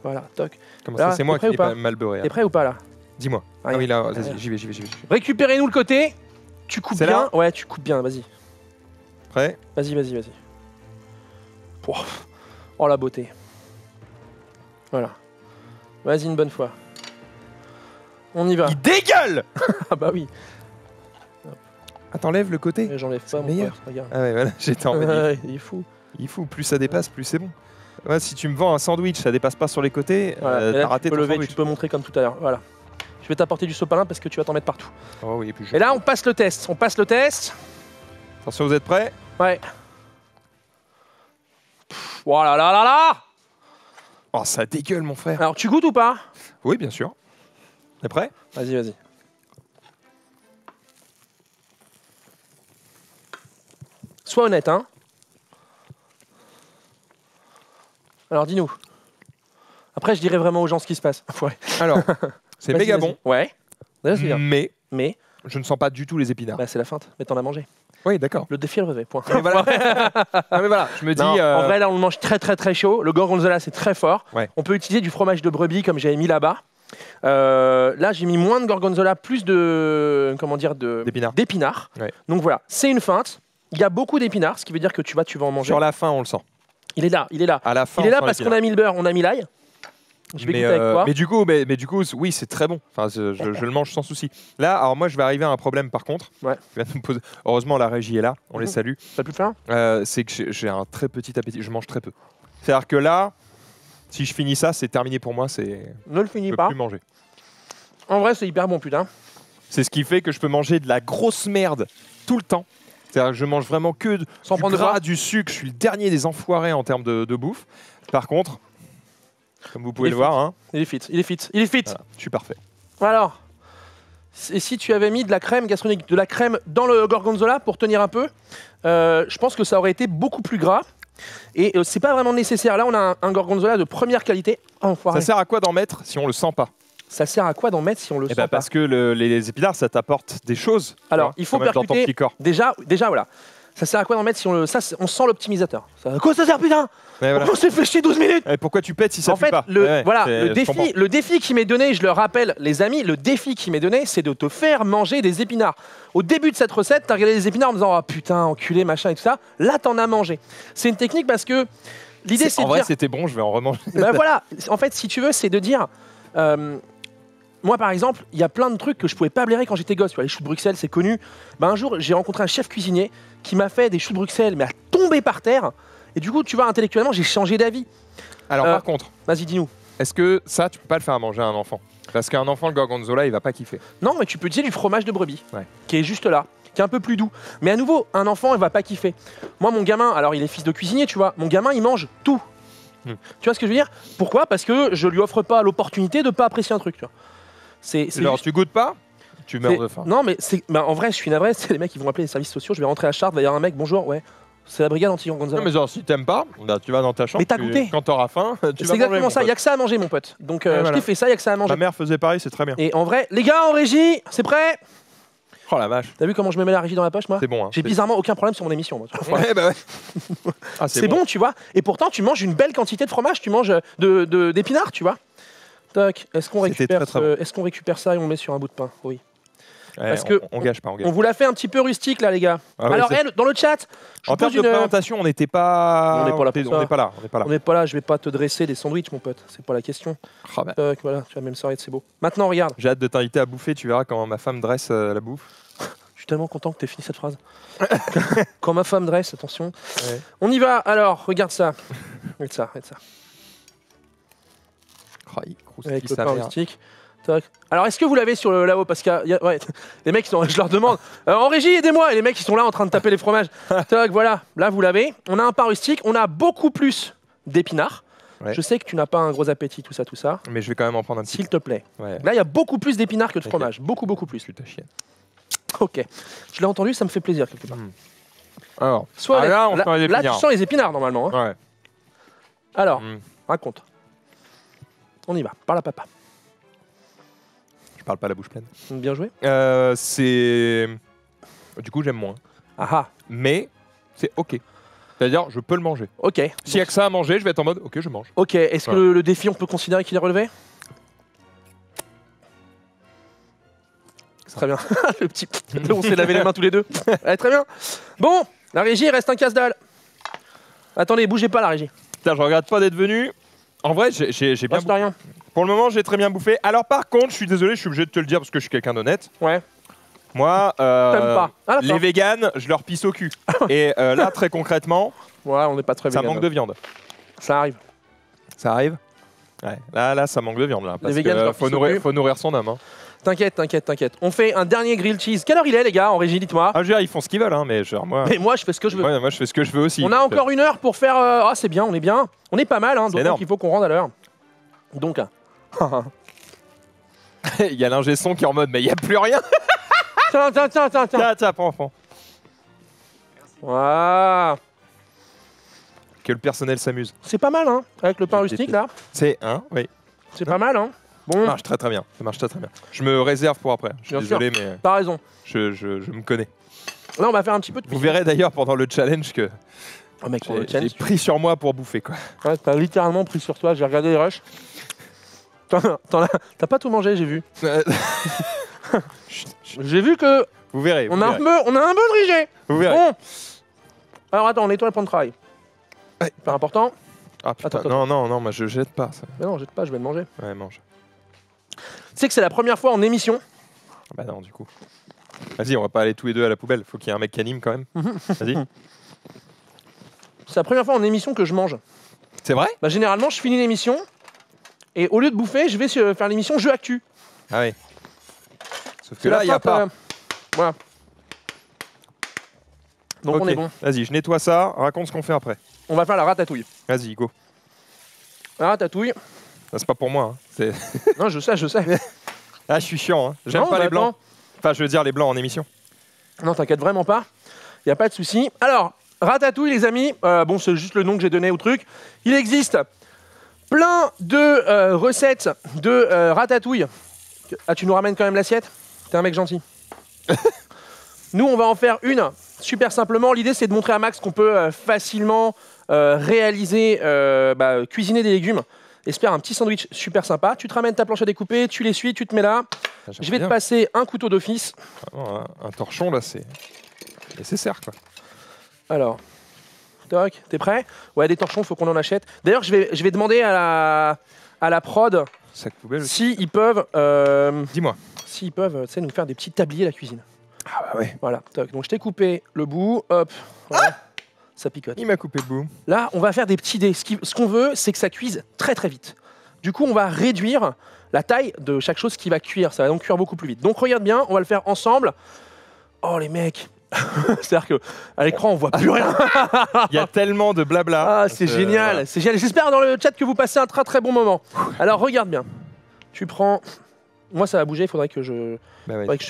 Voilà, toc. Comment ça, c'est moi qui l'ai pas mal beurré. T'es prêt ou pas là? Dis-moi. Ah oui, là, vas-y, j'y vais. Récupérez-nous le côté. Tu coupes bien. Là ouais, tu coupes bien, vas-y. Prêt? Vas-y. Oh la beauté. Voilà. Vas-y une bonne fois. On y va. Il dégueule. Ah bah oui. Ah, t'enlèves le côté? J'enlève pas mon meilleur. pote, regarde. Ah ouais, voilà, j'étais en mode. Il est fou. Il faut, plus ça dépasse, plus c'est bon. Ouais, si tu me vends un sandwich, ça dépasse pas sur les côtés, voilà. t'as raté ton sandwich. Tu peux montrer comme tout à l'heure. Voilà. Je vais t'apporter du sopalin parce que tu vas t'en mettre partout. Oh oui, et là, on passe le test. Attention, vous êtes prêts? Ouais. Voilà, là. Oh, ça dégueule, mon frère. Alors, tu goûtes ou pas? Oui, bien sûr. T'es prêt? Vas-y. Sois honnête, hein. Alors, dis-nous. Après, je dirai vraiment aux gens ce qui se passe. Ouais. Alors, c'est méga bon. Ouais. Mais Mais je ne sens pas du tout les épinards. Bah, c'est la feinte. Mais t'en as mangé. Oui, d'accord. Le défi est relevé. Point. Mais voilà. Mais voilà, je me dis. En vrai, là, on le mange très chaud. Le gorgonzola, c'est très fort. Ouais. On peut utiliser du fromage de brebis comme j'avais mis là-bas. Là, j'ai mis moins de gorgonzola, plus de d'épinards. Ouais. Donc voilà, c'est une feinte. Il y a beaucoup d'épinards, ce qui veut dire que tu vas en manger. Sur la fin, on le sent. Il est là. À la fin, il est là parce qu'on a mis le beurre, on a mis l'ail. Je vais goûter avec toi. Mais du coup, oui, c'est très bon. Enfin, je le mange sans souci. Là, alors moi, je vais arriver à un problème par contre. Ouais. Heureusement, la régie est là. On les salue. Ça peut faire. C'est que j'ai un très petit appétit. Je mange très peu. C'est-à-dire que là, si je finis ça, c'est terminé pour moi. Ne le finis je peux pas. plus manger. En vrai, c'est hyper bon, putain. C'est ce qui fait que je peux manger de la grosse merde tout le temps. C'est-à-dire que je mange vraiment que du gras, du sucre. Je suis le dernier des enfoirés en termes de bouffe. Par contre, comme vous pouvez le voir, hein, il est fit. Voilà, je suis parfait. Alors, et si tu avais mis de la crème gastronomique, de la crème dans le gorgonzola pour tenir un peu, je pense que ça aurait été beaucoup plus gras. Et c'est pas vraiment nécessaire. Là, on a un gorgonzola de première qualité. Ça sert à quoi d'en mettre si on le sent pas? Ça sert à quoi d'en mettre si on le sent pas? Parce que les épinards, ça t'apporte des choses. Alors, il faut percuter. Dans ton petit corps. Déjà, voilà. Ça sert à quoi d'en mettre si on le... Ça, on sent l'optimisateur. À quoi ça sert, putain? Voilà. On s'est fait chier 12 minutes. Et pourquoi tu pètes si ça en pue fait, pas? le défi qui m'est donné, je le rappelle, les amis, le défi qui m'est donné, c'est de te faire manger des épinards. Au début de cette recette, t'as regardé les épinards en me disant « Oh putain, enculé, machin et tout ça ». Là, t'en as mangé. C'est une technique parce que l'idée, c'est de dire... En vrai, c'était bon, je vais en remanger. Ben voilà. En fait, si tu veux, c'est de dire... moi, par exemple, il y a plein de trucs que je pouvais pas blairer quand j'étais gosse. Tu vois, les choux de Bruxelles, c'est connu. Ben, un jour, j'ai rencontré un chef cuisinier qui m'a fait des choux de Bruxelles, mais à tomber par terre. Et du coup, tu vois, intellectuellement, j'ai changé d'avis. Alors, par contre, vas-y, dis-nous. Est-ce que ça, tu peux pas le faire à manger à un enfant? Parce qu'un enfant, le gorgonzola, il va pas kiffer. Non, mais tu peux utiliser du fromage de brebis, qui est juste là, qui est un peu plus doux. Mais à nouveau, un enfant, il va pas kiffer. Moi, mon gamin, alors il est fils de cuisinier, tu vois. Mon gamin, il mange tout. Tu vois ce que je veux dire? Pourquoi? Parce que je lui offre pas l'opportunité de pas apprécier un truc, tu vois. Alors, tu goûtes pas, tu meurs de faim. Non, mais en vrai, je suis navré. C'est les mecs qui vont appeler les services sociaux. Je vais rentrer à Chartres, il va y avoir un mec, bonjour, ouais. C'est la brigade anti-Gonzalo. Non, mais genre, si t'aimes pas, bah, tu vas dans ta chambre. Mais t'as goûté. Quand t'auras faim, tu vas manger. C'est exactement ça, il y a que ça à manger, mon pote. Donc, je t'ai fait ça, il y a que ça à manger. Ma mère faisait pareil, c'est très bien. Et en vrai, les gars en régie, c'est prêt? Oh la vache. T'as vu comment je me mets la régie dans la poche, moi? C'est bon. Hein, j'ai bizarrement aucun problème sur mon émission. Moi, ouais, bah ouais. Ah, c'est bon, tu vois. Et pourtant, tu manges une belle quantité de fromage, tu manges d'épinards, tu vois. Toc. Est-ce qu'on récupère ça et on le met sur un bout de pain? Oui. Ouais, parce que on gâche pas. On vous l'a fait un petit peu rustique là, les gars. Ah ouais, alors, dans le chat, en termes de présentation, on n'était pas. On n'est pas là. On n'est pas là. Je vais pas te dresser des sandwichs, mon pote. C'est pas la question. Oh bah. Voilà, tu vas même soirée, c'est beau. Maintenant, regarde. J'ai hâte de t'inviter à bouffer. Tu verras quand ma femme dresse la bouffe. Je suis tellement content que tu aies fini cette phrase. Quand ma femme dresse, attention. Ouais. On y va. Alors, regarde ça. Regarde ça. Oh, avec le pain rustique. Alors, est-ce que vous l'avez sur là-haut? Parce que ouais, les mecs, je leur demande en régie, aidez-moi. Et les mecs, ils sont là en train de taper les fromages. Voilà, là, vous l'avez. On a un pain rustique. On a beaucoup plus d'épinards. Ouais. Je sais que tu n'as pas un gros appétit, tout ça. Mais je vais quand même en prendre un petit. S'il te plaît. Ouais. Là, il y a beaucoup plus d'épinards que de fromage. Beaucoup plus. Putain, chienne. Ok. Je l'ai entendu, ça me fait plaisir quelque part. Alors, là, tu sens les épinards normalement. Hein. Ouais. Alors, raconte. On y va. Parle à papa. Je parle pas la bouche pleine. Bien joué. Du coup, j'aime moins. Ah. Mais c'est ok. C'est-à-dire, je peux le manger. Ok. S'il y a que ça à manger, je vais être en mode ok, je mange. Ok. Est-ce que le défi, on peut considérer qu'il est relevé? Très bien. Le petit. On s'est lavé les mains tous les deux. Allez, très bien. Bon, la régie, il reste un casse-dalle. Attendez, bougez pas la régie. Putain, je regrette pas d'être venu. En vrai, j'ai bien. Rien. Pour le moment, j'ai très bien bouffé. Alors, par contre, je suis désolé, je suis obligé de te le dire parce que je suis quelqu'un d'honnête. Ouais. Moi, pas. Les véganes, je leur pisse au cul. Et là, très concrètement, ouais, on n'est pas très ça manque de viande. Ça arrive. Ça arrive. Ouais. Là, ça manque de viande là. Parce les véganes, faut nourrir son homme. Hein. T'inquiète. On fait un dernier grilled cheese. Quelle heure il est, les gars, en régie, dites-moi? Ah, je veux dire, ils font ce qu'ils veulent, hein, mais genre moi. Mais moi, je fais ce que je veux. Ouais, moi, je fais ce que je veux aussi. On a encore 1 heure pour faire. Ah, c'est bien, on est bien. On est pas mal, hein. Donc il faut qu'on rende à l'heure. Donc. Il y a l'ingé son qui est en mode, mais il n'y a plus rien. Tiens, prends. Voilà. Que le personnel s'amuse. C'est pas mal, hein, avec le pain rustique, là. C'est, oui. C'est pas mal, hein. Bon. Ça marche très bien. Je me réserve pour après. Je suis désolé, mais... T'as raison. Je me connais. Là, on va faire un petit peu de... Vous verrez d'ailleurs pendant le challenge que... Oh, mec, j'ai pris sur moi pour bouffer, quoi. Ouais, t'as littéralement pris sur toi. J'ai regardé les rushs. T'as pas tout mangé, j'ai vu. J'ai vu que... Vous verrez. On a un peu de rigé. Vous verrez. Bon. Alors attends, on nettoie le plan de travail. Ouais. C'est important. Ah putain, attends. Non, moi je jette pas ça. Mais non, jette pas, je vais le manger. Ouais, mange. Tu sais que c'est la première fois en émission. Bah non, du coup. Vas-y, on va pas aller tous les deux à la poubelle. Faut qu'il y ait un mec qui anime quand même. Vas-y. C'est la première fois en émission que je mange. C'est vrai? Bah généralement, je finis l'émission et au lieu de bouffer, je vais faire l'émission Jeux Actu. Ah oui. Sauf que là, il n'y a pas. Voilà. Donc on est bon. Vas-y, je nettoie ça. Raconte ce qu'on fait après. On va faire la ratatouille. Vas-y, go. La ratatouille. C'est pas pour moi. Hein. Non, je sais. Ah, je suis chiant. Hein. J'aime pas les blancs. Enfin, je veux dire les blancs en émission. Non, t'inquiète vraiment pas. Il n'y a pas de souci. Alors, ratatouille, les amis. Bon, c'est juste le nom que j'ai donné au truc. Il existe plein de recettes de ratatouille. Ah, tu nous ramènes quand même l'assiette? T'es un mec gentil. Nous, on va en faire une super simplement. L'idée, c'est de montrer à Max qu'on peut facilement réaliser, cuisiner des légumes et se faire un petit sandwich super sympa. Tu te ramènes ta planche à découper, tu l'essuies, tu te mets là. Je vais te passer un couteau d'office. Un torchon, là, c'est nécessaire, quoi. Alors, toc, t'es prêt? Ouais, des torchons, faut qu'on en achète. D'ailleurs, je vais demander à la prod s'ils peuvent... Dis-moi. S'ils peuvent nous faire des petits tabliers à la cuisine. Ah bah ouais. Voilà, toc. Donc je t'ai coupé le bout, hop, voilà. Ça picote. Il m'a coupé le bout. Là, on va faire des petits dés. Ce qu'on veut, c'est que ça cuise très très vite. Du coup, on va réduire la taille de chaque chose qui va cuire. Ça va donc cuire beaucoup plus vite. Donc regarde bien, on va le faire ensemble. Oh les mecs. C'est-à-dire qu'à l'écran, on voit plus rien. Il y a tellement de blabla. Ah, c'est génial. Voilà. C'est génial. J'espère dans le chat que vous passez un très très bon moment. Alors regarde bien. Tu prends Moi, ça va bouger, il faudrait que je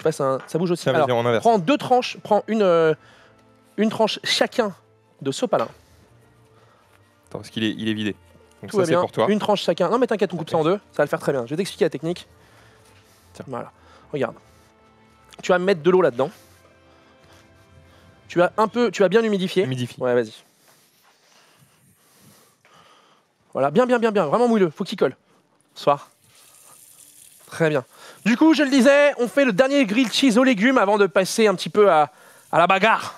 fasse un... Ça bouge aussi. Tiens, Alors, on inverse. prends 2 tranches, prends une tranche chacun de sopalin. Attends, parce qu'il est vidé. Donc Tout ça, va c'est bien. pour toi. Une tranche chacun. Non, mais t'inquiète, on coupe ça en 2. Ça va le faire très bien. Je vais t'expliquer la technique. Tiens. Voilà. Regarde. Tu vas mettre de l'eau là-dedans. Tu vas bien humidifier. Humidifie. Ouais, vas-y. Voilà, bien. Vraiment moelleux. Faut qu'il colle. Soir. Très bien. Du coup, je le disais, on fait le dernier grilled cheese aux légumes avant de passer un petit peu à la bagarre.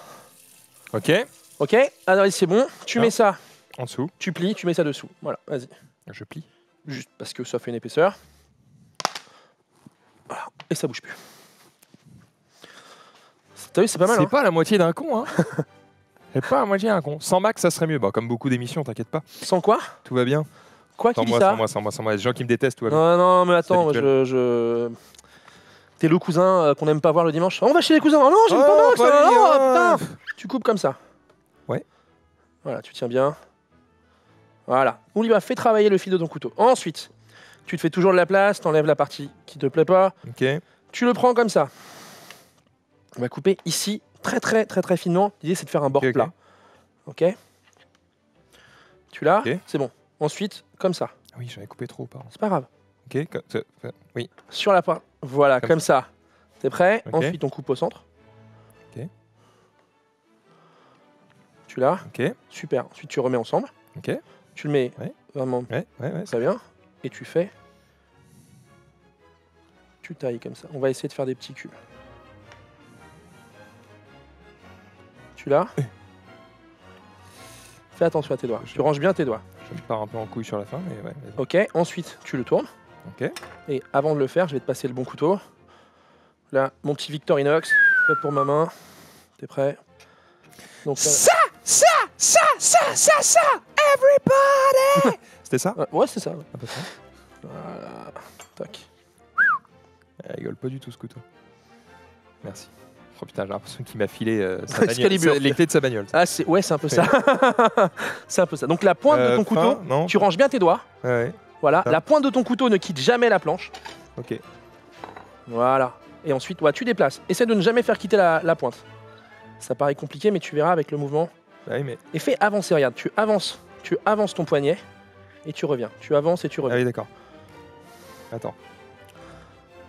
Ok. Ok. Alors, c'est bon. Tu mets ça. En dessous. Tu plies, tu mets ça dessous. Voilà, vas-y. Je plie. Juste parce que ça fait une épaisseur. Voilà. Et ça bouge plus. T'as vu, c'est pas mal. C'est Hein. pas la moitié d'un con, hein. C'est pas la moitié d'un con. Sans Mac, ça serait mieux. Bah, comme beaucoup d'émissions, t'inquiète pas. Sans quoi? Tout va bien. Quoi qui dit ça? Sans moi. Les gens qui me détestent, tout va bien. Non, mais attends, moi, t'es le cousin qu'on aime pas voir le dimanche. On va chez les cousins. Oh non, j'aime pas Max. Putain. Tu coupes comme ça. Ouais. Voilà, tu tiens bien. Voilà. On lui va fait travailler le fil de ton couteau. Ensuite, tu te fais toujours de la place, t'enlèves la partie qui te plaît pas. Ok. Tu le prends comme ça. On va couper ici très finement. L'idée c'est de faire un bord plat. Ok. Tu l'as? C'est bon. Ensuite, comme ça. Ah oui, j'avais coupé trop, pardon. C'est pas grave. Ok. Oui. Sur la part. Voilà, comme ça. T'es prêt? Ok. Ensuite, on coupe au centre. Ok. Tu l'as? Ok. Super. Ensuite, tu remets ensemble. Ok. Tu le mets Ouais. vraiment Ouais. très bien. Et tu fais. Tu tailles comme ça. On va essayer de faire des petits cubes. Tu l'as? Fais attention à tes doigts. Tu ranges bien tes doigts. Je me pars un peu en couille sur la fin, mais ouais. Vas-y. Ok. Ensuite, tu le tournes. Ok. Et avant de le faire, je vais te passer le bon couteau. Là, mon petit Victorinox. Fait pour ma main. T'es prêt? Donc, Ça, everybody. C'était ça? ouais, c'est ça. À peu près. Voilà. Tac. Elle rigole pas du tout ce couteau. Merci. Oh putain, j'ai l'impression qu'il m'a filé les clés de sa bagnole. Ah, c'est un peu ça. C'est un peu ça. Donc la pointe de ton couteau, tu ranges bien tes doigts. Ouais. Voilà. La pointe de ton couteau ne quitte jamais la planche. Ok. Voilà. Et ensuite, tu déplaces. Essaie de ne jamais faire quitter la pointe. Ça paraît compliqué, mais tu verras avec le mouvement. Ouais, mais... Et fais avancer. Regarde, tu avances ton poignet et tu reviens. Tu avances et tu reviens. Ah oui, d'accord. Attends.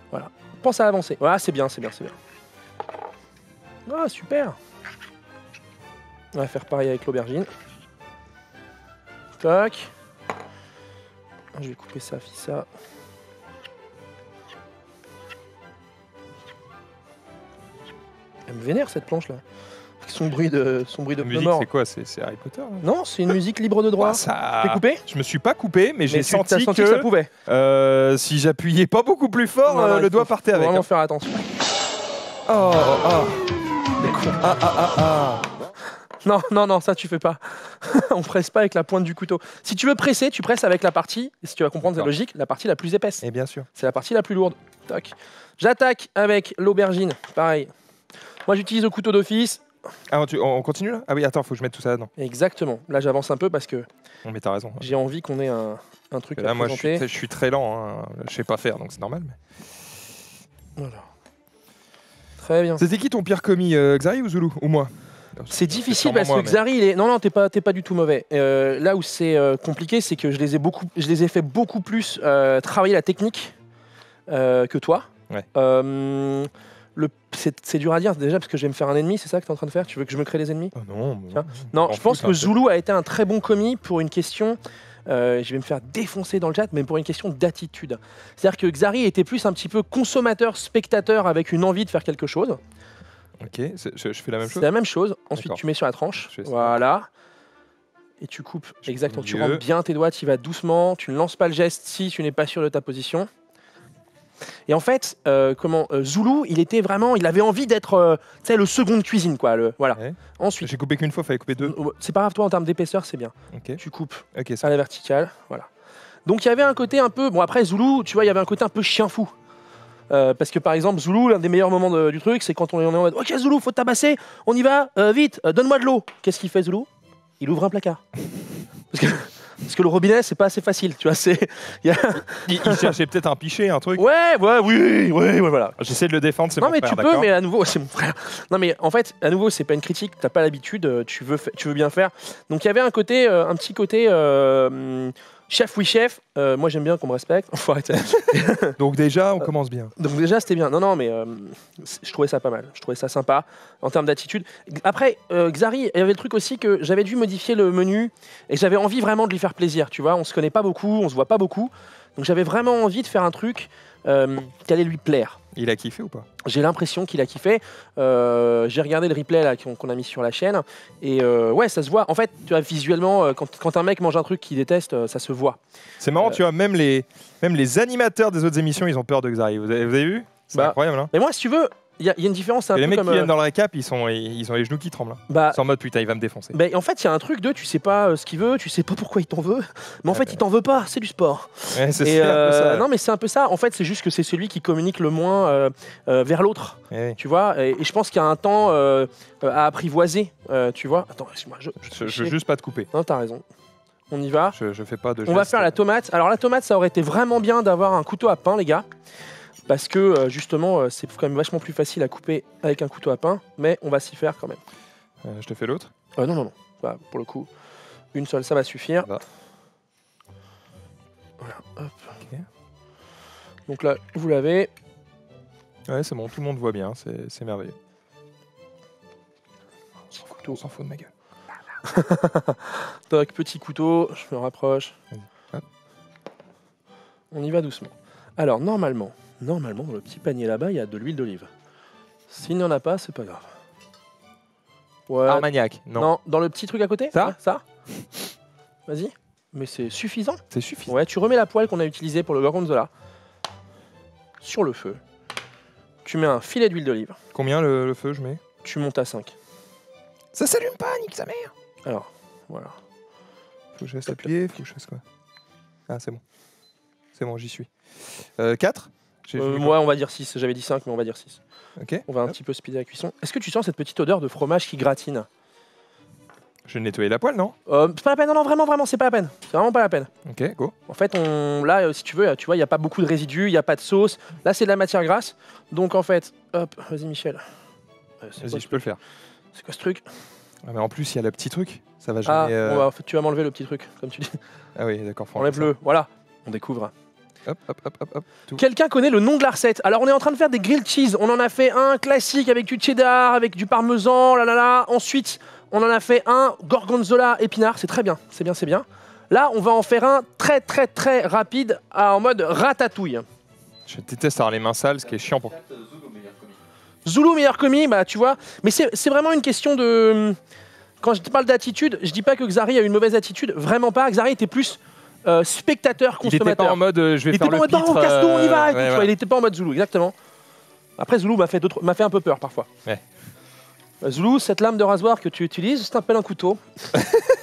Voilà. Pense à avancer. Voilà, c'est bien. Ah, super. On va faire pareil avec l'aubergine. Tac. Je vais couper ça, ça. Elle me vénère cette planche là. Son bruit de musique, mort. c'est quoi? C'est Harry Potter? Non, c'est une musique libre de droit. Ça... T'es coupé? Je me suis pas coupé, mais j'ai senti que ça pouvait. Si j'appuyais pas beaucoup plus fort, le doigt partait avec. Faut vraiment faire attention. Oh. Non, ça tu fais pas. On presse pas avec la pointe du couteau. Si tu veux presser, tu presses avec la partie, et si tu vas comprendre cette logique, la partie la plus épaisse. Et bien sûr. C'est la partie la plus lourde. Tac. J'attaque avec l'aubergine. Pareil. Moi j'utilise le couteau d'office. Ah, on continue là? Ah oui, attends, faut que je mette tout ça dedans. Exactement. Là j'avance un peu parce que Non, mais t'as raison. j'ai envie qu'on ait un truc Là, à moi, présenter. je suis très lent. Hein. Je sais pas faire, donc c'est normal. Mais... Voilà. Très bien. C'était qui ton pire commis, Xari ou Zulu? Ou moi? C'est difficile parce que Xari, il est... Non, t'es pas du tout mauvais. Là où c'est compliqué, c'est que je les ai fait beaucoup plus travailler la technique que toi. Ouais. C'est dur à dire déjà parce que je vais me faire un ennemi, c'est ça que tu es en train de faire? Tu veux que je me crée des ennemis? Oh non. Non, je pense que Zulu a été un très bon commis pour une question... je vais me faire défoncer dans le chat, mais pour une question d'attitude. C'est-à-dire que Xari était plus un petit peu consommateur, spectateur avec une envie de faire quelque chose. Ok, je fais la même chose. C'est la même chose. Ensuite, tu mets sur la tranche. Voilà. Et tu coupes. Exactement. Tu rentres bien tes doigts, tu y vas doucement. Tu ne lances pas le geste si tu n'es pas sûr de ta position. Et en fait, Zulu, il avait envie d'être le second de cuisine, quoi. Voilà. Ouais. Ensuite, j'ai coupé qu'une fois, fallait couper deux. c'est pas grave, toi en termes d'épaisseur, c'est bien. Ok. Tu coupes Ok. à la verticale, voilà. Donc il y avait un côté un peu, bon après Zulu, tu vois, il y avait un côté un peu chien fou. Parce que par exemple, Zulu, l'un des meilleurs moments du truc, c'est quand on est en mode ok Zulu, faut tabasser, on y va, vite, donne-moi de l'eau. Qu'est-ce qu'il fait Zulu? Il ouvre un placard. Parce que Parce que le robinet, c'est pas assez facile, tu vois. Il cherchait peut-être un pichet, un truc. Oui, voilà. J'essaie de le défendre, c'est mon frère. Non, mais tu peux, mais à nouveau, c'est mon frère. Non, mais en fait, à nouveau, c'est pas une critique, t'as pas l'habitude, tu veux bien faire. Donc, il y avait un petit côté chef, oui, chef. Moi, j'aime bien qu'on me respecte. Faut arrêter. Donc, déjà, on commence bien. Donc, déjà, c'était bien. Non, mais je trouvais ça pas mal. Je trouvais ça sympa en termes d'attitude. Après, Xari, il y avait le truc aussi que j'avais dû modifier le menu et j'avais envie vraiment de lui faire plaisir. Tu vois, on se connaît pas beaucoup, on se voit pas beaucoup. Donc, j'avais vraiment envie de faire un truc qui allait lui plaire. Il a kiffé ou pas? J'ai l'impression qu'il a kiffé. J'ai regardé le replay là, qu'on a mis sur la chaîne. Et ouais, ça se voit. En fait, tu vois, visuellement, quand un mec mange un truc qu'il déteste, ça se voit. C'est marrant, tu vois, même les animateurs des autres émissions, ils ont peur de Xari. Vous avez vu? C'est incroyable, hein. Mais moi, si tu veux, il y a une différence. Les mecs qui viennent dans le récap, ils ont les genoux qui tremblent. C'est en mode putain, il va me défoncer. En fait, il y a un truc de tu sais pas ce qu'il veut, tu sais pas pourquoi il t'en veut, mais en fait, il t'en veut pas, c'est du sport. Ouais, c'est un peu ça. Non, mais c'est un peu ça. En fait, c'est juste que c'est celui qui communique le moins vers l'autre. Tu vois, et je pense qu'il y a un temps à apprivoiser. Tu vois. Attends, excuse-moi. Je veux juste pas te couper. Non, t'as raison. On y va. Je fais pas de. On va faire la tomate. Alors, la tomate, ça aurait été vraiment bien d'avoir un couteau à pain, les gars. Parce que justement, c'est quand même vachement plus facile à couper avec un couteau à pain, mais on va s'y faire quand même. Je te fais l'autre? Non. Bah, pour le coup, une seule, ça va suffire. Voilà, hop. Okay. Donc là, vous l'avez. Ouais, c'est bon, tout le monde voit bien, c'est merveilleux. On s'en fout de ma gueule. Toc, petit couteau, je me rapproche. On y va doucement. Alors, normalement, dans le petit panier là-bas, il y a de l'huile d'olive. S'il n'y en a pas, c'est pas grave. Ouais. Armagnac, non. Dans le petit truc à côté. Ça Vas-y. Mais c'est suffisant. C'est suffisant. Ouais, tu remets la poêle qu'on a utilisée pour le gorgonzola sur le feu. Tu mets un filet d'huile d'olive. Combien le feu je mets? Tu montes à 5. Ça s'allume pas, nique sa mère. Alors, voilà. Faut que je laisse appuyer, faut que je fasse quoi? Ah, c'est bon. C'est bon, j'y suis. 4 Moi, on va dire 6. J'avais dit 5, mais on va dire 6. Ok. On va un petit peu speeder la cuisson. Est-ce que tu sens cette petite odeur de fromage qui gratine? Je vais nettoyer la poêle, non? C'est pas la peine, non, vraiment, c'est pas la peine. C'est vraiment pas la peine. Ok, go. En fait, là, si tu veux, tu vois, il n'y a pas beaucoup de résidus, il n'y a pas de sauce. Là, c'est de la matière grasse. Donc, en fait, hop, vas-y, Michel. Vas-y, je peux le faire. C'est quoi ce truc? Ah, mais en plus, il y a le petit truc. Ça va jamais. En fait, tu vas m'enlever le petit truc, comme tu dis. Ah oui, d'accord. Enlève-le, voilà. On découvre. Hop. Quelqu'un connaît le nom de la recette? Alors, on est en train de faire des grilled cheese. On en a fait un classique avec du cheddar, avec du parmesan, Ensuite, on en a fait un gorgonzola épinard. C'est très bien, c'est bien. Là, on va en faire un très rapide en mode ratatouille. Je déteste avoir les mains sales, ce qui est chiant pour... Zulu meilleur commis, bah tu vois. Mais c'est vraiment une question de... Quand je te parle d'attitude, je dis pas que Xari a une mauvaise attitude. Vraiment pas. Xari était plus spectateur, consommateur. Il était pas en mode je vais faire le pitre. Casse-tout, on y va. Ouais. Il était pas en mode Zulu, exactement. Après, Zulu m'a fait un peu peur parfois. Ouais. Zulu, cette lame de rasoir que tu utilises, ça s'appelle un couteau.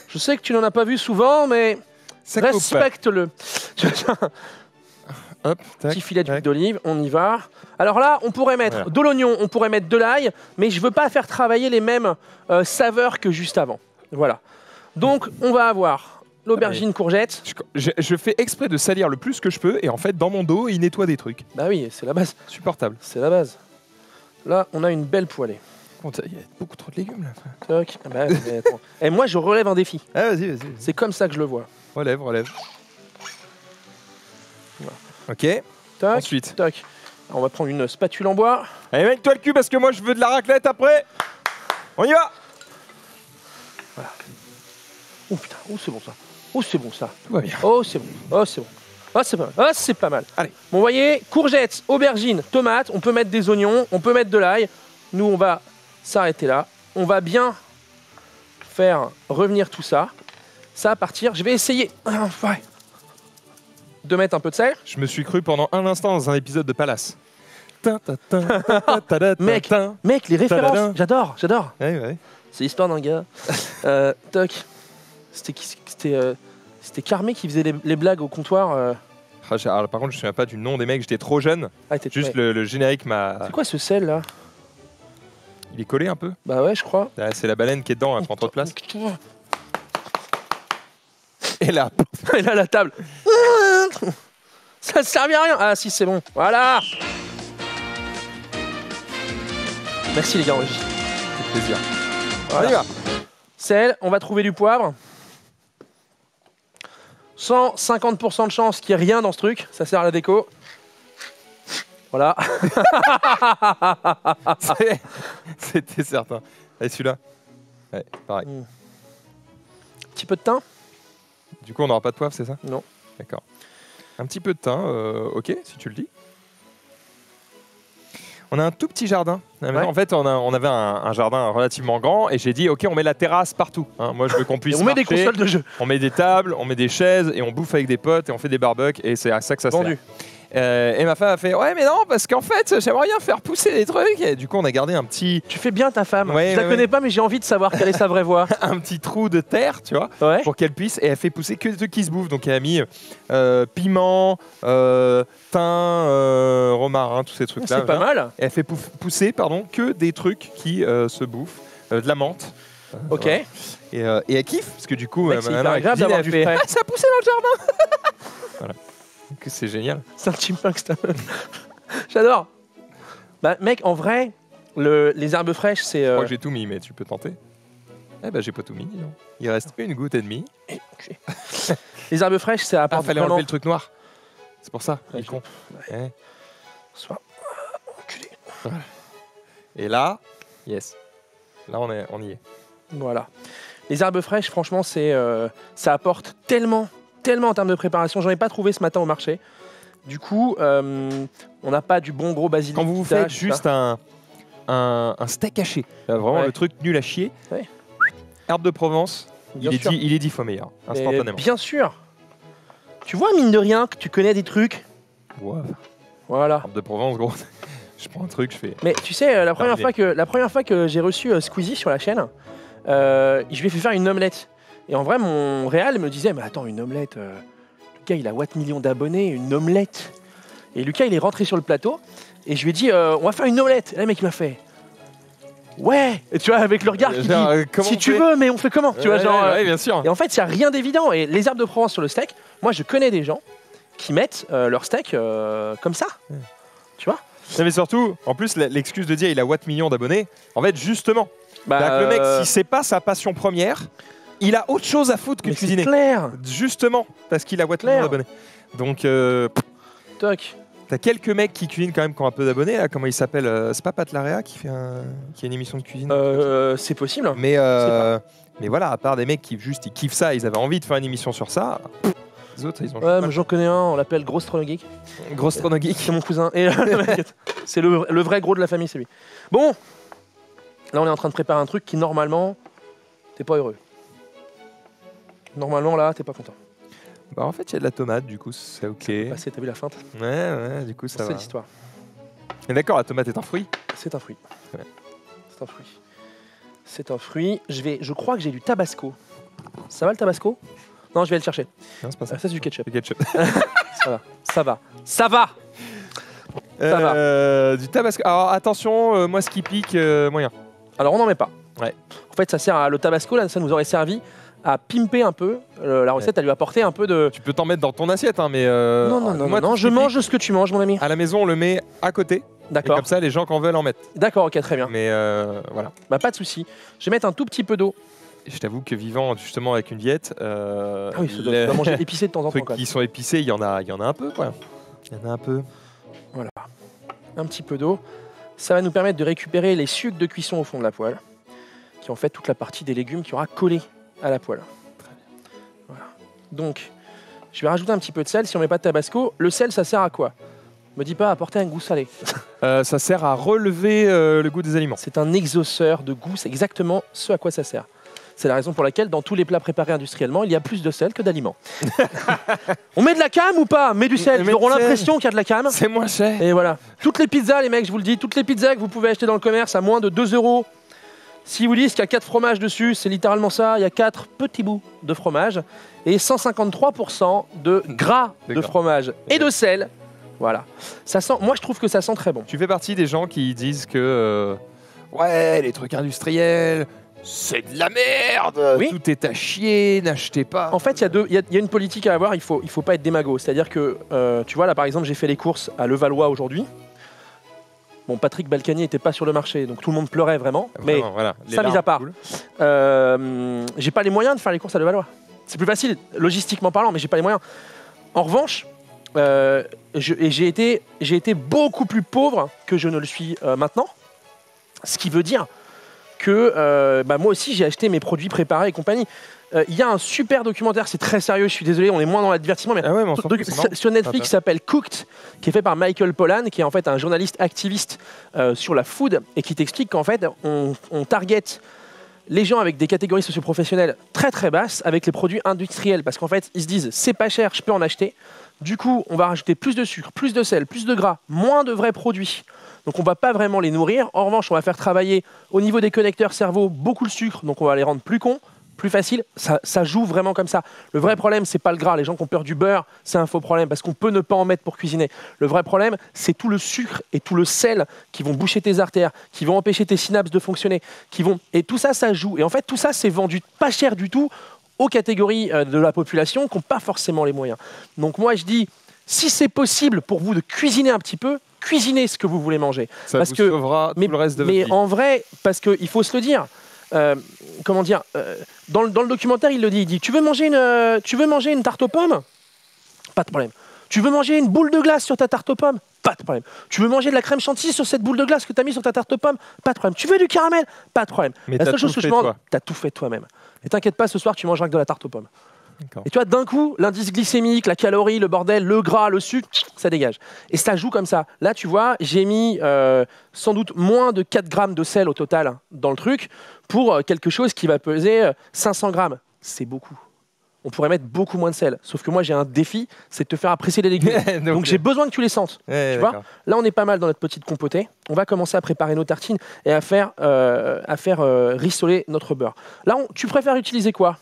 Je sais que tu n'en as pas vu souvent, mais respecte-le. Hop, petit filet d'huile d'olive, on y va. Alors là, on pourrait mettre de l'oignon, on pourrait mettre de l'ail, mais je veux pas faire travailler les mêmes saveurs que juste avant. Voilà. Donc, on va avoir l'aubergine courgette. Je fais exprès de salir le plus que je peux, et en fait, dans mon dos, il nettoie des trucs. Bah oui, c'est la base. Supportable. C'est la base. Là, on a une belle poêlée. Il y a beaucoup trop de légumes là. Toc. Bah, mais attends. Et moi, je relève un défi. Ah, vas-y. C'est comme ça que je le vois. Relève. Voilà. Ok. Toc. Ensuite. Toc. Alors, on va prendre une spatule en bois. Allez, mets-toi le cul parce que moi, je veux de la raclette après. On y va. Voilà. Oh putain, c'est bon ça. Oh, c'est bon ça. Tout va bien. Oh, c'est bon. Oh, c'est bon. Oh, c'est pas mal. Oh, c'est pas mal. Allez. Bon, vous voyez, courgettes, aubergines, tomates, on peut mettre des oignons, on peut mettre de l'ail. Nous, on va s'arrêter là. On va bien faire revenir tout ça. Ça va partir. Je vais essayer de mettre un peu de sel. Je me suis cru pendant un instant dans un épisode de Palace. Mec, les références, j'adore. Ouais. C'est l'histoire d'un gars. Toc. C'était Carmé qui faisait les blagues au comptoir. Alors, par contre, je ne me souviens pas du nom des mecs, j'étais trop jeune. Juste le générique m'a... C'est quoi ce sel là? Il est collé un peu? Bah ouais, je crois. C'est la baleine qui est dedans, elle prend trop de place. Et là, et là, la table. Ça ne servait à rien. Ah si, c'est bon. Voilà. Merci les gars, Régis. c'est plaisir. Voilà. On y va. Sel, on va trouver du poivre. 150% de chance qu'il n'y ait rien dans ce truc. Ça sert à la déco. Voilà. C'était certain. Et celui-là? Ouais, pareil. Un petit peu de thym. Du coup, on n'aura pas de poivre, c'est ça? Non. D'accord. Un petit peu de thym, ok, si tu le dis. On a un tout petit jardin. Ouais. En fait, on avait un jardin relativement grand et j'ai dit, ok, on met la terrasse partout. Hein. Moi, je veux qu'on puisse Et on met des marcher, consoles de jeu. on met des tables, on met des chaises et on bouffe avec des potes et on fait des barbecues et c'est à ça que ça Vendu. sert. Et ma femme a fait, ouais, mais non, parce qu'en fait, j'aimerais bien faire pousser des trucs. Et du coup, on a gardé un petit... Tu fais bien ta femme. Ouais, je la connais pas, mais j'ai envie de savoir quelle est sa vraie voix. un petit trou de terre, tu vois, Ouais. pour qu'elle puisse, et elle fait pousser que des trucs qui se bouffent. Donc elle a mis piment, thym, romarin, tous ces trucs-là. C'est pas mal. Et elle fait pousser, que des trucs qui se bouffent, de la menthe. Ok. Voilà. Et elle kiffe, parce que du coup, Mec, c'est maintenant, hyper elle agréable cuisine, d'avoir elle du fait, frais. ah, ça a poussé dans le jardin. Voilà. Donc c'est génial. C'est un chipmunk, ça. J'adore. Bah, mec, en vrai, les herbes fraîches, c'est. Je crois que j'ai tout mis, mais tu peux tenter. Eh ben, j'ai pas tout mis, non. Il reste une goutte et demie. Les herbes fraîches, ça Ah, apporte fallait vraiment. enlever le truc noir. C'est pour ça, il est con. Ouais. Ouais. Sois enculé. Voilà. Et là, yes. Là, on y est. Voilà. Les herbes fraîches, franchement, ça apporte tellement en termes de préparation. J'en ai pas trouvé ce matin au marché. Du coup, on n'a pas du bon gros basilic. Quand vous faites juste un steak haché, là, vraiment Ouais. le truc nul à chier, Ouais. herbe de Provence, il est 10 fois meilleur, instantanément. Bien sûr. Tu vois, mine de rien, que tu connais des trucs. Wow. Voilà. Herbe de Provence, gros. Je prends un truc, je fais... Mais tu sais, la première fois que j'ai reçu Squeezie sur la chaîne, je lui ai fait faire une omelette. Et en vrai, mon réal me disait, mais attends, une omelette, Lucas, il a Watt million d'abonnés, une omelette. Et Lucas, il est rentré sur le plateau, et je lui ai dit, on va faire une omelette. Et là, le mec, il m'a fait, ouais. Et tu vois, avec le regard qui Genre, dit, comment si on tu fait veux, mais on fait comment, tu vois, genre. Ouais, bien sûr. Et en fait, il n'y a rien d'évident. Et les herbes de Provence sur le steak, moi, je connais des gens qui mettent leur steak comme ça. Tu vois. Non, mais surtout, en plus, l'excuse de dire il a Watt million d'abonnés, en fait, justement, le mec, si c'est pas sa passion première, il a autre chose à foutre que de cuisiner. C'est clair. Justement, parce qu'il a Watt million d'abonnés. Donc, Toc. t'as quelques mecs qui cuisinent quand même qui ont un peu d'abonnés. Là. Comment il s'appelle c'est pas Pat Larea qui a une émission de cuisine C'est possible. mais voilà, à part des mecs qui ils kiffent ça, ils avaient envie de faire une émission sur ça. Les autres, ils ont... Ouais, mais j'en connais un, on l'appelle Gros Stronogeek. Gros Stronogeek. C'est mon cousin. Et le mec, c'est le vrai gros de la famille, c'est lui. Bon, là on est en train de préparer un truc qui normalement, t'es pas heureux. Normalement là, t'es pas content. Bah en fait, il y a de la tomate, du coup, c'est ok. Passé, t'as vu la feinte? Ouais, du coup, ça va. C'est l'histoire. Et d'accord, la tomate est un fruit. C'est un fruit. Ouais. C'est un fruit. C'est un fruit. Je crois que j'ai du tabasco. Ça va le tabasco? Non, je vais aller le chercher. Non, c'est pas ça. Ça, c'est du ketchup. Du ketchup. Ça va. Du tabasco. Alors attention, moi, ce qui pique, moyen. Alors, on n'en met pas. Ouais. En fait, le tabasco, là, ça nous aurait servi à pimper un peu la recette, à lui apporter un peu de... Tu peux t'en mettre dans ton assiette, hein, mais... Non, je mange ce que tu manges, mon ami. À la maison, on le met à côté. Et D'accord. comme ça, les gens qui en veulent en mettent. D'accord, ok, très bien. Mais voilà. Bah, pas de souci. Je vais mettre un tout petit peu d'eau. Je t'avoue que vivant justement avec une diète, Ah oui, tu dois manger épicé de temps en temps. trucs Quand même. qui sont épicés, il y en a un peu, quoi. Il y en a un peu. Voilà. Un petit peu d'eau. Ça va nous permettre de récupérer les sucs de cuisson au fond de la poêle, qui est en fait toute la partie des légumes qui aura collé à la poêle. Très bien. Voilà. Donc, je vais rajouter un petit peu de sel. Si on met pas de tabasco, le sel, ça sert à quoi? Me dis pas apporter un goût salé. Ça sert à relever le goût des aliments. C'est un exauceur de goût. C'est exactement ce à quoi ça sert. C'est la raison pour laquelle, dans tous les plats préparés industriellement, il y a plus de sel que d'aliments. On met de la cam ou pas? Mets du sel. Ils auront l'impression qu'il y a de la cam. C'est moins cher. Et voilà. Toutes les pizzas, les mecs, je vous le dis, toutes les pizzas que vous pouvez acheter dans le commerce à moins de 2 €. Si vous dites qu'il y a 4 fromages dessus, c'est littéralement ça. Il y a 4 petits bouts de fromage et 153% de gras de fromage et de sel. Voilà. Ça sent, moi, je trouve que ça sent très bon. Tu fais partie des gens qui disent que ouais, les trucs industriels, c'est de la merde, tout est à chier, n'achetez pas. En fait, il y a une politique à avoir, il faut pas être démago. C'est-à-dire que, tu vois, là par exemple, j'ai fait les courses à Levallois aujourd'hui. Bon, Patrick Balkany n'était pas sur le marché, donc tout le monde pleurait vraiment. Mais voilà, ça, mis à part, j'ai pas les moyens de faire les courses à Levallois. C'est plus facile, logistiquement parlant, mais j'ai pas les moyens. En revanche, j'ai été beaucoup plus pauvre que je ne le suis maintenant. Ce qui veut dire que moi aussi, j'ai acheté mes produits préparés et compagnie. Il y a un super documentaire, c'est très sérieux, je suis désolé, on est moins dans l'advertissement, mais sur Netflix qui s'appelle Cooked, qui est fait par Michael Pollan, qui est en fait un journaliste activiste sur la food, et qui t'explique qu'en fait, on target les gens avec des catégories socioprofessionnelles très très basses avec les produits industriels, parce qu'en fait, ils se disent, c'est pas cher, je peux en acheter. Du coup, on va rajouter plus de sucre, plus de sel, plus de gras, moins de vrais produits. Donc on ne va pas vraiment les nourrir. En revanche, on va faire travailler au niveau des connecteurs cerveau beaucoup le sucre, donc on va les rendre plus cons, plus faciles. Ça joue vraiment comme ça. Le vrai problème, c'est pas le gras. Les gens qui ont peur du beurre, c'est un faux problème parce qu'on peut ne pas en mettre pour cuisiner. Le vrai problème, c'est tout le sucre et tout le sel qui vont boucher tes artères, qui vont empêcher tes synapses de fonctionner, et tout ça, ça joue. Et en fait, tout ça, c'est vendu pas cher du tout aux catégories de la population qui n'ont pas forcément les moyens. Donc moi, je dis, si c'est possible pour vous de cuisiner un petit peu, cuisinez ce que vous voulez manger. Ça vous sauvera tout le reste de votre vie. Mais en vrai, parce qu'il faut se le dire, comment dire, dans le documentaire, il le dit, tu veux manger une tarte aux pommes? Pas de problème. Tu veux manger une boule de glace sur ta tarte aux pommes? Pas de problème. Tu veux manger de la crème chantilly sur cette boule de glace que tu as mis sur ta tarte aux pommes? Pas de problème. Tu veux du caramel? Pas de problème. Mais la seule chose que je demande, tu as tout fait toi-même. Et t'inquiète pas, ce soir, tu mangeras que de la tarte aux pommes. Et tu vois, d'un coup, l'indice glycémique, la calorie, le bordel, le gras, le sucre, ça dégage. Et ça joue comme ça. Là, tu vois, j'ai mis sans doute moins de 4 grammes de sel au total dans le truc pour quelque chose qui va peser 500 grammes. C'est beaucoup. On pourrait mettre beaucoup moins de sel. Sauf que moi, j'ai un défi, c'est de te faire apprécier les légumes. Donc j'ai besoin que tu les sentes. Tu vois, là, on est pas mal dans notre petite compotée. On va commencer à préparer nos tartines et à faire rissoler notre beurre. Là, tu préfères utiliser quoi?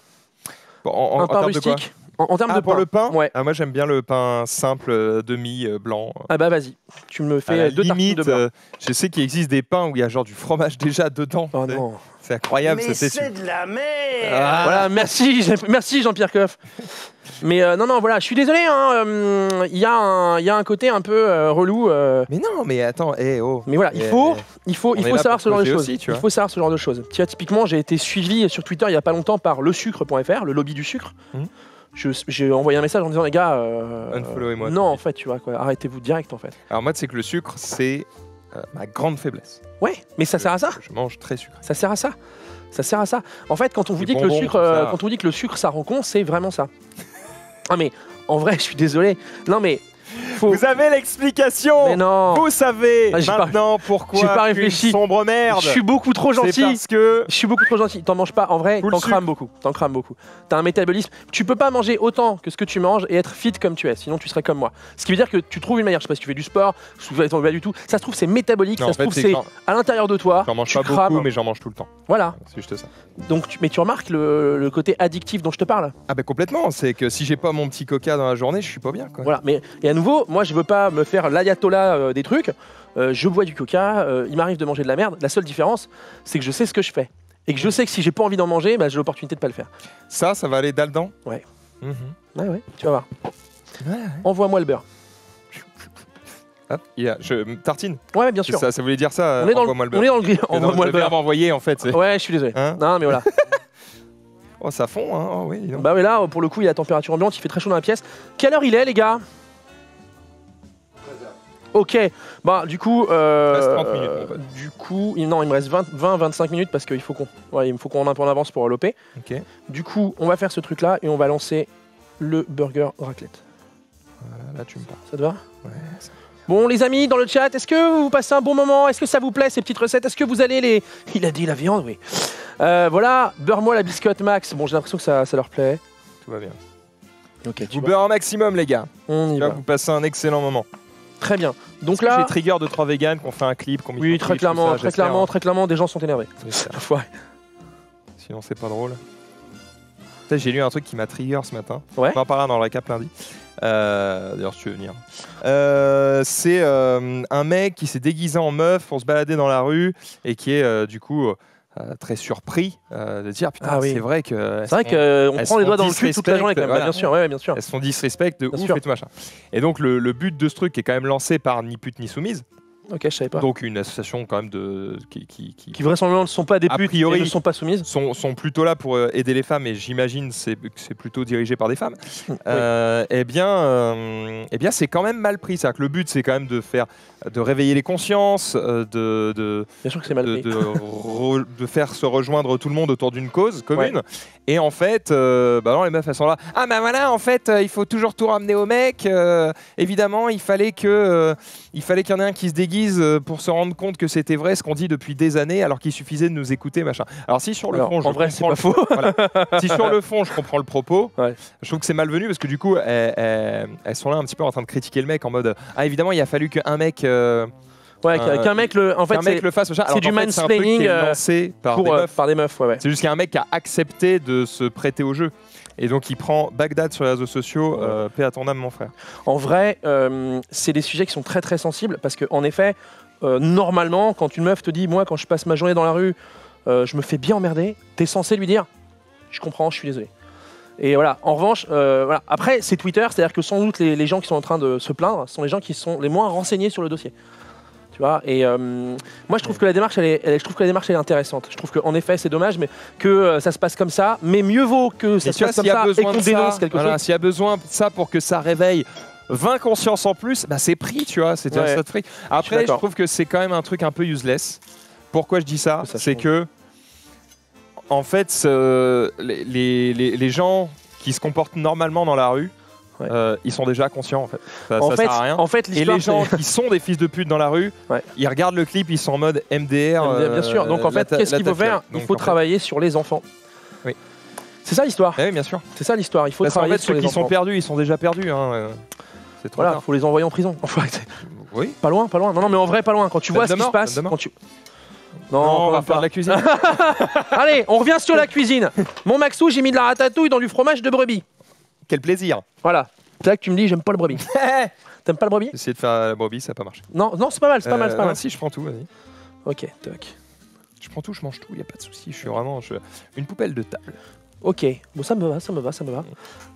Un pain rustique en termes de pour pain. Le pain, ouais. Moi j'aime bien le pain simple, demi, blanc. Ah bah vas-y, tu me fais 2 tartines de beurre. Je sais qu'il existe des pains où il y a genre du fromage déjà dedans. Oh non. C'est incroyable. Mais c'est de la merde. Voilà, merci Jean-Pierre Coff. Mais non, voilà, je suis désolé, il y a un côté un peu relou. Mais non, mais attends, Mais voilà, il faut savoir ce genre de choses. Il faut savoir ce genre de choses. Tu vois, typiquement, j'ai été suivi sur Twitter il y a pas longtemps par lesucre.fr, le lobby du sucre. J'ai envoyé un message en disant, les gars, unfollowez-moi. Non, en fait, tu vois, quoi, arrêtez-vous direct, en fait. Alors moi, c'est que le sucre, c'est ma grande faiblesse. Ouais, mais ça sert à ça. Je mange très sucré. Ça sert à ça. Ça sert à ça. En fait, quand on vous dit que le sucre, quand on dit que le sucre, ça rend con, c'est vraiment ça. Ah mais en vrai, je suis désolé. Non mais vous avez l'explication. Mais non. Vous savez maintenant pourquoi. J'ai pas réfléchi. Une sombre merde. Je suis beaucoup trop gentil. C'est parce que je suis beaucoup trop gentil. T'en manges pas. En vrai, t'en crames beaucoup. T'as un métabolisme. Tu peux pas manger autant que ce que tu manges et être fit comme tu es. Sinon, tu serais comme moi. Ce qui veut dire que tu trouves une manière. Je sais pas si tu fais du sport, t'en fais pas du tout. Ça se trouve c'est métabolique. Non, ça se trouve c'est à l'intérieur de toi. J'en mange pas beaucoup, mais j'en mange tout le temps. Voilà. C'est juste ça. Donc, mais tu remarques le côté addictif dont je te parle. Ah ben complètement. C'est que si j'ai pas mon petit coca dans la journée, je suis pas bien. Quoi. Voilà. Mais et à nouveau, moi je veux pas me faire l'ayatollah des trucs. Je bois du coca. Il m'arrive de manger de la merde. La seule différence, c'est que je sais ce que je fais et que je sais que si j'ai pas envie d'en manger, bah, j'ai l'opportunité de pas le faire. Ça va aller dedans. Ouais. Ouais. Tu vas voir. Ouais. Envoie-moi le beurre. Ah, tartine. Ouais, bien sûr. Ça voulait dire ça. On est dans le gris. Envoie-moi le beurre. Envoyer en fait. Ouais, je suis désolé. Hein, non, mais voilà. Oh, ça fond, hein. Oh, oui. Non. Bah, mais là, pour le coup, il y a la température ambiante. Il fait très chaud dans la pièce. Quelle heure il est, les gars? Ok, bah du coup, 30 minutes, du coup, non, il me reste 20-25 minutes parce qu'il faut qu'on un peu en avance pour l'OP. Ok. Du coup, on va faire ce truc-là et on va lancer le burger raclette. Voilà, là tu me parles. Ça te va? Ouais. Bon, les amis, dans le chat, est-ce que vous passez un bon moment? Est-ce que ça vous plaît ces petites recettes? Est-ce que vous allez les... Il a dit la viande, oui. Voilà, beurre-moi la biscotte max. Bon, j'ai l'impression que ça leur plaît. Tout va bien. Ok. Vous beurre un maximum, les gars. On y va. Vous passez un excellent moment. Très bien. Donc là, j'ai trigger de 3 véganes qu'on fait un clip. Oui, très clairement, des gens sont énervés. Sinon, c'est pas drôle. J'ai lu un truc qui m'a trigger ce matin. Ouais. On en parlera dans le récap lundi. D'ailleurs, si tu veux venir. C'est un mec qui s'est déguisé en meuf pour se balader dans la rue et qui est du coup très surpris de dire putain, c'est vrai que. C'est vrai qu'on prend les doigts dans le cul toute la journée, quand même. Voilà. Bien sûr, bien sûr. Elles se font disrespect de ouf et tout machin. Et donc, le but de ce truc est quand même lancé par Ni Pute Ni Soumise. Ok, je savais pas. Donc une association quand même qui vraisemblablement ne sont pas des putes et ne sont pas soumises. Sont plutôt là pour aider les femmes et j'imagine que c'est plutôt dirigé par des femmes. Oui. Eh bien c'est quand même mal pris. C'est-à-dire que le but c'est quand même de réveiller les consciences, bien sûr que c'est mal pris. de faire se rejoindre tout le monde autour d'une cause commune. Ouais. Et en fait, non, les meufs elles sont là. Ah bah voilà, en fait, il faut toujours tout ramener au mec. Évidemment, il fallait qu'il y en ait un qui se déguise pour se rendre compte que c'était vrai ce qu'on dit depuis des années, alors qu'il suffisait de nous écouter, machin. Alors si sur le fond, je comprends le faux. Voilà. Si sur le fond, je comprends le propos, je trouve que c'est malvenu parce que du coup, elles sont là un petit peu en train de critiquer le mec en mode ah évidemment, il a fallu qu'un mec qu'un mec le fasse. C'est du mansplaining par des meufs. C'est juste qu'il y a un mec qui a accepté de se prêter au jeu. Et donc il prend Bagdad sur les réseaux sociaux, paix à ton âme mon frère. En vrai, c'est des sujets qui sont très très sensibles parce qu'en effet, normalement, quand une meuf te dit moi quand je passe ma journée dans la rue, je me fais bien emmerder, t'es censé lui dire je comprends, je suis désolé. Et voilà, en revanche, voilà. Après c'est Twitter, c'est-à-dire que sans doute les gens qui sont en train de se plaindre sont les gens qui sont les moins renseignés sur le dossier. Tu vois, et moi je trouve que la démarche elle est intéressante. Je trouve qu'en effet c'est dommage mais que ça se passe comme ça, mais mieux vaut que ça se passe comme ça et qu'on dénonce quelque chose. S'il y a besoin de ça pour que ça réveille 20 consciences en plus, bah c'est pris, tu vois, c'est ça de fric. Après je trouve que c'est quand même un truc un peu useless. Pourquoi je dis ça? C'est que en fait les gens qui se comportent normalement dans la rue, ils sont déjà conscients en fait. Ça sert à rien. En fait, et les gens qui sont des fils de pute dans la rue, ils regardent le clip, ils sont en mode MDR. Bien sûr. Donc en fait, qu'est-ce qu'il faut faire? Il faut travailler sur les enfants. Oui. C'est ça l'histoire. Oui, bien sûr. C'est ça l'histoire. Il faut travailler sur les enfants. Ceux qui sont perdus, ils sont déjà perdus. C'est trop tard. Faut les envoyer en prison. Oui. Pas loin. Non, mais en vrai, pas loin. Quand tu vois ce qui se passe, Non, on va faire de la cuisine. Allez, on revient sur la cuisine. Mon Maxou, j'ai mis de la ratatouille dans du fromage de brebis. Quel plaisir. Voilà. C'est là que tu me dis, j'aime pas le brebis. T'aimes pas le brebis? J'ai essayé de faire la brebis, ça n'a pas marché. Non, c'est pas mal, c'est pas mal. Si, je prends tout, vas-y. Ok, toc. Je prends tout, je mange tout, il n'y a pas de souci. Je suis vraiment une poubelle de table. Ok, bon ça me va.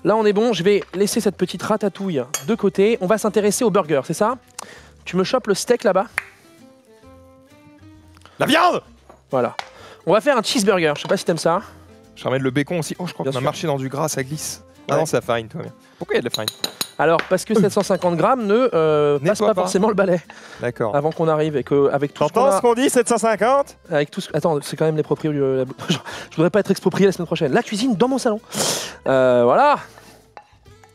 Là on est bon, je vais laisser cette petite ratatouille de côté. On va s'intéresser au burger, c'est ça? Tu me chopes le steak là-bas? La viande! Voilà. On va faire un cheeseburger, je sais pas si t'aimes ça. Je ramène le bacon aussi. Oh, je crois qu'on a marché dans du gras, ça glisse. Ah non, c'est la farine, toi. Pourquoi il y a de la farine? Alors, parce que 750 grammes ne passe pas forcément le balai. D'accord. Avant qu'on arrive et avec tout ce qu'on dit, 750? Avec tout Attends, c'est quand même les proprios. Je voudrais pas être exproprié la semaine prochaine. La cuisine dans mon salon. Voilà.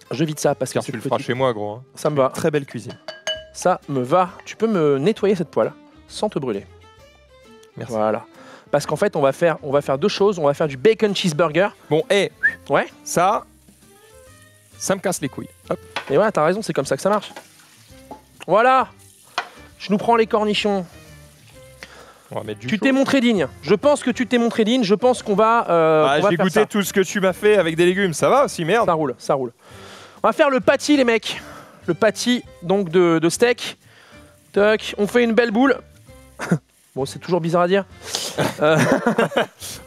Je vide ça parce que tu le feras chez moi, gros. Ça me va. Très belle cuisine. Ça me va. Tu peux me nettoyer cette poêle sans te brûler. Merci. Voilà. Parce qu'en fait, on va faire deux choses. On va faire du bacon cheeseburger. Bon, ouais. Ça me casse les couilles. Hop. Et ouais, t'as raison, c'est comme ça que ça marche. Voilà. Je nous prends les cornichons. On va mettre du Tu t'es montré digne. Je pense que tu t'es montré digne. Je pense qu'on va. J'ai goûté tout ce que tu m'as fait avec des légumes. Ça va aussi, merde. Ça roule. On va faire le patty, les mecs. Le patty donc de steak. Toc. On fait une belle boule. Bon, c'est toujours bizarre à dire.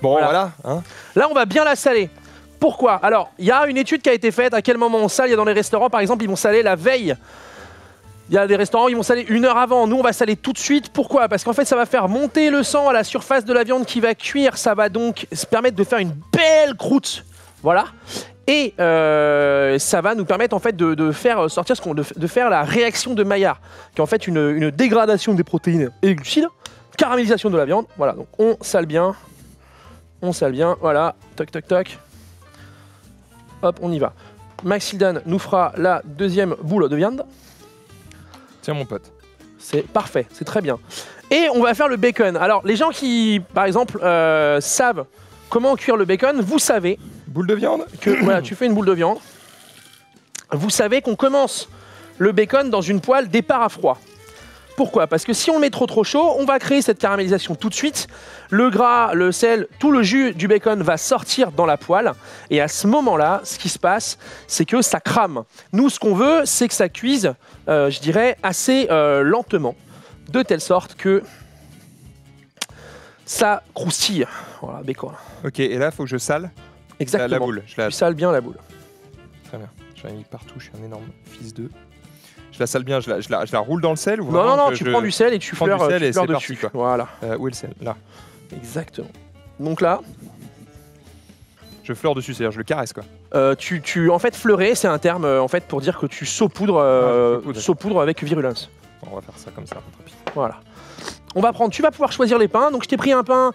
Bon, voilà. Hein. Là, on va bien la saler. Pourquoi? Alors, il y a une étude qui a été faite. À quel moment on sale? Il y a dans les restaurants, par exemple, ils vont saler la veille. Il y a des restaurants, ils vont saler 1 heure avant. Nous, on va saler tout de suite. Pourquoi? Parce qu'en fait, ça va faire monter le sang à la surface de la viande qui va cuire. Ça va donc se permettre de faire une belle croûte. Voilà. Et ça va nous permettre en fait de faire sortir de faire la réaction de Maillard, qui est en fait une dégradation des protéines et des glucides. Caramélisation de la viande, voilà, donc on sale bien, voilà, toc toc toc, hop, on y va. Maxildan nous fera la deuxième boule de viande. Tiens mon pote. C'est parfait, c'est très bien. Et on va faire le bacon. Alors les gens qui, par exemple, savent comment cuire le bacon, vous savez... Boule de viande que, voilà, tu fais une boule de viande. Vous savez qu'on commence le bacon dans une poêle départ à froid. Pourquoi? Parce que si on le met trop chaud, on va créer cette caramélisation tout de suite. Le gras, le sel, tout le jus du bacon va sortir dans la poêle. Et à ce moment-là, ce qui se passe, c'est que ça crame. Nous, ce qu'on veut, c'est que ça cuise, je dirais, assez lentement. De telle sorte que ça croustille. Voilà, béco. Ok, et là, il faut que je sale exactement. la boule. Tu sales bien la boule. Très bien. J'en ai mis partout, je suis un énorme fils de... Je la sale bien, je la roule dans le sel ou non, tu prends du sel et tu fleurs dessus. Parti, voilà. Où est le sel? Là. Exactement. Donc là... Je fleure dessus, c'est-à-dire je le caresse quoi. En fait, fleurer, c'est un terme en fait, pour dire que tu saupoudres avec virulence. Bon, on va faire ça comme ça, tant pis. Voilà. Tu vas pouvoir choisir les pains. Donc je t'ai pris un pain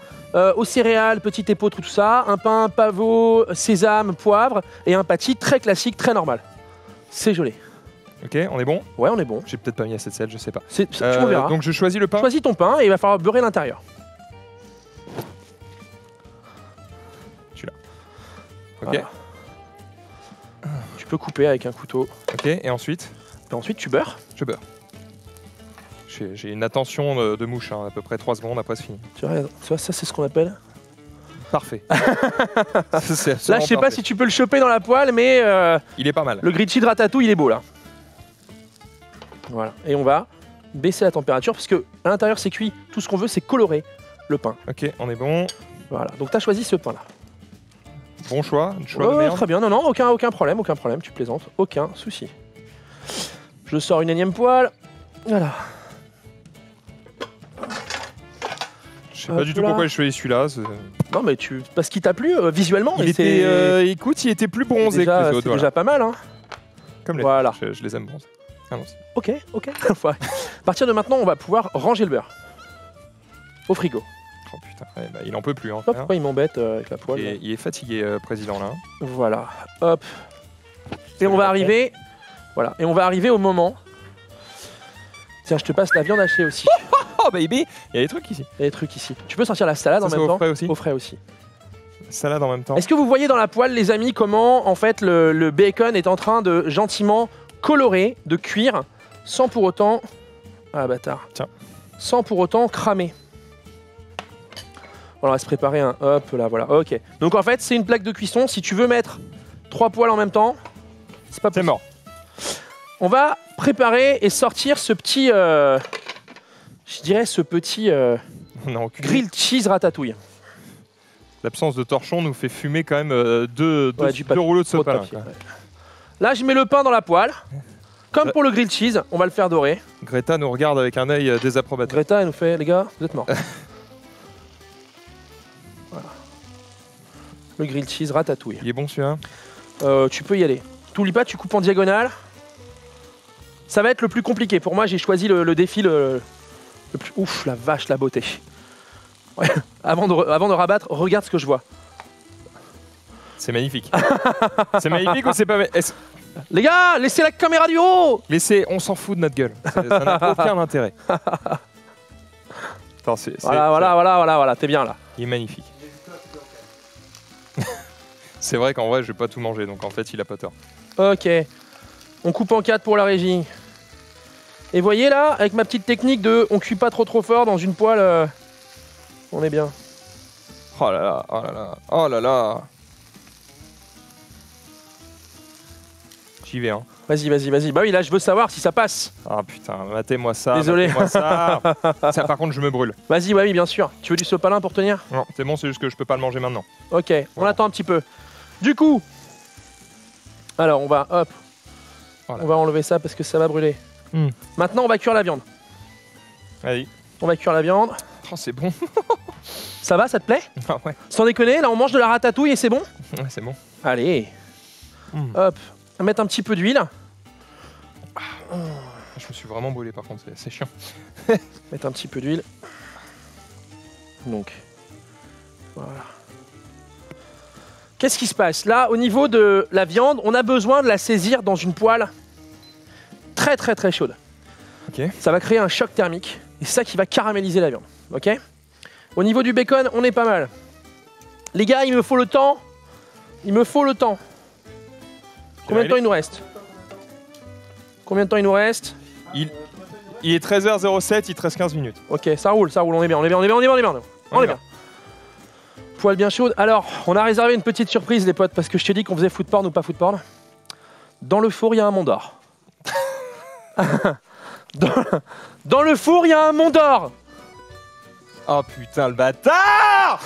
aux céréales, petit épeautre, tout ça. Un pain pavot, sésame, poivre. Et un pâtis très classique, très normal. C'est joli. Ok, on est bon? Ouais, on est bon. J'ai peut-être pas mis assez de sel, je sais pas. Tu m'en verras. Donc je choisis le pain? Choisis ton pain et il va falloir beurrer l'intérieur. Celui-là. Ok. Voilà. Tu peux couper avec un couteau. Ok, et ensuite? Et ensuite, tu beurres. Je beurre. J'ai une attention de mouche, hein, à peu près 3 secondes après c'est fini. Tu vois, ça c'est ce qu'on appelle... Parfait. Là, je sais pas si tu peux le choper dans la poêle, mais... il est pas mal. Le grilled cheese ratatouille, il est beau, là. Voilà. Et on va baisser la température, parce que à l'intérieur, c'est cuit. Tout ce qu'on veut, c'est colorer le pain. Ok, on est bon. Voilà. Donc, tu as choisi ce pain-là. Bon choix, de merde. Très bien. Non, aucun problème, tu plaisantes. Aucun souci. Je sors une énième poêle. Voilà. Je sais pas du tout pourquoi j'ai choisi celui-là. Non, mais parce qu'il t'a plu visuellement. Écoute, il était plus bronzé que les autres. C'est déjà pas mal, hein. Comme les voilà. Je les aime bronzés. Ok. À partir de maintenant, on va pouvoir ranger le beurre au frigo. Oh putain, il en peut plus. Hein, pourquoi il m'embête avec la poêle? Il est fatigué, président là. Voilà. Hop. Et on va arriver. Voilà. Et on va arriver au moment. Tiens, je te passe la viande hachée aussi. Oh baby, il y a des trucs ici. Tu peux sortir la salade en même temps. Au frais aussi. Salade en même temps. Est-ce que vous voyez dans la poêle, les amis, comment en fait le bacon est en train de gentiment colorer, de cuire, sans pour autant... Ah bâtard. Tiens. Sans pour autant cramer. Voilà, on va se préparer un... Hop là, voilà. Ok. Donc en fait, c'est une plaque de cuisson. Si tu veux mettre 3 poêles en même temps, c'est pas possible. C'est mort. On va préparer et sortir ce petit... je dirais ce petit grilled cheese ratatouille. L'absence de torchon nous fait fumer quand même deux rouleaux de sopalin. Ouais. Là, je mets le pain dans la poêle. Comme pour le grilled cheese, on va le faire dorer. Greta nous regarde avec un œil désapprobateur. Greta, elle nous fait, les gars, vous êtes morts. Voilà. Le grilled cheese ratatouille. Il est bon celui-là? Tu peux y aller. T'oublies pas, tu coupes en diagonale. Ça va être le plus compliqué. Pour moi, j'ai choisi le défi le plus... Ouf, la vache, la beauté. Ouais. Avant de rabattre, regarde ce que je vois. C'est magnifique. C'est magnifique ou c'est pas... Les gars, laissez la caméra du haut. On s'en fout de notre gueule. Ça n'a aucun intérêt. Attends, voilà, t'es bien là. Il est magnifique. C'est vrai qu'en vrai, je vais pas tout manger, donc en fait, il a pas tort. Ok. On coupe en 4 pour la régie. Et voyez là, avec ma petite technique de on cuit pas trop fort dans une poêle, on est bien. Oh là là, oh là là, oh là là. J'y vais, hein. Vas-y. Bah oui, là, je veux savoir si ça passe. Ah putain, matez-moi ça. Désolé. Ça, par contre, je me brûle. Vas-y, bah oui, bien sûr. Tu veux du sopalin pour tenir? Non, c'est bon, c'est juste que je peux pas le manger maintenant. Ok, on attend un petit peu. Du coup, alors on va, hop, voilà. On va enlever ça parce que ça va brûler. Maintenant, on va cuire la viande. Vas-y. On va cuire la viande. Oh, c'est bon. Ça va, ça te plaît? Ah ouais. Sans déconner, là, on mange de la ratatouille et c'est bon? Ouais, c'est bon. Allez. Hop, on va mettre un petit peu d'huile. Je me suis vraiment brûlé, par contre, c'est chiant. Mettre un petit peu d'huile. Donc, voilà. Qu'est-ce qui se passe? Là, au niveau de la viande, on a besoin de la saisir dans une poêle très chaude. Okay. Ça va créer un choc thermique et c'est ça qui va caraméliser la viande. Ok. Au niveau du bacon, on est pas mal. Les gars, il me faut le temps. Combien de temps il nous reste? Combien de temps il nous reste? Il est 13h07, il te reste 15 minutes. Ok, ça roule, on est bien. Poêle bien chaude. Alors, on a réservé une petite surprise, les potes, parce que je t'ai dit qu'on faisait food porn ou pas food porn. Dans le four, il y a un Mont d'Or. Dans le four, il y a un Mont d'Or. Oh putain, le bâtard.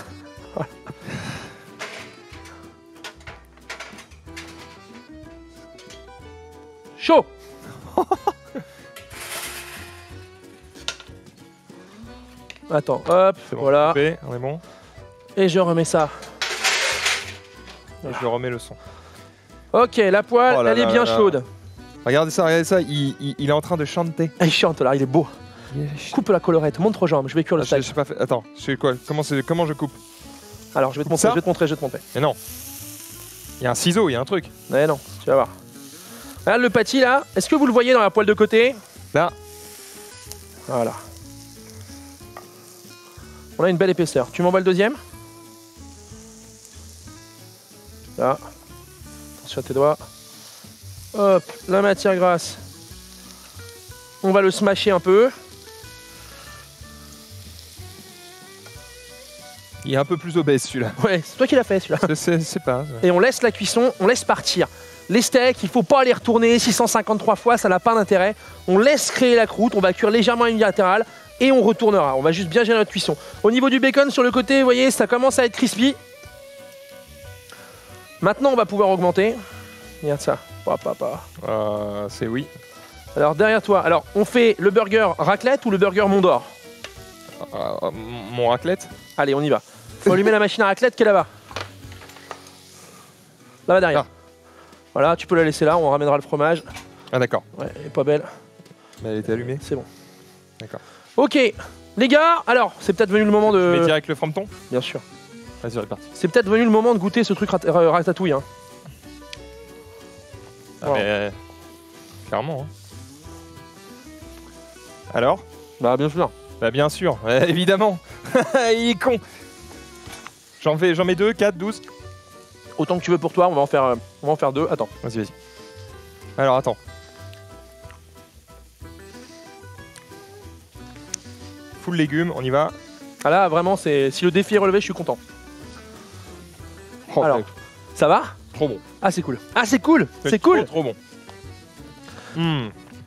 Chaud. Attends, hop, Bon, voilà. coupé, on est bon. Et je remets ça. Et je remets le son. Ok, la poêle, Oh là elle est là bien là là. chaude. Regardez ça, il est en train de chanter. Il chante là, il est beau. Coupe la collerette, montre aux jambes, je vais cuire le Je steak. sais pas fait. Attends, je sais quoi. Comment je coupe? Alors, je vais te montrer, Ça je vais te montrer, je vais te montrer. Mais non. Il y a un ciseau, il y a un truc. Mais non, tu vas voir. Regarde le pâtis là, est-ce que vous le voyez dans la poêle de côté? Là. Voilà. On a une belle épaisseur. Tu m'envoies le deuxième? Là. Attention à tes doigts. Hop, la matière grasse. On va le smasher un peu. Il est un peu plus obèse celui-là. Ouais, c'est toi qui l'as fait celui-là. C'est pas. Et on laisse la cuisson, on laisse partir. Les steaks, il faut pas les retourner 653 fois, ça n'a pas d'intérêt. On laisse créer la croûte, on va cuire légèrement unilatéral et on retournera. On va juste bien gérer notre cuisson. Au niveau du bacon, sur le côté, vous voyez, ça commence à être crispy. Maintenant, on va pouvoir augmenter. Regarde ça. C'est oui. Alors, derrière toi, alors, on fait le burger raclette ou le burger Mont d'Or? Mon raclette. Allez, on y va. Faut allumer la machine à raclette qui est là-bas. Là-bas derrière. Ah. Voilà, tu peux la laisser là, on ramènera le fromage. Ah d'accord. Ouais, elle est pas belle. Mais elle était allumée. C'est bon. D'accord. Ok, les gars, alors, c'est peut-être venu le moment Tu mets de... direct le frometon. Bien sûr. Vas-y, c'est parti. C'est peut-être venu le moment de goûter ce truc ratatouille. Hein. Ah, mais clairement. Hein. Alors? Bah, bien sûr. Bah bien sûr, évidemment. Il est con. J'en mets 2, 4, 12. Autant que tu veux pour toi, on va en faire 2. Attends. Vas-y, vas-y. Alors, attends. Full légumes, on y va. Ah là, vraiment, si le défi est relevé, je suis content. Oh, Alors, ça va? trop bon. Ah, c'est cool. Ah, c'est cool. C'est cool. Trop bon.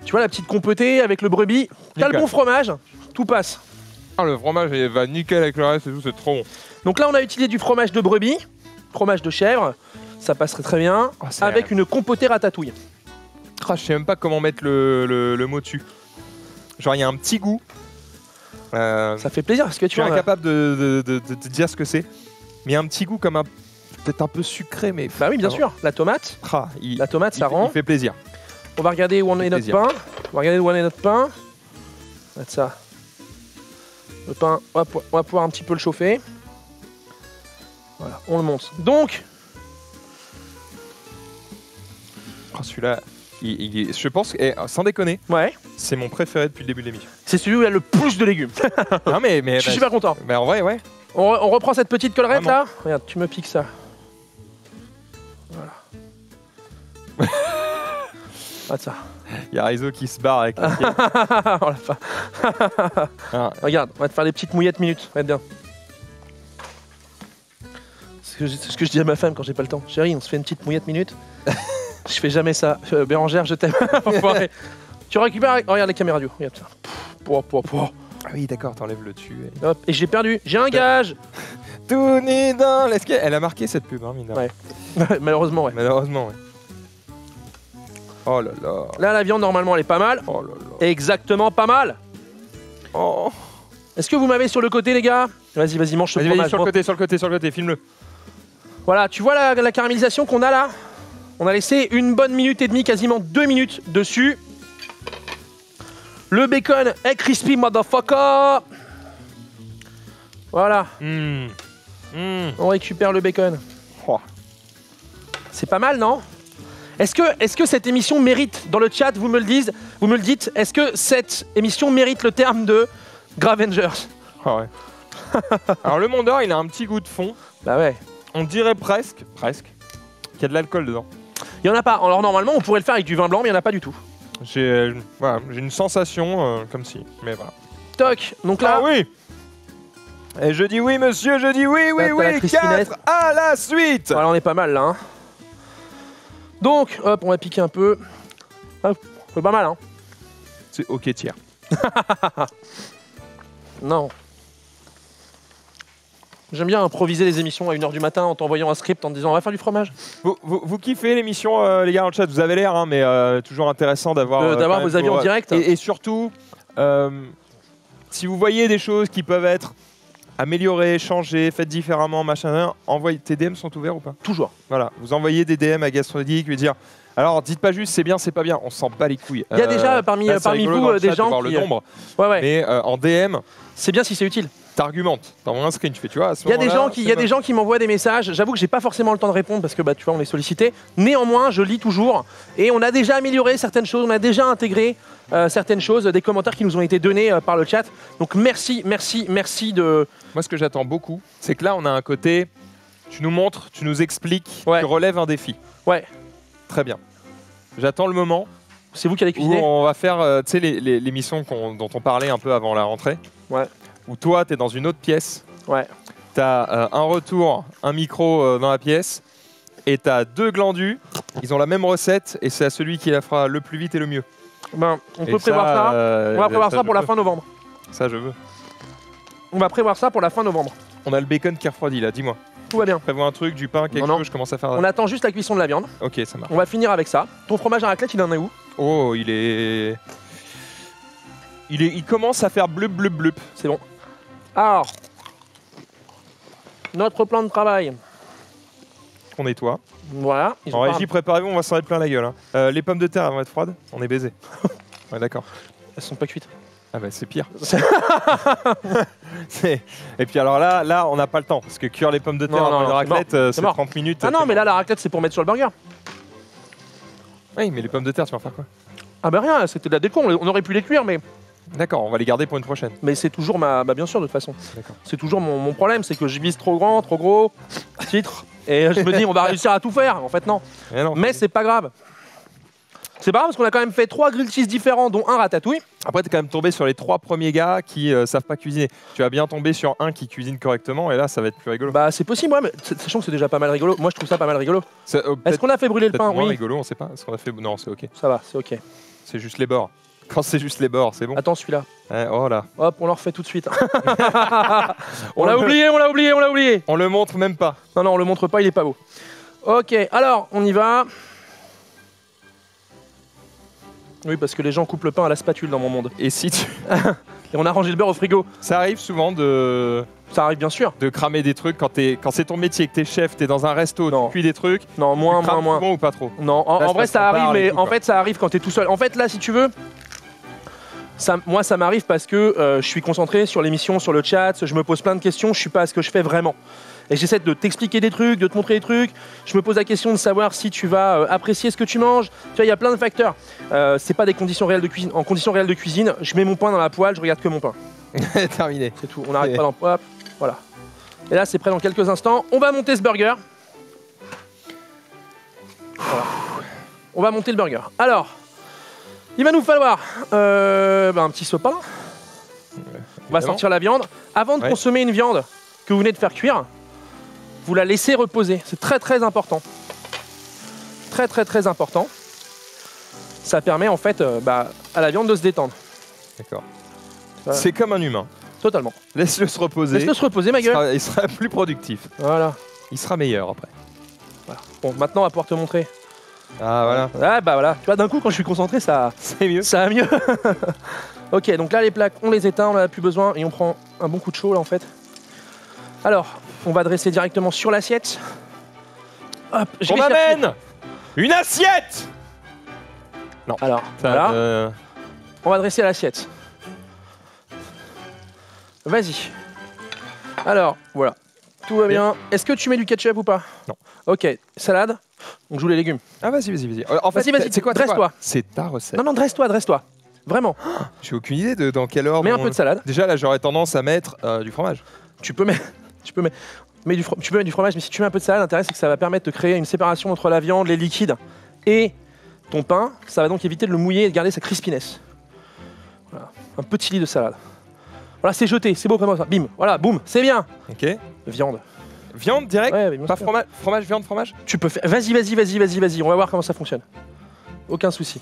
Tu vois la petite compotée avec le brebis. T'as le Nickel. bon fromage. Tout passe. Ah, le fromage il va nickel avec le reste et tout, c'est trop bon. Donc là, on a utilisé du fromage de brebis, fromage de chèvre. Ça passerait très bien. Oh, c'est avec une compotée ratatouille. Ah, je sais même pas comment mettre le mot dessus. Genre, il y a un petit goût. Ça fait plaisir parce que Je suis incapable de dire ce que c'est. Mais il y a un petit goût comme peut-être un peu sucré, mais. Bah oui, bien sûr. La tomate. Ah, La tomate, ça rend. Il fait plaisir. On va regarder où en est notre plaisir. pain. On va regarder où en est notre pain. On va mettre ça. Le pain, on va pouvoir un petit peu le chauffer. Voilà, on le monte. Donc, Oh, celui-là, je pense, sans déconner, ouais, c'est mon préféré depuis le début de l'émission. c'est celui où il y a le plus de légumes. Non mais Je suis super content. Mais en vrai, ouais. On reprend cette petite collerette Vraiment. là. Regarde, tu me piques ça. Voilà. Regarde ça. Il y a Rizzo qui se barre avec la pied. On l'a pas. Ah, Regarde, on va te faire des petites mouillettes minutes. Regarde bien. C'est ce que je dis à ma femme quand j'ai pas le temps. Chérie, on se fait une petite mouillette minute. Je fais jamais ça. Bérangère, je t'aime. Enfoiré. Tu récupères. Oh, regarde les caméras radio. Regarde ça. Ah oui, d'accord, t'enlèves le dessus. Hop. Et j'ai perdu. J'ai un gage. Tout n'est dans l'escalier. Elle a marqué cette pub, hein, mine. Ouais. Malheureusement, ouais. Malheureusement, ouais. Oh là là. Là, la viande, normalement, elle est pas mal. Oh là là. Exactement pas mal. Oh. Est-ce que vous m'avez sur le côté, les gars? Vas-y, mange ce Vas-y, fromage. sur le côté, filme-le. Voilà, tu vois la caramélisation qu'on a là? On a laissé 1 bonne minute et demie, quasiment 2 minutes dessus. Le bacon est crispy, motherfucker. Voilà, on récupère le bacon. Oh. C'est pas mal, non? Est-ce que cette émission mérite, dans le chat, vous me le dites, est-ce que cette émission mérite le terme de Gravengers? Ah ouais. Alors le Mont d'Or, il a un petit goût de fond. Bah ouais. On dirait presque, qu'il y a de l'alcool dedans. Il y en a pas. Alors normalement, on pourrait le faire avec du vin blanc, mais il y en a pas du tout. J'ai une sensation comme si, mais voilà. Toc. Donc là, Ah oui. Et je dis oui, monsieur, je dis oui, T'as la oui, crispinette. 4 à la suite. voilà, on est pas mal là. Hein. Donc, hop, on va piquer un peu. Hop, c'est pas mal, hein. C'est ok tiers. Non. J'aime bien improviser les émissions à 1h du matin en t'envoyant un script en te disant on va faire du fromage. Vous kiffez l'émission, les gars, dans le chat, vous avez l'air, hein, mais toujours intéressant d'avoir vos avis en direct. Et surtout, si vous voyez des choses qui peuvent être améliorées, changées, faites différemment, machin, envoyez. Tes DM sont ouverts ou pas? Toujours. Voilà, vous envoyez des DM à Gastrogeek, lui dire. Alors, dites pas juste c'est bien, c'est pas bien, on s'en bat les couilles. Il y a déjà parmi vous des gens qui... le nombre. Mais en DM, c'est bien si c'est utile. T'argumentes, t'envoies un screen, tu fais, tu vois. Il y a des gens qui m'envoient des messages. J'avoue que j'ai pas forcément le temps de répondre parce que tu vois, on est sollicité. Néanmoins, je lis toujours et on a déjà amélioré certaines choses, on a déjà intégré certaines choses, des commentaires qui nous ont été donnés par le chat. Donc merci de. Moi, ce que j'attends beaucoup, c'est que là, on a un côté. Tu nous montres, tu nous expliques, tu relèves un défi. Ouais. Très bien. J'attends le moment. C'est vous qui allez cuisiner. Où on va faire, tu sais, les missions dont on parlait un peu avant la rentrée. Ouais. Où toi, tu es dans une autre pièce. Ouais. Tu as un retour, un micro dans la pièce. Et tu as 2 glandus. Ils ont la même recette. Et c'est à celui qui la fera le plus vite et le mieux. Ben, on peut prévoir ça. On va prévoir ça pour la fin novembre. Ça, je veux. On va prévoir ça pour la fin novembre. On a le bacon qui refroidit là, dis-moi. Tout va bien. Prévois un truc, du pain, quelque chose, je commence à faire. On attend juste la cuisson de la viande. Ok, ça marche. On va finir avec ça. Ton fromage à raclette, il en est où? Oh, il commence à faire blup blup blup. C'est bon. Alors, notre plan de travail. On nettoie. Voilà. En régie, préparez-vous, on va s'en être plein la gueule. Hein. Les pommes de terre elles vont être froides, on est baisés. Ouais, d'accord. Elles sont pas cuites. Ah bah c'est pire. Et puis alors là, on n'a pas le temps, parce que cuire les pommes de terre dans une raclette, c'est 30 minutes. Ah non, mais là, la raclette, c'est pour mettre sur le burger. Oui, mais les pommes de terre, tu vas en faire quoi? Ah bah rien, c'était de la déco, on aurait pu les cuire, mais... D'accord, on va les garder pour une prochaine. Mais c'est toujours ma... Bah bien sûr, de toute façon. C'est toujours mon problème, c'est que je vise trop grand, trop gros, titre, et je me dis, on va réussir à tout faire. En fait, non. Mais c'est pas grave. C'est pas grave parce qu'on a quand même fait 3 grilled cheese différents, dont un ratatouille. Après, t'es quand même tombé sur les 3 premiers gars qui savent pas cuisiner. Tu vas bien tomber sur un qui cuisine correctement et là, ça va être plus rigolo. Bah, c'est possible, ouais, mais sachant que c'est déjà pas mal rigolo. Moi, je trouve ça pas mal rigolo. Est-ce qu'on a fait brûler le pain? Oui. rigolo, on sait pas. Est-ce qu'on a fait... Non, c'est ok. Ça va, c'est ok. C'est juste les bords. Quand c'est juste les bords, c'est bon. Attends, celui-là. Oh là. Hop, on le refait tout de suite. On l'a oublié. On le montre même pas. Non, on le montre pas, il est pas beau. Ok, alors, on y va. Oui, parce que les gens coupent le pain à la spatule dans mon monde. Et si tu... Et on a rangé le beurre au frigo. Ça arrive souvent de... Ça arrive bien sûr. De cramer des trucs quand c'est ton métier, que t'es chef, t'es dans un resto, tu cuis des trucs. Non, moins. Souvent ou pas trop? Non, en vrai ça arrive, mais en fait ça arrive quand t'es tout seul. En fait là, si tu veux, moi ça m'arrive parce que je suis concentré sur l'émission, sur le chat, je me pose plein de questions, je suis pas à ce que je fais vraiment. Et j'essaie de t'expliquer des trucs, de te montrer des trucs. Je me pose la question de savoir si tu vas apprécier ce que tu manges. Tu vois, il y a plein de facteurs. C'est pas des conditions réelles de cuisine. En conditions réelles de cuisine, je mets mon pain dans la poêle, je regarde que mon pain. Terminé. C'est tout. On n'arrête pas d'en... Hop, voilà. Et là, c'est prêt dans quelques instants. On va monter ce burger. Voilà. On va monter le burger. Alors, il va nous falloir un petit sopalin. On va sortir la viande. Avant de consommer une viande que vous venez de faire cuire, vous la laissez reposer. C'est très très important. Très important. Ça permet en fait à la viande de se détendre. D'accord. Voilà. C'est comme un humain. Totalement. Laisse-le se reposer. Laisse-le se reposer, ma gueule. Il sera plus productif. Voilà. Il sera meilleur après. Voilà. Bon, maintenant on va pouvoir te montrer. Ah voilà. Ah bah voilà. Tu vois, d'un coup quand je suis concentré, ça. C'est mieux. Ça va mieux. Ok, donc là les plaques, on les éteint, on n'en a plus besoin et on prend un bon coup de chaud là en fait. Alors, on va dresser directement sur l'assiette. Hop, on m'amène une assiette. Non. Alors, voilà. On va dresser l'assiette. Vas-y. Alors, voilà. Tout va bien. Est-ce que tu mets du ketchup ou pas? Non. Ok, salade. On joue les légumes. Ah, vas-y. En fait, vas-y, c'est quoi? Dresse-toi. C'est ta recette. Non, dresse-toi. Vraiment. J'ai aucune idée de dans quelle ordre. Mets un peu de salade. Déjà, là, j'aurais tendance à mettre du fromage. Tu peux mettre du fromage, mais si tu mets un peu de salade, l'intérêt c'est que ça va permettre de créer une séparation entre la viande, les liquides et ton pain. Ça va donc éviter de le mouiller et de garder sa crispiness. Voilà. Un petit lit de salade. Voilà, c'est jeté, c'est beau comme ça. Bim, voilà, boum, c'est bien. Ok. Viande. Viande direct? Ouais, pas fromage, viande, fromage? Tu peux faire. Vas-y. On va voir comment ça fonctionne. Aucun souci.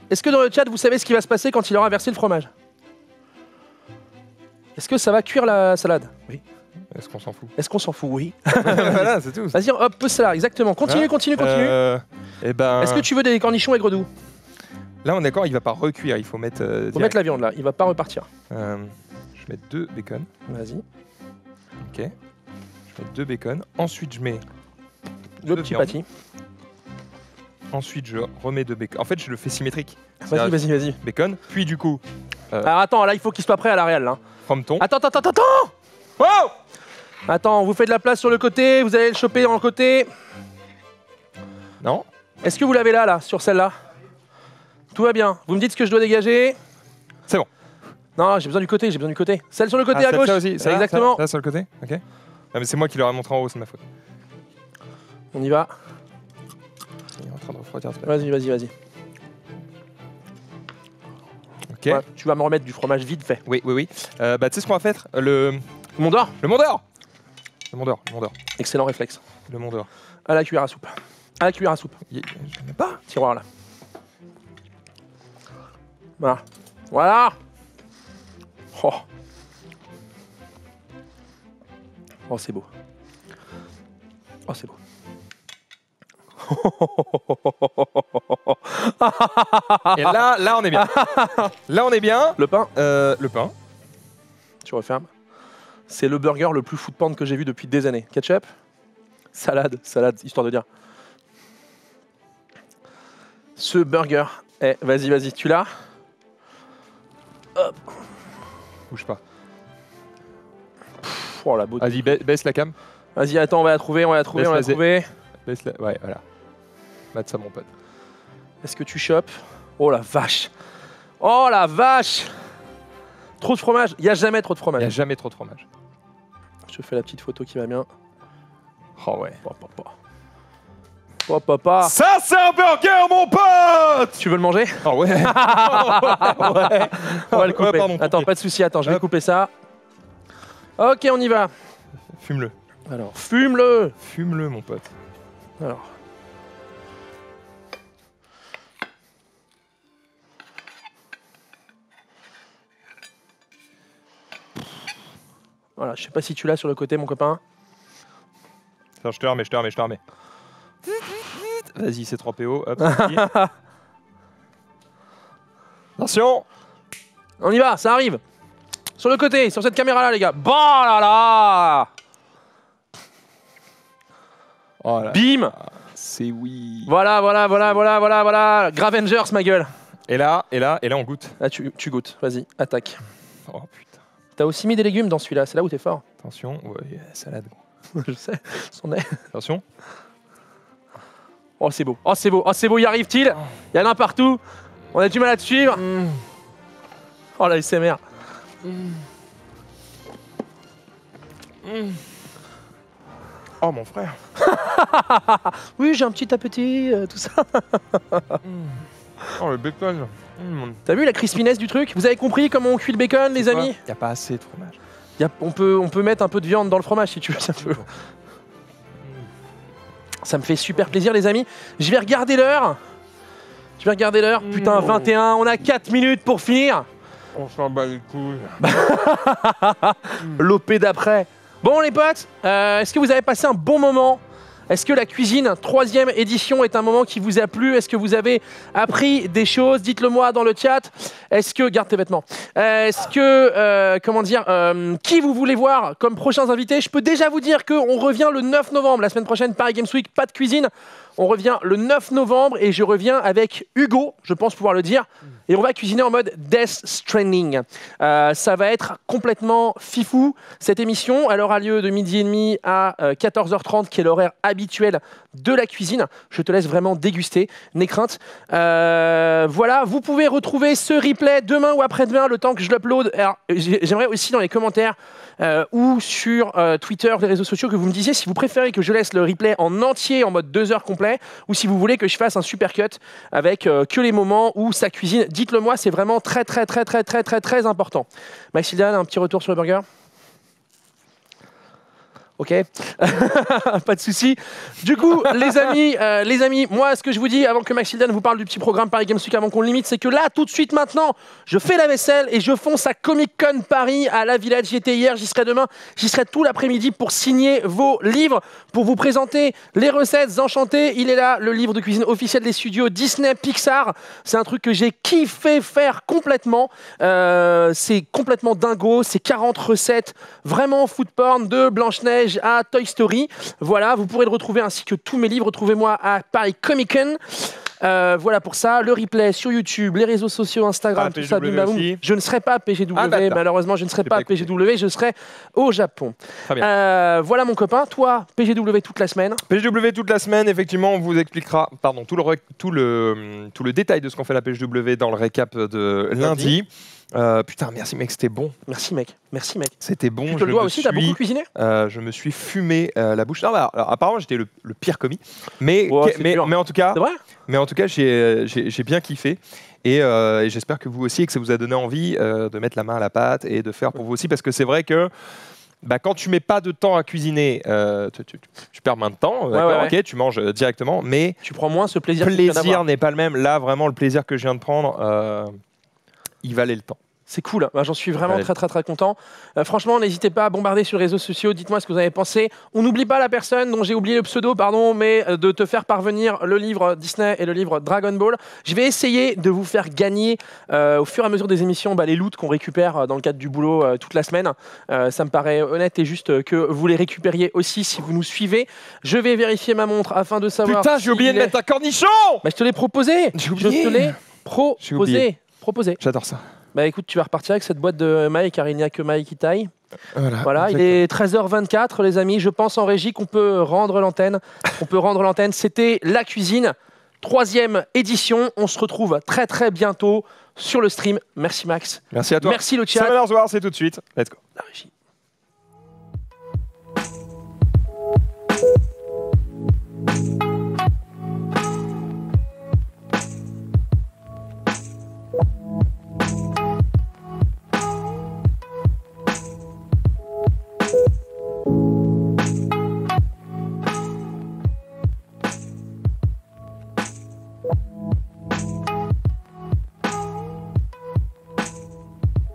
Est-ce que dans le chat, vous savez ce qui va se passer quand il aura versé le fromage? Est-ce que ça va cuire la salade? Oui. Est-ce qu'on s'en fout? Est-ce qu'on s'en fout? Oui. Voilà, c'est tout. Vas-y, hop, pose ça là, exactement. Continue, continue. Eh ben... Est-ce que tu veux des cornichons aigre doux? Là, on est d'accord, il va pas recuire, il faut mettre. Faut mettre la viande là, il va pas repartir. Je vais mettre 2 bacon. Vas-y. Ok. Je vais mettre 2 bacon. Ensuite, je mets le petit pâtis. Ensuite, je remets 2 bacon. En fait, je le fais symétrique. Vas-y, vas-y, vas-y. Bacon. Puis du coup. Alors attends, là, il faut qu'il soit prêt à la réelle là. Frometon. Attends. Wow! Attends, vous faites de la place sur le côté, vous allez le choper dans le côté. Non. Est-ce que vous l'avez là, sur celle-là? Tout va bien. Vous me dites ce que je dois dégager? C'est bon. Non, j'ai besoin du côté, Celle sur le côté à gauche. Ça aussi. C'est exactement. Ça sur le côté. Ok. Ah, mais c'est moi qui leur ai montré en haut, c'est ma faute. On y va. Il est en train de refroidir. Vas-y. Ok. Ouais, tu vas me remettre du fromage vite fait. Oui. Tu sais ce qu'on va faire? Le Mont d'Or. Mont d'Or. Excellent réflexe. Le Mont d'Or. À la cuillère à soupe. Je n'ai pas. Tiroir là. Voilà. Oh, c'est beau. Et là, on est bien. Le pain. Le pain. Tu refermes. C'est le burger le plus food porn que j'ai vu depuis des années. Ketchup. Salade, histoire de dire. Ce burger. Vas-y, tu l'as? Hop. Bouge pas. Oh la beauté. Vas-y, baisse la cam. Vas-y, attends, on va la trouver. Baisse la... Ouais, voilà. Mate ça, mon pote. Est-ce que tu chopes? Oh la vache. Trop de fromage. Il n'y a jamais trop de fromage. Je te fais la petite photo qui va bien. Oh ouais. Papa. Ça, c'est un burger, mon pote! Tu veux le manger? Oh ouais. Ouais. On va le couper. Pardon, attends, pas de souci. Attends, je vais couper ça. Ok, on y va. Fume-le. Alors, fume-le. Fume-le, mon pote. Alors. Voilà, je sais pas si tu l'as sur le côté, mon copain. Attends, je te remets. Vas-y, c'est 3 PO. Hop. Attention. On y va, ça arrive. Sur le côté, sur cette caméra-là, les gars. Bah là. Oh là. Bim. C'est oui. Voilà. Gravengers, ma gueule. Et là, on goûte. Là, tu goûtes. Vas-y, attaque. Oh putain. T'as aussi mis des légumes dans celui-là. C'est là où t'es fort. Attention. Ouais, salade. Je sais. C'en est. Attention. Oh, c'est beau. Y arrive-t-il? Il y en a partout. On a du mal à te suivre. Oh, la SMR. Oh, mon frère. Oui, j'ai un petit appétit, tout ça. Oh, le bacon. T'as vu la crispiness du truc? Vous avez compris comment on cuit le bacon, les amis? Il n'y a pas assez de fromage. On peut mettre un peu de viande dans le fromage si tu veux. Ça me fait super plaisir, les amis. Je vais regarder l'heure. Putain, 21. On a 4 minutes pour finir. On s'en bat les couilles. L'OP d'après. Bon, les potes, est-ce que vous avez passé un bon moment? Est-ce que la cuisine 3e édition est un moment qui vous a plu? Est-ce que vous avez appris des choses? Dites-le moi dans le chat. Est-ce que... Garde tes vêtements. Est-ce que... qui vous voulez voir comme prochains invités? Je peux déjà vous dire qu'on revient le 9 novembre. La semaine prochaine, Paris Games Week, pas de cuisine. On revient le 9 novembre et je reviens avec Hugo, je pense pouvoir le dire. Et on va cuisiner en mode Death Stranding. Ça va être complètement fifou. Cette émission, elle aura lieu de 12h30 à 14h30, qui est l'horaire habituel de la cuisine. Je te laisse vraiment déguster, n'aie crainte. Voilà, vous pouvez retrouver ce replay demain ou après-demain, le temps que je l'upload. Alors, j'aimerais aussi dans les commentaires ou sur Twitter, les réseaux sociaux, que vous me disiez si vous préférez que je laisse le replay en entier, en mode 2 heures complet, ou si vous voulez que je fasse un super cut avec que les moments où ça cuisine. Dites-le moi, c'est vraiment très important. Maxildan, un petit retour sur le burger? Ok, pas de souci. Du coup, les amis, moi, ce que je vous dis avant que Maxildan vous parle du petit programme Paris Games Week avant qu'on le limite, c'est que là, tout de suite, maintenant, je fais la vaisselle et je fonce à Comic Con Paris à la Villette. J'y étais hier, j'y serai demain, j'y serai tout l'après-midi pour signer vos livres, pour vous présenter les recettes enchantées. Il est là, le livre de cuisine officiel des studios Disney Pixar. C'est un truc que j'ai kiffé faire complètement. C'est complètement dingo. C'est 40 recettes, vraiment food porn, de Blanche-Neige à Toy Story. Voilà, vous pourrez le retrouver ainsi que tous mes livres. Retrouvez-moi à Paris Comic Con. Voilà pour ça, le replay sur YouTube, les réseaux sociaux, Instagram, tout ça. Je ne serai pas à PGW, malheureusement, je ne serai pas à PGW, je serai au Japon. Voilà mon copain, toi, PGW toute la semaine. PGW toute la semaine, effectivement, on vous expliquera tout le détail de ce qu'on fait à la PGW dans le récap de lundi. Putain, merci mec, c'était bon. Merci mec. C'était bon. Tu te le dois aussi, t'as beaucoup cuisiné. Je me suis fumé la bouche. Non, alors, apparemment j'étais le pire commis, mais en tout cas, j'ai bien kiffé. Et j'espère que vous aussi, et que ça vous a donné envie de mettre la main à la pâte et de faire pour vous aussi, parce que c'est vrai que quand tu mets pas de temps à cuisiner, tu perds moins de temps. Ok, tu manges directement, mais tu prends moins ce plaisir. Le plaisir n'est pas le même. Là, vraiment, le plaisir que je viens de prendre, il valait le temps. C'est cool, j'en suis vraiment très content. Franchement, n'hésitez pas à bombarder sur les réseaux sociaux, dites-moi ce que vous avez pensé. On n'oublie pas la personne dont j'ai oublié le pseudo, mais de te faire parvenir le livre Disney et le livre Dragon Ball. Je vais essayer de vous faire gagner au fur et à mesure des émissions les loots qu'on récupère dans le cadre du boulot toute la semaine. Ça me paraît honnête et juste que vous les récupériez aussi si vous nous suivez. Je vais vérifier ma montre afin de savoir... Putain, j'ai oublié de mettre un cornichon. Je te l'ai proposé. J'ai oublié. Je te l'ai proposé. J'adore ça. Écoute, tu vas repartir avec cette boîte de mailles car il n'y a que mailles qui taille. Voilà, il est 13h24 les amis, je pense en régie qu'on peut rendre l'antenne. C'était La Cuisine, 3e édition. On se retrouve très bientôt sur le stream. Merci Max. Merci à toi. Merci le chat. Summoners War, c'est tout de suite. Let's go. La régie.